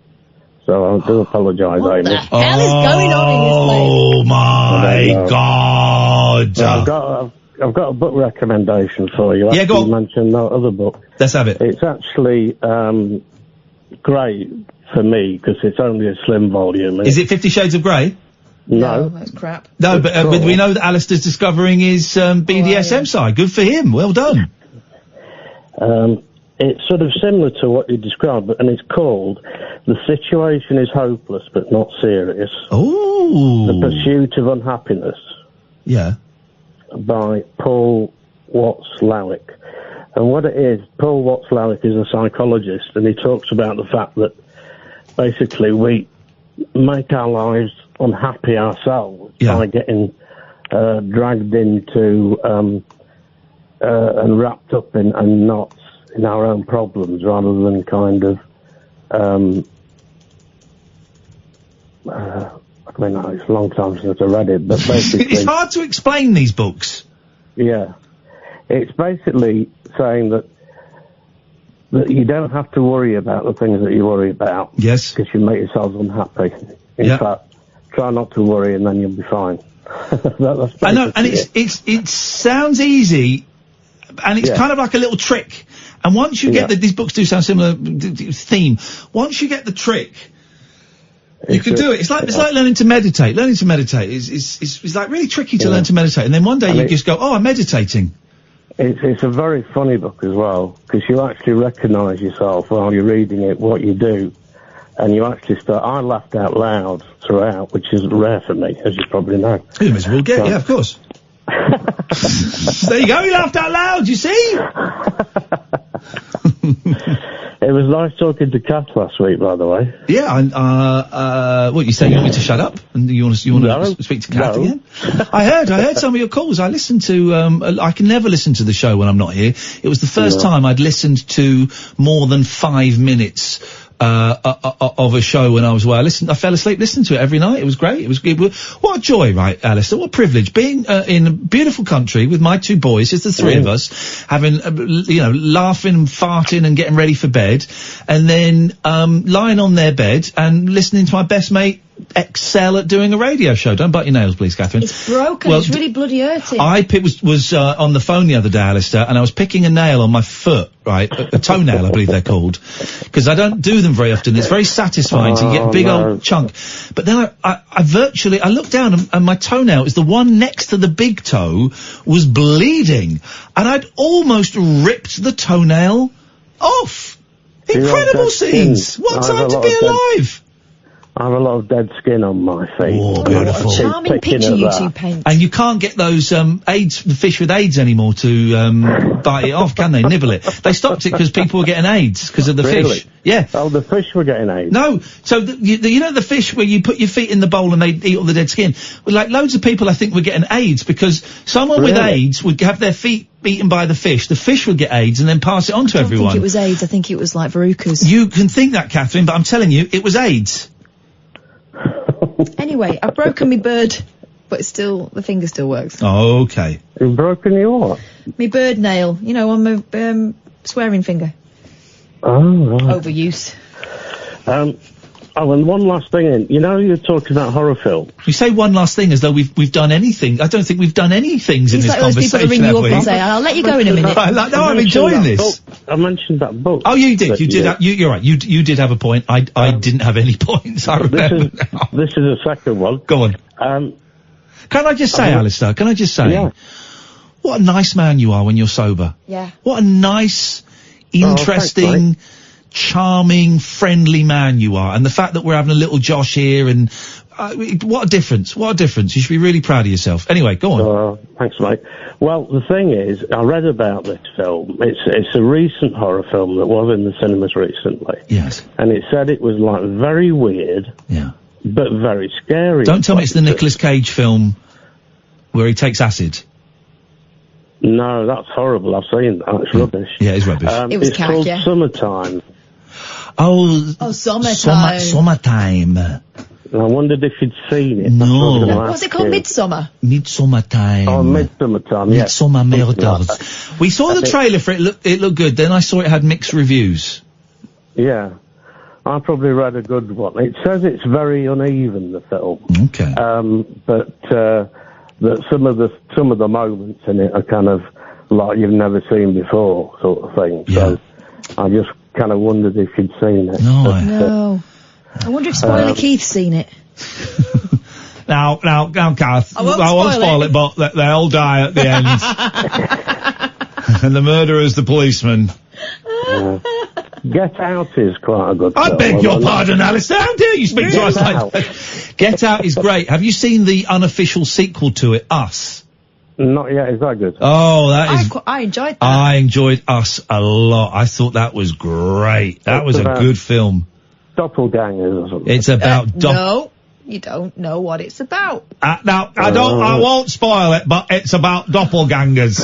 So I do apologise, Amy. What the hell is going on in this place? Oh, my God. Well, I've got a book recommendation for you. Yeah, go on. You mentioned no other book. Let's have it. It's actually great for me because it's only a slim volume. Is it 50 Shades of Grey? No. That's crap. No, but we know that Alistair's discovering his BDSM side. Good for him. Well done. It's sort of similar to what you described, and it's called The Situation is Hopeless But Not Serious. Oh. The Pursuit of Unhappiness. Yeah. By Paul Watts-Lowick. And what it is, Paul Watts-Lowick is a psychologist, and he talks about the fact that basically we make our lives unhappy ourselves by getting dragged into and wrapped up in knots in our own problems rather than kind of I mean, it's a long time since I read it, but basically... It's hard to explain these books. Yeah. It's basically saying that you don't have to worry about the things that you worry about. Yes. Because you make yourselves unhappy. In fact, try not to worry and then you'll be fine. That's I know, and it sounds easy, and it's kind of like a little trick. And once you get these books do sound similar theme. Once you get the trick... You can do it. It's like learning to meditate. Learning to meditate is like really tricky to learn to meditate, and then one day you just go, "Oh, I'm meditating." It's a very funny book as well because you actually recognise yourself while you're reading it, what you do, and you actually start. I laughed out loud throughout, which is rare for me, as you probably know. You might as well get, yeah, of course. There you go. You laughed out loud. You see. It was nice talking to Kath last week, by the way. Yeah, and, what, you saying you want me to shut up? And you want to speak to Kath again? I heard some of your calls. I listened to, I can never listen to the show when I'm not here. It was the first time I'd listened to more than 5 minutes, of a show when I was away. I fell asleep listening to it every night. It was great. It was what a joy, right, Alistair? What a privilege. Being, in a beautiful country with my 2 boys, just the 3 of us, having, laughing and farting and getting ready for bed, and then, lying on their bed and listening to my best mate excel at doing a radio show. Don't bite your nails, please, Catherine. It's broken. It's really bloody hurting. I was on the phone the other day, Alistair, and I was picking a nail on my foot, right? A toenail, I believe they're called. Because I don't do them very often. It's very satisfying to get a big old chunk. But then I looked down and my toenail is the one next to the big toe was bleeding. And I'd almost ripped the toenail off. Incredible scenes. What time to be alive. I have a lot of dead skin on my feet. Oh, beautiful. What a charming picture you 2 paint. And you can't get those, the fish with AIDS anymore to, bite it off, can they? Nibble it. They stopped it because people were getting AIDS because of the fish. Yeah. Oh, the fish were getting AIDS? No. So, you know the fish where you put your feet in the bowl and they eat all the dead skin? Well, like, loads of people, I think, were getting AIDS because someone with AIDS would have their feet eaten by the fish would get AIDS and then pass it on to everyone. I think it was AIDS. I think it was like verrucas. You can think that, Catherine, but I'm telling you, it was AIDS. Anyway, I've broken my bird, but the finger still works. Oh, okay. You've broken your what? My bird nail, on my swearing finger. Oh, right. Overuse. And one last thing, you're talking about horror film. You say one last thing as though we've done anything. I don't think we've done any things in this conversation. Those people that ring you up and say, I'll let you go in a minute. No, I'm enjoying this. I mentioned that book. Oh, you did. You're right. You did have a point. I didn't have any points. I remember now. This is a second one. Go on. Can I just say, Alistair, what a nice man you are when you're sober. Yeah. What a nice, interesting, charming, friendly man you are. And the fact that we're having a little Josh here and what a difference. What a difference. You should be really proud of yourself. Anyway, go on. Thanks, mate. Well, the thing is, I read about this film. It's a recent horror film that was in the cinemas recently. Yes. And it said it was like very weird. Yeah. But very scary. Don't tell me it's the Nicolas Cage film where he takes acid. No, that's horrible. I've seen that. It's rubbish. Yeah, it's rubbish. It was it's called Summertime. Oh, Summertime. Summertime. And I wondered if you'd seen it. No. What's it called? Midsummer? Midsummertime. Oh, Midsummertime, yeah. Midsummer Murders. We saw the trailer for it. It looked good. Then I saw it had mixed reviews. Yeah. I probably read a good one. It says it's very uneven, the film. Okay. But that some of the moments in it are kind of like you've never seen before, sort of thing. Yeah. So I just kind of wondered if you'd seen it. No. I wonder if Spoiler Keith's seen it. Now, Kath, I won't spoil it, but they all die at the end. And the murderer's the policeman. Get Out is quite a good film. I beg your pardon, Alistair. How dare you speak to us like that? Get Out is great. Have you seen the unofficial sequel to it, Us? Not yet. Is that good? Oh, that is... I enjoyed that. I enjoyed Us a lot. I thought that was great. That was a good film. Doppelgangers or something. It's about... No, you don't know what it's about. Now, I won't spoil it, but it's about doppelgangers.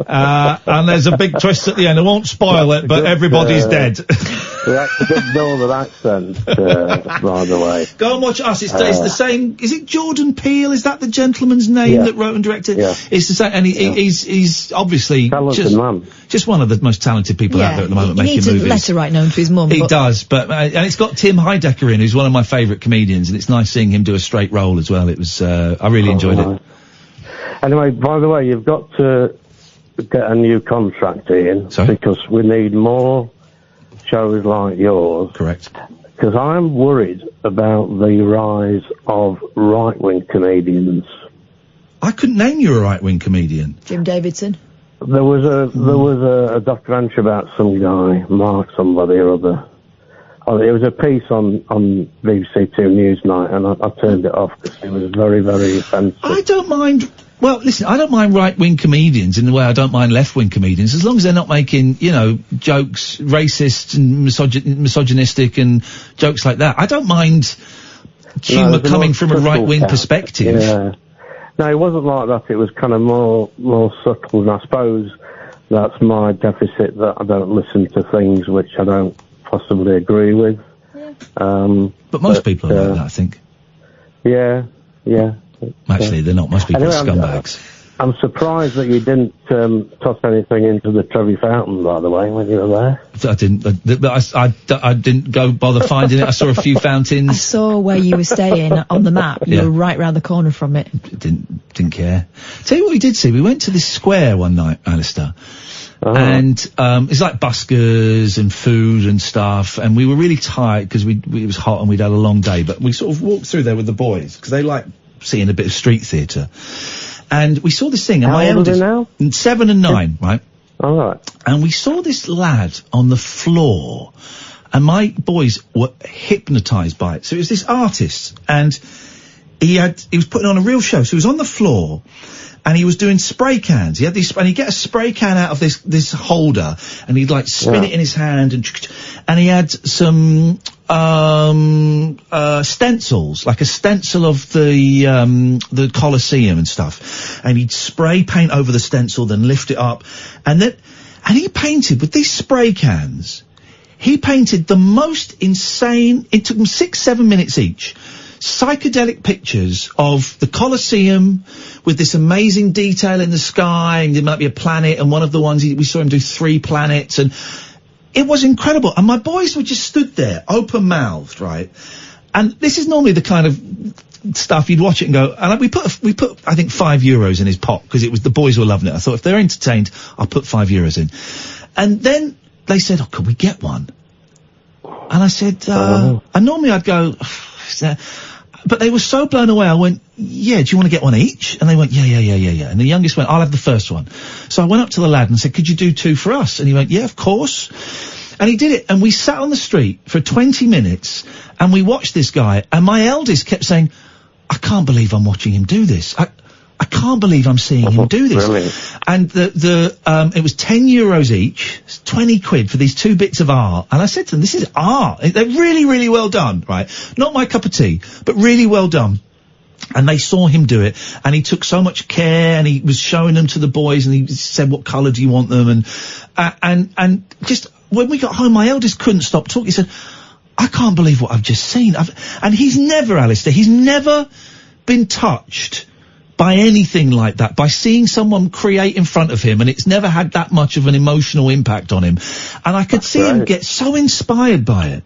And there's a big twist at the end. I won't spoil it, but everybody's dead. That's a good northern accent, by the way. Go and watch Us. It's the same. Is it Jordan Peele? Is that the gentleman's name that wrote and directed? Yeah. It's the same, and he's obviously just one of the most talented people out there at the moment making movies. He needs a letter right known to his mum. He does, but and it's got Tim Heidecker in, who's one of my favourite comedians, and it's nice seeing him do a straight role as well. It was I really enjoyed it. Anyway, by the way, you've got to get a new contract, Ian, because we need more shows like yours. Correct. Because I'm worried about the rise of right-wing comedians. I couldn't name you a right-wing comedian. Jim Davidson. There was a documentary about some guy, Mark somebody or other. Oh, it was a piece on BBC Two Newsnight, and I turned it off because it was very, very offensive. I don't mind Well, listen, I don't mind right-wing comedians in the way I don't mind left-wing comedians, as long as they're not making, you know, jokes, racist and misogynistic and jokes like that. I don't mind humour coming from a right-wing perspective. Yeah. No, it wasn't like that. It was kind of more subtle, and I suppose that's my deficit, that I don't listen to things which I don't possibly agree with. But most people are like that, I think. Yeah. Actually, they're not. Most people are scumbags. I'm surprised that you didn't toss anything into the Trevi Fountain, by the way, when you were there. I didn't. I didn't go bother finding it. I saw a few fountains. I saw where you were staying on the map. You were right round the corner from it. Didn't care. Tell you what we did see. We went to this square one night, Alistair. And it's like buskers and food and stuff, and we were really tired because it was hot and we'd had a long day, but we sort of walked through there with the boys because they like seeing a bit of street theatre. And we saw this thing, and my eldest, 7 and 9, right? All right. And we saw this lad on the floor, and my boys were hypnotised by it. So it was this artist, and he was putting on a real show. So he was on the floor, and he was doing spray cans. He had these, and he'd get a spray can out of this holder, and he'd like spin it in his hand, and he had some stencils, like a stencil of the Colosseum and stuff, and he'd spray paint over the stencil, then lift it up, and he painted with these spray cans. He painted the most insane. It took him 6-7 minutes each. Psychedelic pictures of the Colosseum with this amazing detail in the sky, and there might be a planet, and one of the ones we saw him do 3 planets, and it was incredible. And my boys were just stood there, open-mouthed, right? And this is normally the kind of stuff you'd watch it and go, and we put I think €5 in his pot, because it was, the boys were loving it. I thought, if they're entertained, I'll put €5 in. And then they said, oh, could we get one? And I said, and normally I'd go, but they were so blown away, I went, yeah, do you want to get one each? And they went, yeah. And the youngest went, I'll have the first one. So I went up to the lad and said, could you do 2 for us? And he went, yeah, of course. And he did it, and we sat on the street for 20 minutes, and we watched this guy, and my eldest kept saying, I can't believe I'm watching him do this. I can't believe I'm seeing him do this. Brilliant. And it was €10 each, 20 quid for these 2 bits of art. And I said to them, this is art. They're really, really well done, right? Not my cup of tea, but really well done. And they saw him do it, and he took so much care, and he was showing them to the boys, and he said, what colour do you want them? And just, when we got home, my eldest couldn't stop talking. He said, I can't believe what I've just seen. And he's never, Alistair, he's never been touched by anything like that, by seeing someone create in front of him, and it's never had that much of an emotional impact on him. And I could see him get so inspired by it.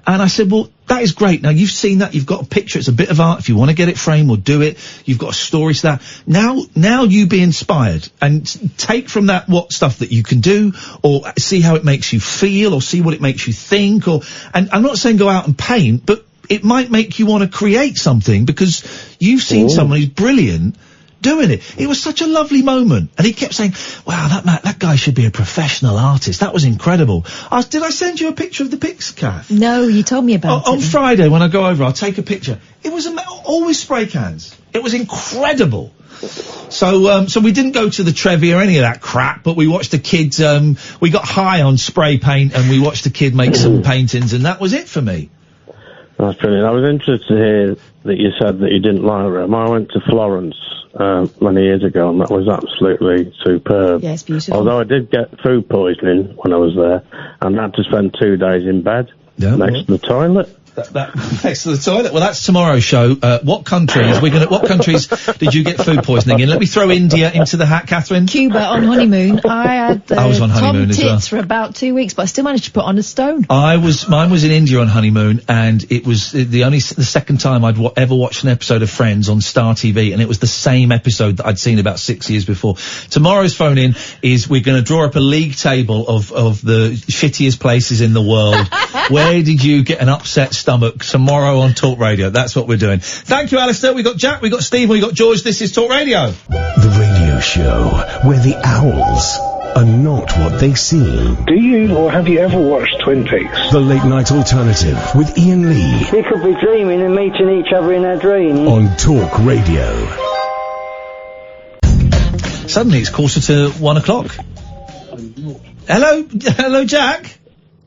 And I said, well, that is great. Now, you've seen that, you've got a picture, it's a bit of art. If you want to get it framed, we'll do it. You've got a story to that. Now you be inspired, and take from that what stuff that you can do, or see how it makes you feel, or see what it makes you think, and I'm not saying go out and paint, but it might make you want to create something, because you've seen someone who's brilliant doing it. It was such a lovely moment. And he kept saying, wow, that guy should be a professional artist. That was incredible. Did I send you a picture of the pics, Kath? No, you told me about it. On Friday, when I go over, I'll take a picture. It was always spray cans. It was incredible. So we didn't go to the Trevi or any of that crap, but we watched the kids, we got high on spray paint, and we watched the kid make some paintings, and that was it for me. That's brilliant. I was interested to hear that you said that you didn't like Rome. I went to Florence many years ago, and that was absolutely superb. Yeah, it's beautiful. Although I did get food poisoning when I was there, and I had to spend 2 days in bed next to the toilet. Next to the toilet. Well, that's tomorrow's show. What countries did you get food poisoning in? Let me throw India into the hat, Catherine. Cuba on honeymoon. I had I was on honeymoon as well. tits for about 2 weeks, but I still managed to put on a stone. Mine was in India on honeymoon, and it was the second time I'd ever watched an episode of Friends on Star TV, and it was the same episode that I'd seen about 6 years before. Tomorrow's phone in is we're going to draw up a league table of the shittiest places in the world. Where did you get an upset stomach tomorrow on Talk Radio? That's what we're doing. Thank you, Alistair. We got Jack, we got Steve, we got George. This is Talk Radio. The radio show where the owls are not what they seem. Do you or have you ever watched Twin Peaks? The Late Night Alternative with Iain Lee. We could be dreaming and meeting each other in our dreams. On Talk Radio. Suddenly it's 1:45. Hello, Jack.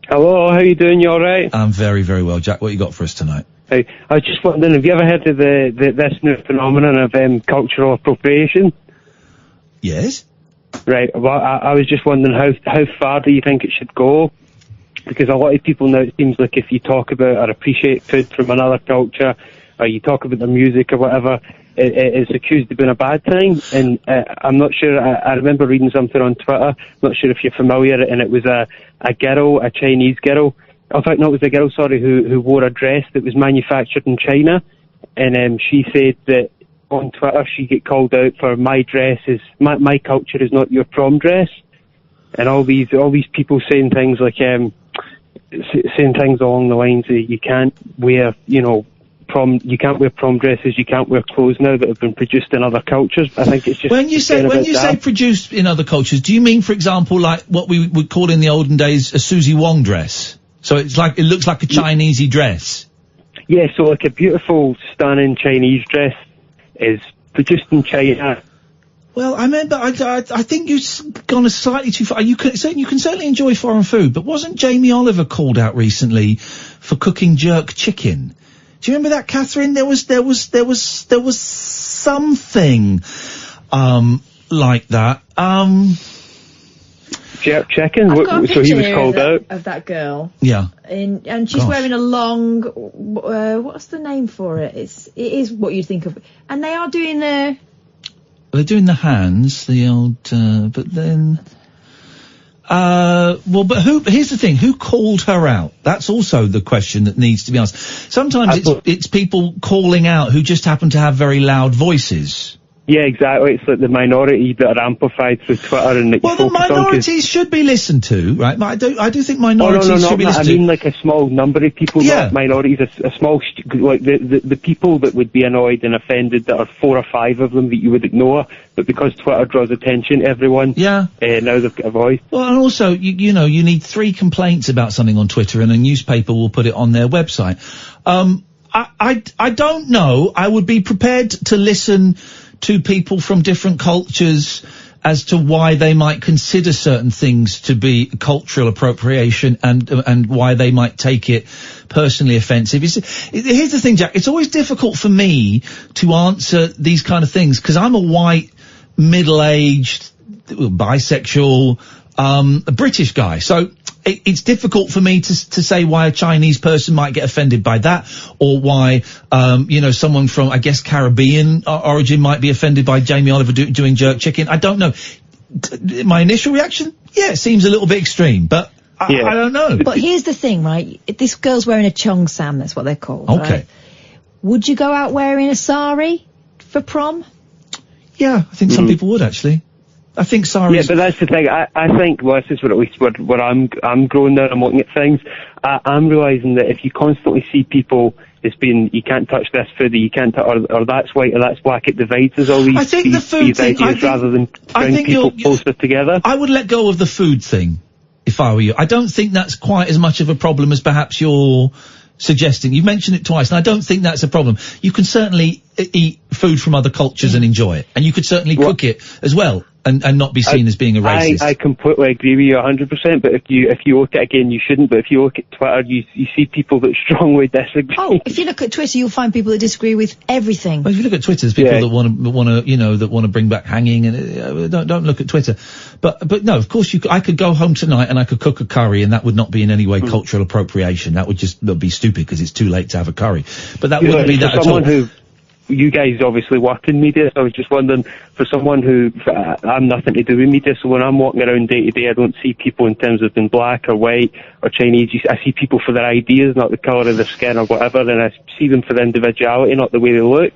Hello, how you doing? You all right? I'm very, very well, Jack. What you got for us tonight? Hey, I was just wondering, have you ever heard of this new phenomenon of cultural appropriation? Yes. Right. Well, I was just wondering how far do you think it should go? Because a lot of people now, it seems like if you talk about or appreciate food from another culture, or you talk about their music or whatever, it's accused of being a bad thing. And I'm not sure, I remember reading something on Twitter, not sure if you're familiar, and it was a girl, a Chinese girl, in fact, no, it was a girl, sorry, who wore a dress that was manufactured in China, and she said that on Twitter she get called out for my culture is not your prom dress, and all these people saying things like saying things along the lines of you can't wear prom dresses, you can't wear clothes now that have been produced in other cultures. I think it's just when you say produced in other cultures, do you mean, for example, like what we would call in the olden days a Susie Wong dress? So it looks like a Chinesey dress. Yeah, so like a beautiful, stunning Chinese dress is produced in China. Well, I think you've gone slightly too far. You can certainly enjoy foreign food, but wasn't Jamie Oliver called out recently for cooking jerk chicken? Do you remember that, Catherine? There was something like that. Jerk chicken. So he was called out of that girl. Yeah. And she's wearing a long. What's the name for it? It is what you think of. And they are doing the. They're doing the hands, the old. But then. But here's the thing, who called her out? That's also the question that needs to be asked. Sometimes it's people calling out who just happen to have very loud voices. Yeah, exactly. It's like the minority that are amplified through Twitter and that you focus on. Well, the minorities should be listened to, right? I do think minorities should be listened to. I mean like a small number of people, not minorities, a small, like the people that would be annoyed and offended that are 4 or 5 of them that you would ignore, but because Twitter draws attention, everyone, now they've got a voice. Well, and also, you need 3 complaints about something on Twitter and a newspaper will put it on their website. I don't know. I would be prepared to listen to people from different cultures as to why they might consider certain things to be cultural appropriation and why they might take it personally offensive. Here's the thing, Jack. It's always difficult for me to answer these kind of things because I'm a white, middle-aged, bisexual, a British guy. So it's difficult for me to say why a Chinese person might get offended by that, or why, someone from, I guess, Caribbean origin might be offended by Jamie Oliver doing jerk chicken. I don't know. My initial reaction? Yeah, it seems a little bit extreme, but I don't know. But here's the thing, right? This girl's wearing a cheongsam, that's what they're called. Okay. Right? Would you go out wearing a sari for prom? Yeah, I think some people would, actually. I think saris... Yeah, but that's the thing. I think, well, this is at least where I'm growing now, I'm looking at things. I'm realising that if you constantly see people as being, you can't touch this food, you can't or that's white or that's black, it divides us all these, ideas rather than bring people closer together. I would let go of the food thing, if I were you. I don't think that's quite as much of a problem as perhaps you're suggesting. You've mentioned it twice, and I don't think that's a problem. You can certainly eat food from other cultures and enjoy it, and you could certainly cook it as well. And not be seen as being a racist. I completely agree with you 100%, but if you look at it again, you shouldn't, but if you look at Twitter, you see people that strongly disagree. Oh, if you look at Twitter, you'll find people that disagree with everything. Well, if you look at Twitter, there's people that want to bring back hanging, and don't look at Twitter. But no, of course I could go home tonight and I could cook a curry, and that would not be in any way cultural appropriation. That would be stupid because it's too late to have a curry. But that wouldn't be that at all. You guys obviously work in media, so I was just wondering, for someone who, I'm nothing to do with media, so when I'm walking around day to day, I don't see people in terms of being black or white or Chinese. I see people for their ideas, not the colour of their skin or whatever, and I see them for their individuality, not the way they look.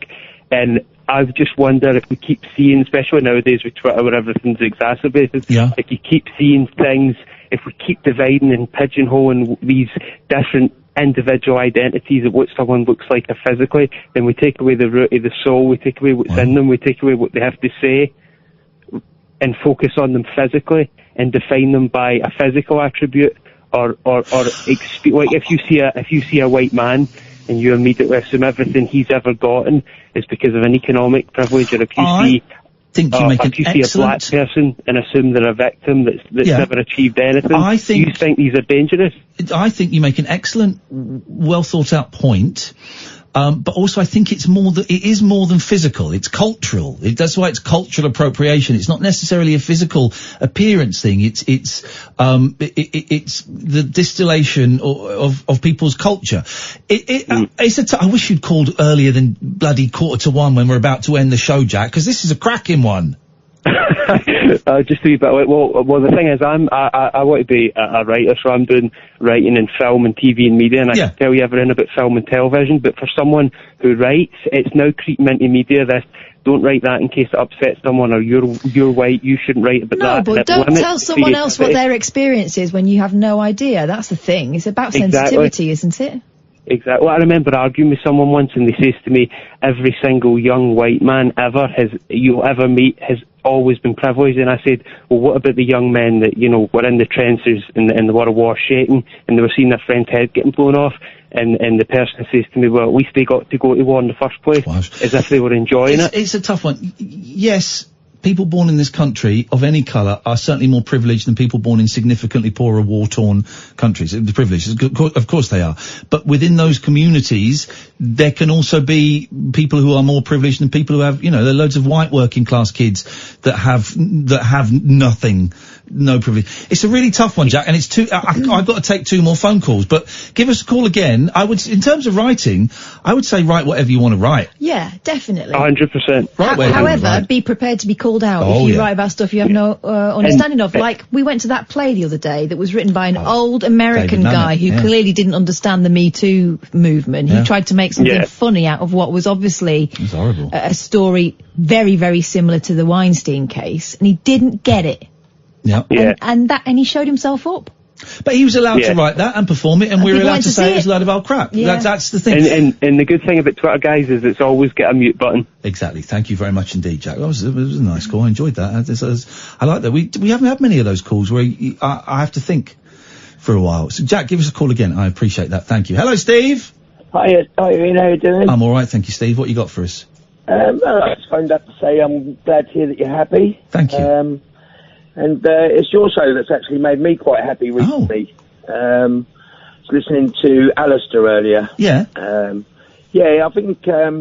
And I just wonder if we keep seeing, especially nowadays with Twitter where everything's exacerbated, if you keep seeing things, if we keep dividing and pigeonholing these different individual identities of what someone looks like physically, then we take away the root of the soul, we take away what's in them, we take away what they have to say, and focus on them physically and define them by a physical attribute or like if you see a white man and you immediately assume everything he's ever gotten is because of an economic privilege, or if you see think you make an if you see a black excellent... person and assume they're a victim that's never achieved anything, you think these are dangerous? I think you make an excellent, well thought out point. But also I think it is more than physical. It's cultural. That's why it's cultural appropriation. It's not necessarily a physical appearance thing. It's the distillation of people's culture. I wish you'd called earlier than bloody 1:45 when we're about to end the show, Jack, because this is a cracking one. Just a wee bit. Well, the thing is, I want to be a writer, so I'm doing writing in film and TV and media, and I can tell you everything about film and television. But for someone who writes, it's now creeping into media. This don't write that in case it upsets someone, or you're white, you shouldn't write about that. No, but don't tell someone else what their experience is when you have no idea. That's the thing. It's about sensitivity, isn't it? Exactly. Well, I remember arguing with someone once, and they says to me, every single young white man you'll ever meet has always been privileged. And I said, well, what about the young men that, were in the trenches in the World War shaking, and they were seeing their friend's head getting blown off, and the person says to me, well, at least they got to go to war in the first place, as if they were enjoying it. It's a tough one. Yes, people born in this country of any colour are certainly more privileged than people born in significantly poorer, war-torn countries. The privileges, of course they are. But within those communities, there can also be people who are more privileged than people who have, there are loads of white working class kids that have nothing, no privilege. It's a really tough one, Jack, and it's I've got to take 2 more phone calls, but give us a call again. In terms of writing, I would say write whatever you want to write. Yeah, definitely. 100%. However, be prepared to be called out if you write about stuff you have no understanding of. Like, we went to that play the other day that was written by an old American guy who clearly didn't understand the Me Too movement. He tried to make something funny out of what was obviously a story very, very similar to the Weinstein case, and he didn't get it. And he showed himself up. But he was allowed to write that and perform it, and we were allowed to say it was a load of old crap. Yeah. That's the thing. And the good thing about Twitter, guys, is it's always get a mute button. Exactly. Thank you very much indeed, Jack. It was a nice call. I enjoyed that. I like that. We haven't had many of those calls where I have to think for a while. So, Jack, give us a call again. I appreciate that. Thank you. Hello, Steve. Hi, Ian. How you doing? I'm all right, thank you, Steve. What you got for us? I just phoned up to say I'm glad to hear that you're happy. Thank you. And it's your show that's actually made me quite happy recently. I was listening to Alistair earlier. Yeah. I think, has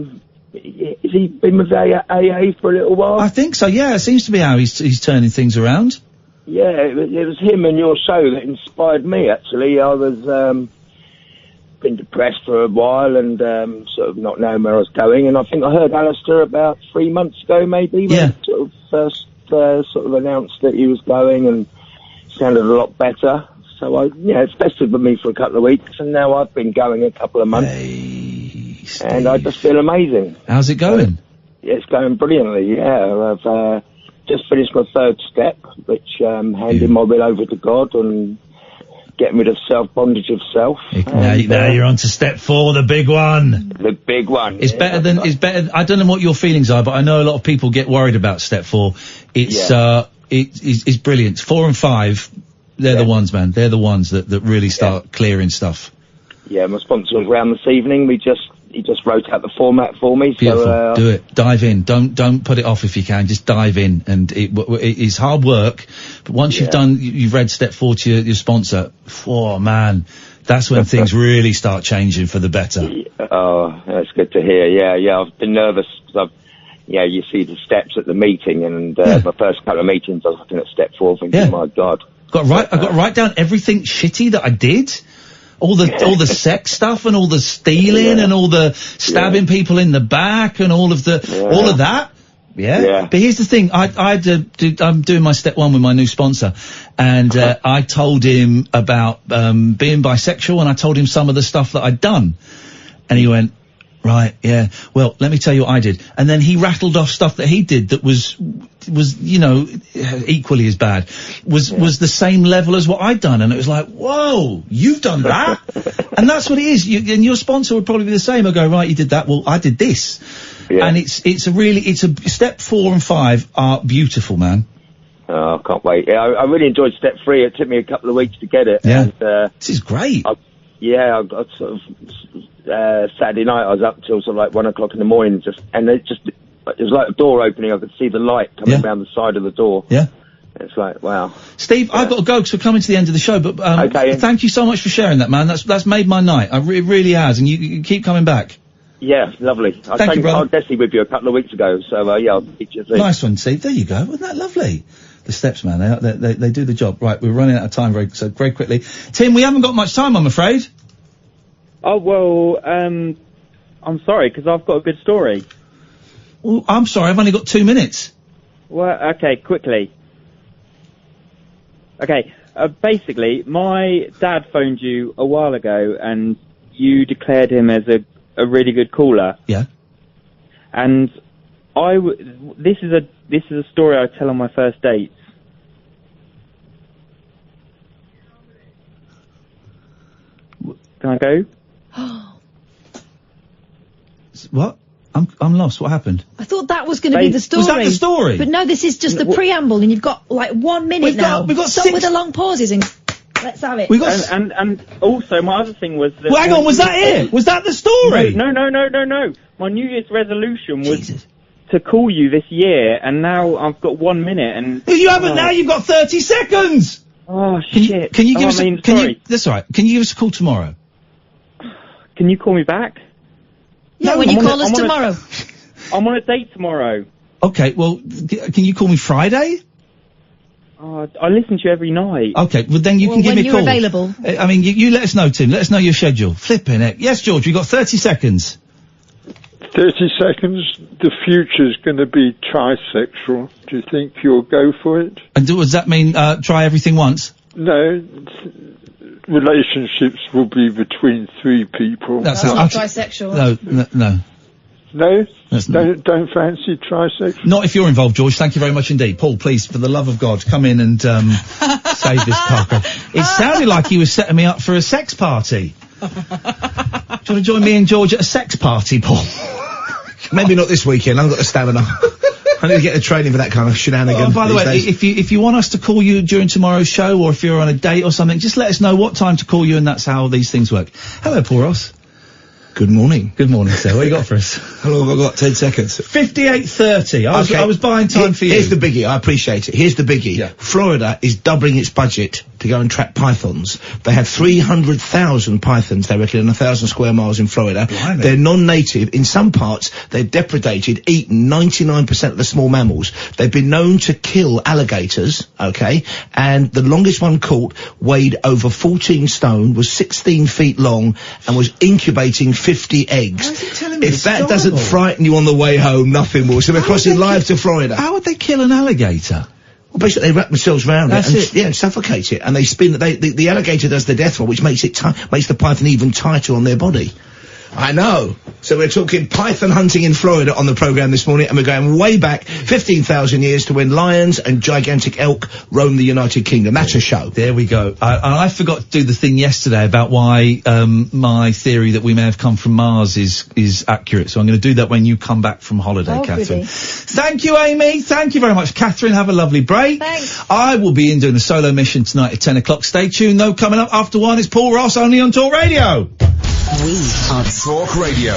he been with AA for a little while? I think so, yeah. It seems to be how he's turning things around. Yeah, it was him and your show that inspired me, actually. I was, been depressed for a while and, sort of not knowing where I was going. And I think I heard Alistair about 3 months ago, maybe, when he sort of first, sort of announced that he was going and sounded a lot better. So it's festive with me for a couple of weeks, and now I've been going a couple of months, and I just feel amazing. How's it going? It's going brilliantly. Yeah, I've just finished my 3rd step, which handing my will over to God and getting rid of bondage of self. Now you're on to step 4, the big one. The big one. It's better. I don't know what your feelings are, but I know a lot of people get worried about step 4. It's brilliant. 4 and 5. They're the ones, man. They're the ones that really start clearing stuff. Yeah, my sponsor was around this evening. He just wrote out the format for me. Beautiful. So, do it. Dive in. Don't put it off if you can. Just dive in. And it is hard work, but once you've read step 4 to your sponsor, man, that's when things really start changing for the better. Oh, that's good to hear. Yeah. I've been nervous because you see the steps at the meeting, and my first couple of meetings I was looking at step 4 thinking, my God. I've got to write down everything shitty that I did. All the sex stuff and all the stealing and all the stabbing people in the back and all of that. Yeah. But here's the thing. I'm doing my step 1 with my new sponsor, and I told him about being bisexual, and I told him some of the stuff that I'd done, and he went, right, yeah. Well, let me tell you what I did. And then he rattled off stuff that he did that was equally as bad. Was the same level as what I'd done. And it was like, whoa, you've done that? And that's what it is. And your sponsor would probably be the same. I'll go, right, you did that. Well, I did this. Yeah. And it's a step 4 and 5 are beautiful, man. Oh, I can't wait. Yeah, I really enjoyed step 3. It took me a couple of weeks to get it. Yeah. And, this is great. I got sort of, Saturday night I was up till sort of like 1 o'clock in the morning, and it just it was like a door opening. I could see the light coming down the side of the door. Yeah. It's like, wow. Steve, I've got to go because we're coming to the end of the show, but Okay. thank you so much for sharing that, man. That's made my night. It really has, and you keep coming back. Yeah, lovely. I Thank you, brother. I was Desi with you a couple of weeks ago, so yeah, I'll speak to you soon. Nice one, Steve. There you go. Wasn't that lovely? The steps, man. They do the job. Right, we're running out of time very quickly. Tim, we haven't got much time, I'm afraid. Oh, well, I'm sorry, because I've got a good story. Well, I'm sorry, I've only got 2 minutes. Well, okay, quickly. Okay, basically, my dad phoned you a while ago, and you declared him as a really good caller. Yeah. And this is a story I tell on my first dates. Can I go? What? I'm lost. What happened? I thought that was going to be the story. Was that the story? But no, this is just the preamble, and you've got like 1 minute now. We've got Stop with the long pauses and let's have it. And also, my other thing was that... Well, hang on, was that it? Was that the story? No. My New Year's resolution was to call you this year, and now I've got 1 minute, and... You haven't now, you've got 30 seconds! Oh, shit. Can you give us sorry. That's alright. Can you give us a call tomorrow? Can you call me back? Yeah, when you call us tomorrow. I'm on a date tomorrow. Okay, well, can you call me Friday? I listen to you every night. Okay, well then you can give me a call. When you're available. I mean, you let us know, Tim. Let us know your schedule. Flipping heck. Yes, George, you've got 30 seconds. 30 seconds. The future's going to be trisexual. Do you think you'll go for it? And does that mean try everything once? No. Relationships will be between 3 people. That's not trisexual. No. No? Don't fancy trisexual? Not if you're involved, George. Thank you very much indeed. Paul, please, for the love of God, come in and save this Parker. It sounded like he was setting me up for a sex party. Do you want to join me and George at a sex party, Paul? Maybe not this weekend. I haven't got the stamina. I need to get the training for that kind of shenanigans. Oh, by the way, if you want us to call you during tomorrow's show, or if you're on a date or something, just let us know what time to call you, and that's how these things work. Hello, Paul Ross. Good morning. Good morning, sir. What you got for us? How long have I got? 10 seconds. 58:30. I was buying time for you. Here's the biggie. I appreciate it. Here's the biggie. Yeah. Florida is doubling its budget to go and trap pythons. They have 300,000 pythons, they reckon, in 1,000 square miles in Florida. Blimey. They're non-native. In some parts, they're depredated, eaten 99% of the small mammals. They've been known to kill alligators, okay? And the longest one caught weighed over 14 stone, was 16 feet long, and was incubating 50 eggs. Why is he telling me If this that doesn't story? frighten you on the way home, nothing will. So we're crossing live to Florida. How would they kill an alligator? Well, basically, they wrap themselves around That's it and suffocate it, and they spin. The alligator does the death roll, which makes the python even tighter on their body. I know. So we're talking python hunting in Florida on the programme this morning, and we're going way back 15,000 years to when lions and gigantic elk roamed the United Kingdom. That's a show. There we go. I forgot to do the thing yesterday about why my theory that we may have come from Mars is accurate. So I'm going to do that when you come back from holiday, Catherine. Goody. Thank you, Amy. Thank you very much, Catherine. Have a lovely break. Thanks. I will be in doing a solo mission tonight at 10 o'clock. Stay tuned, though. Coming up after 1 is Paul Ross, only on Talk Radio. We are Talk Radio.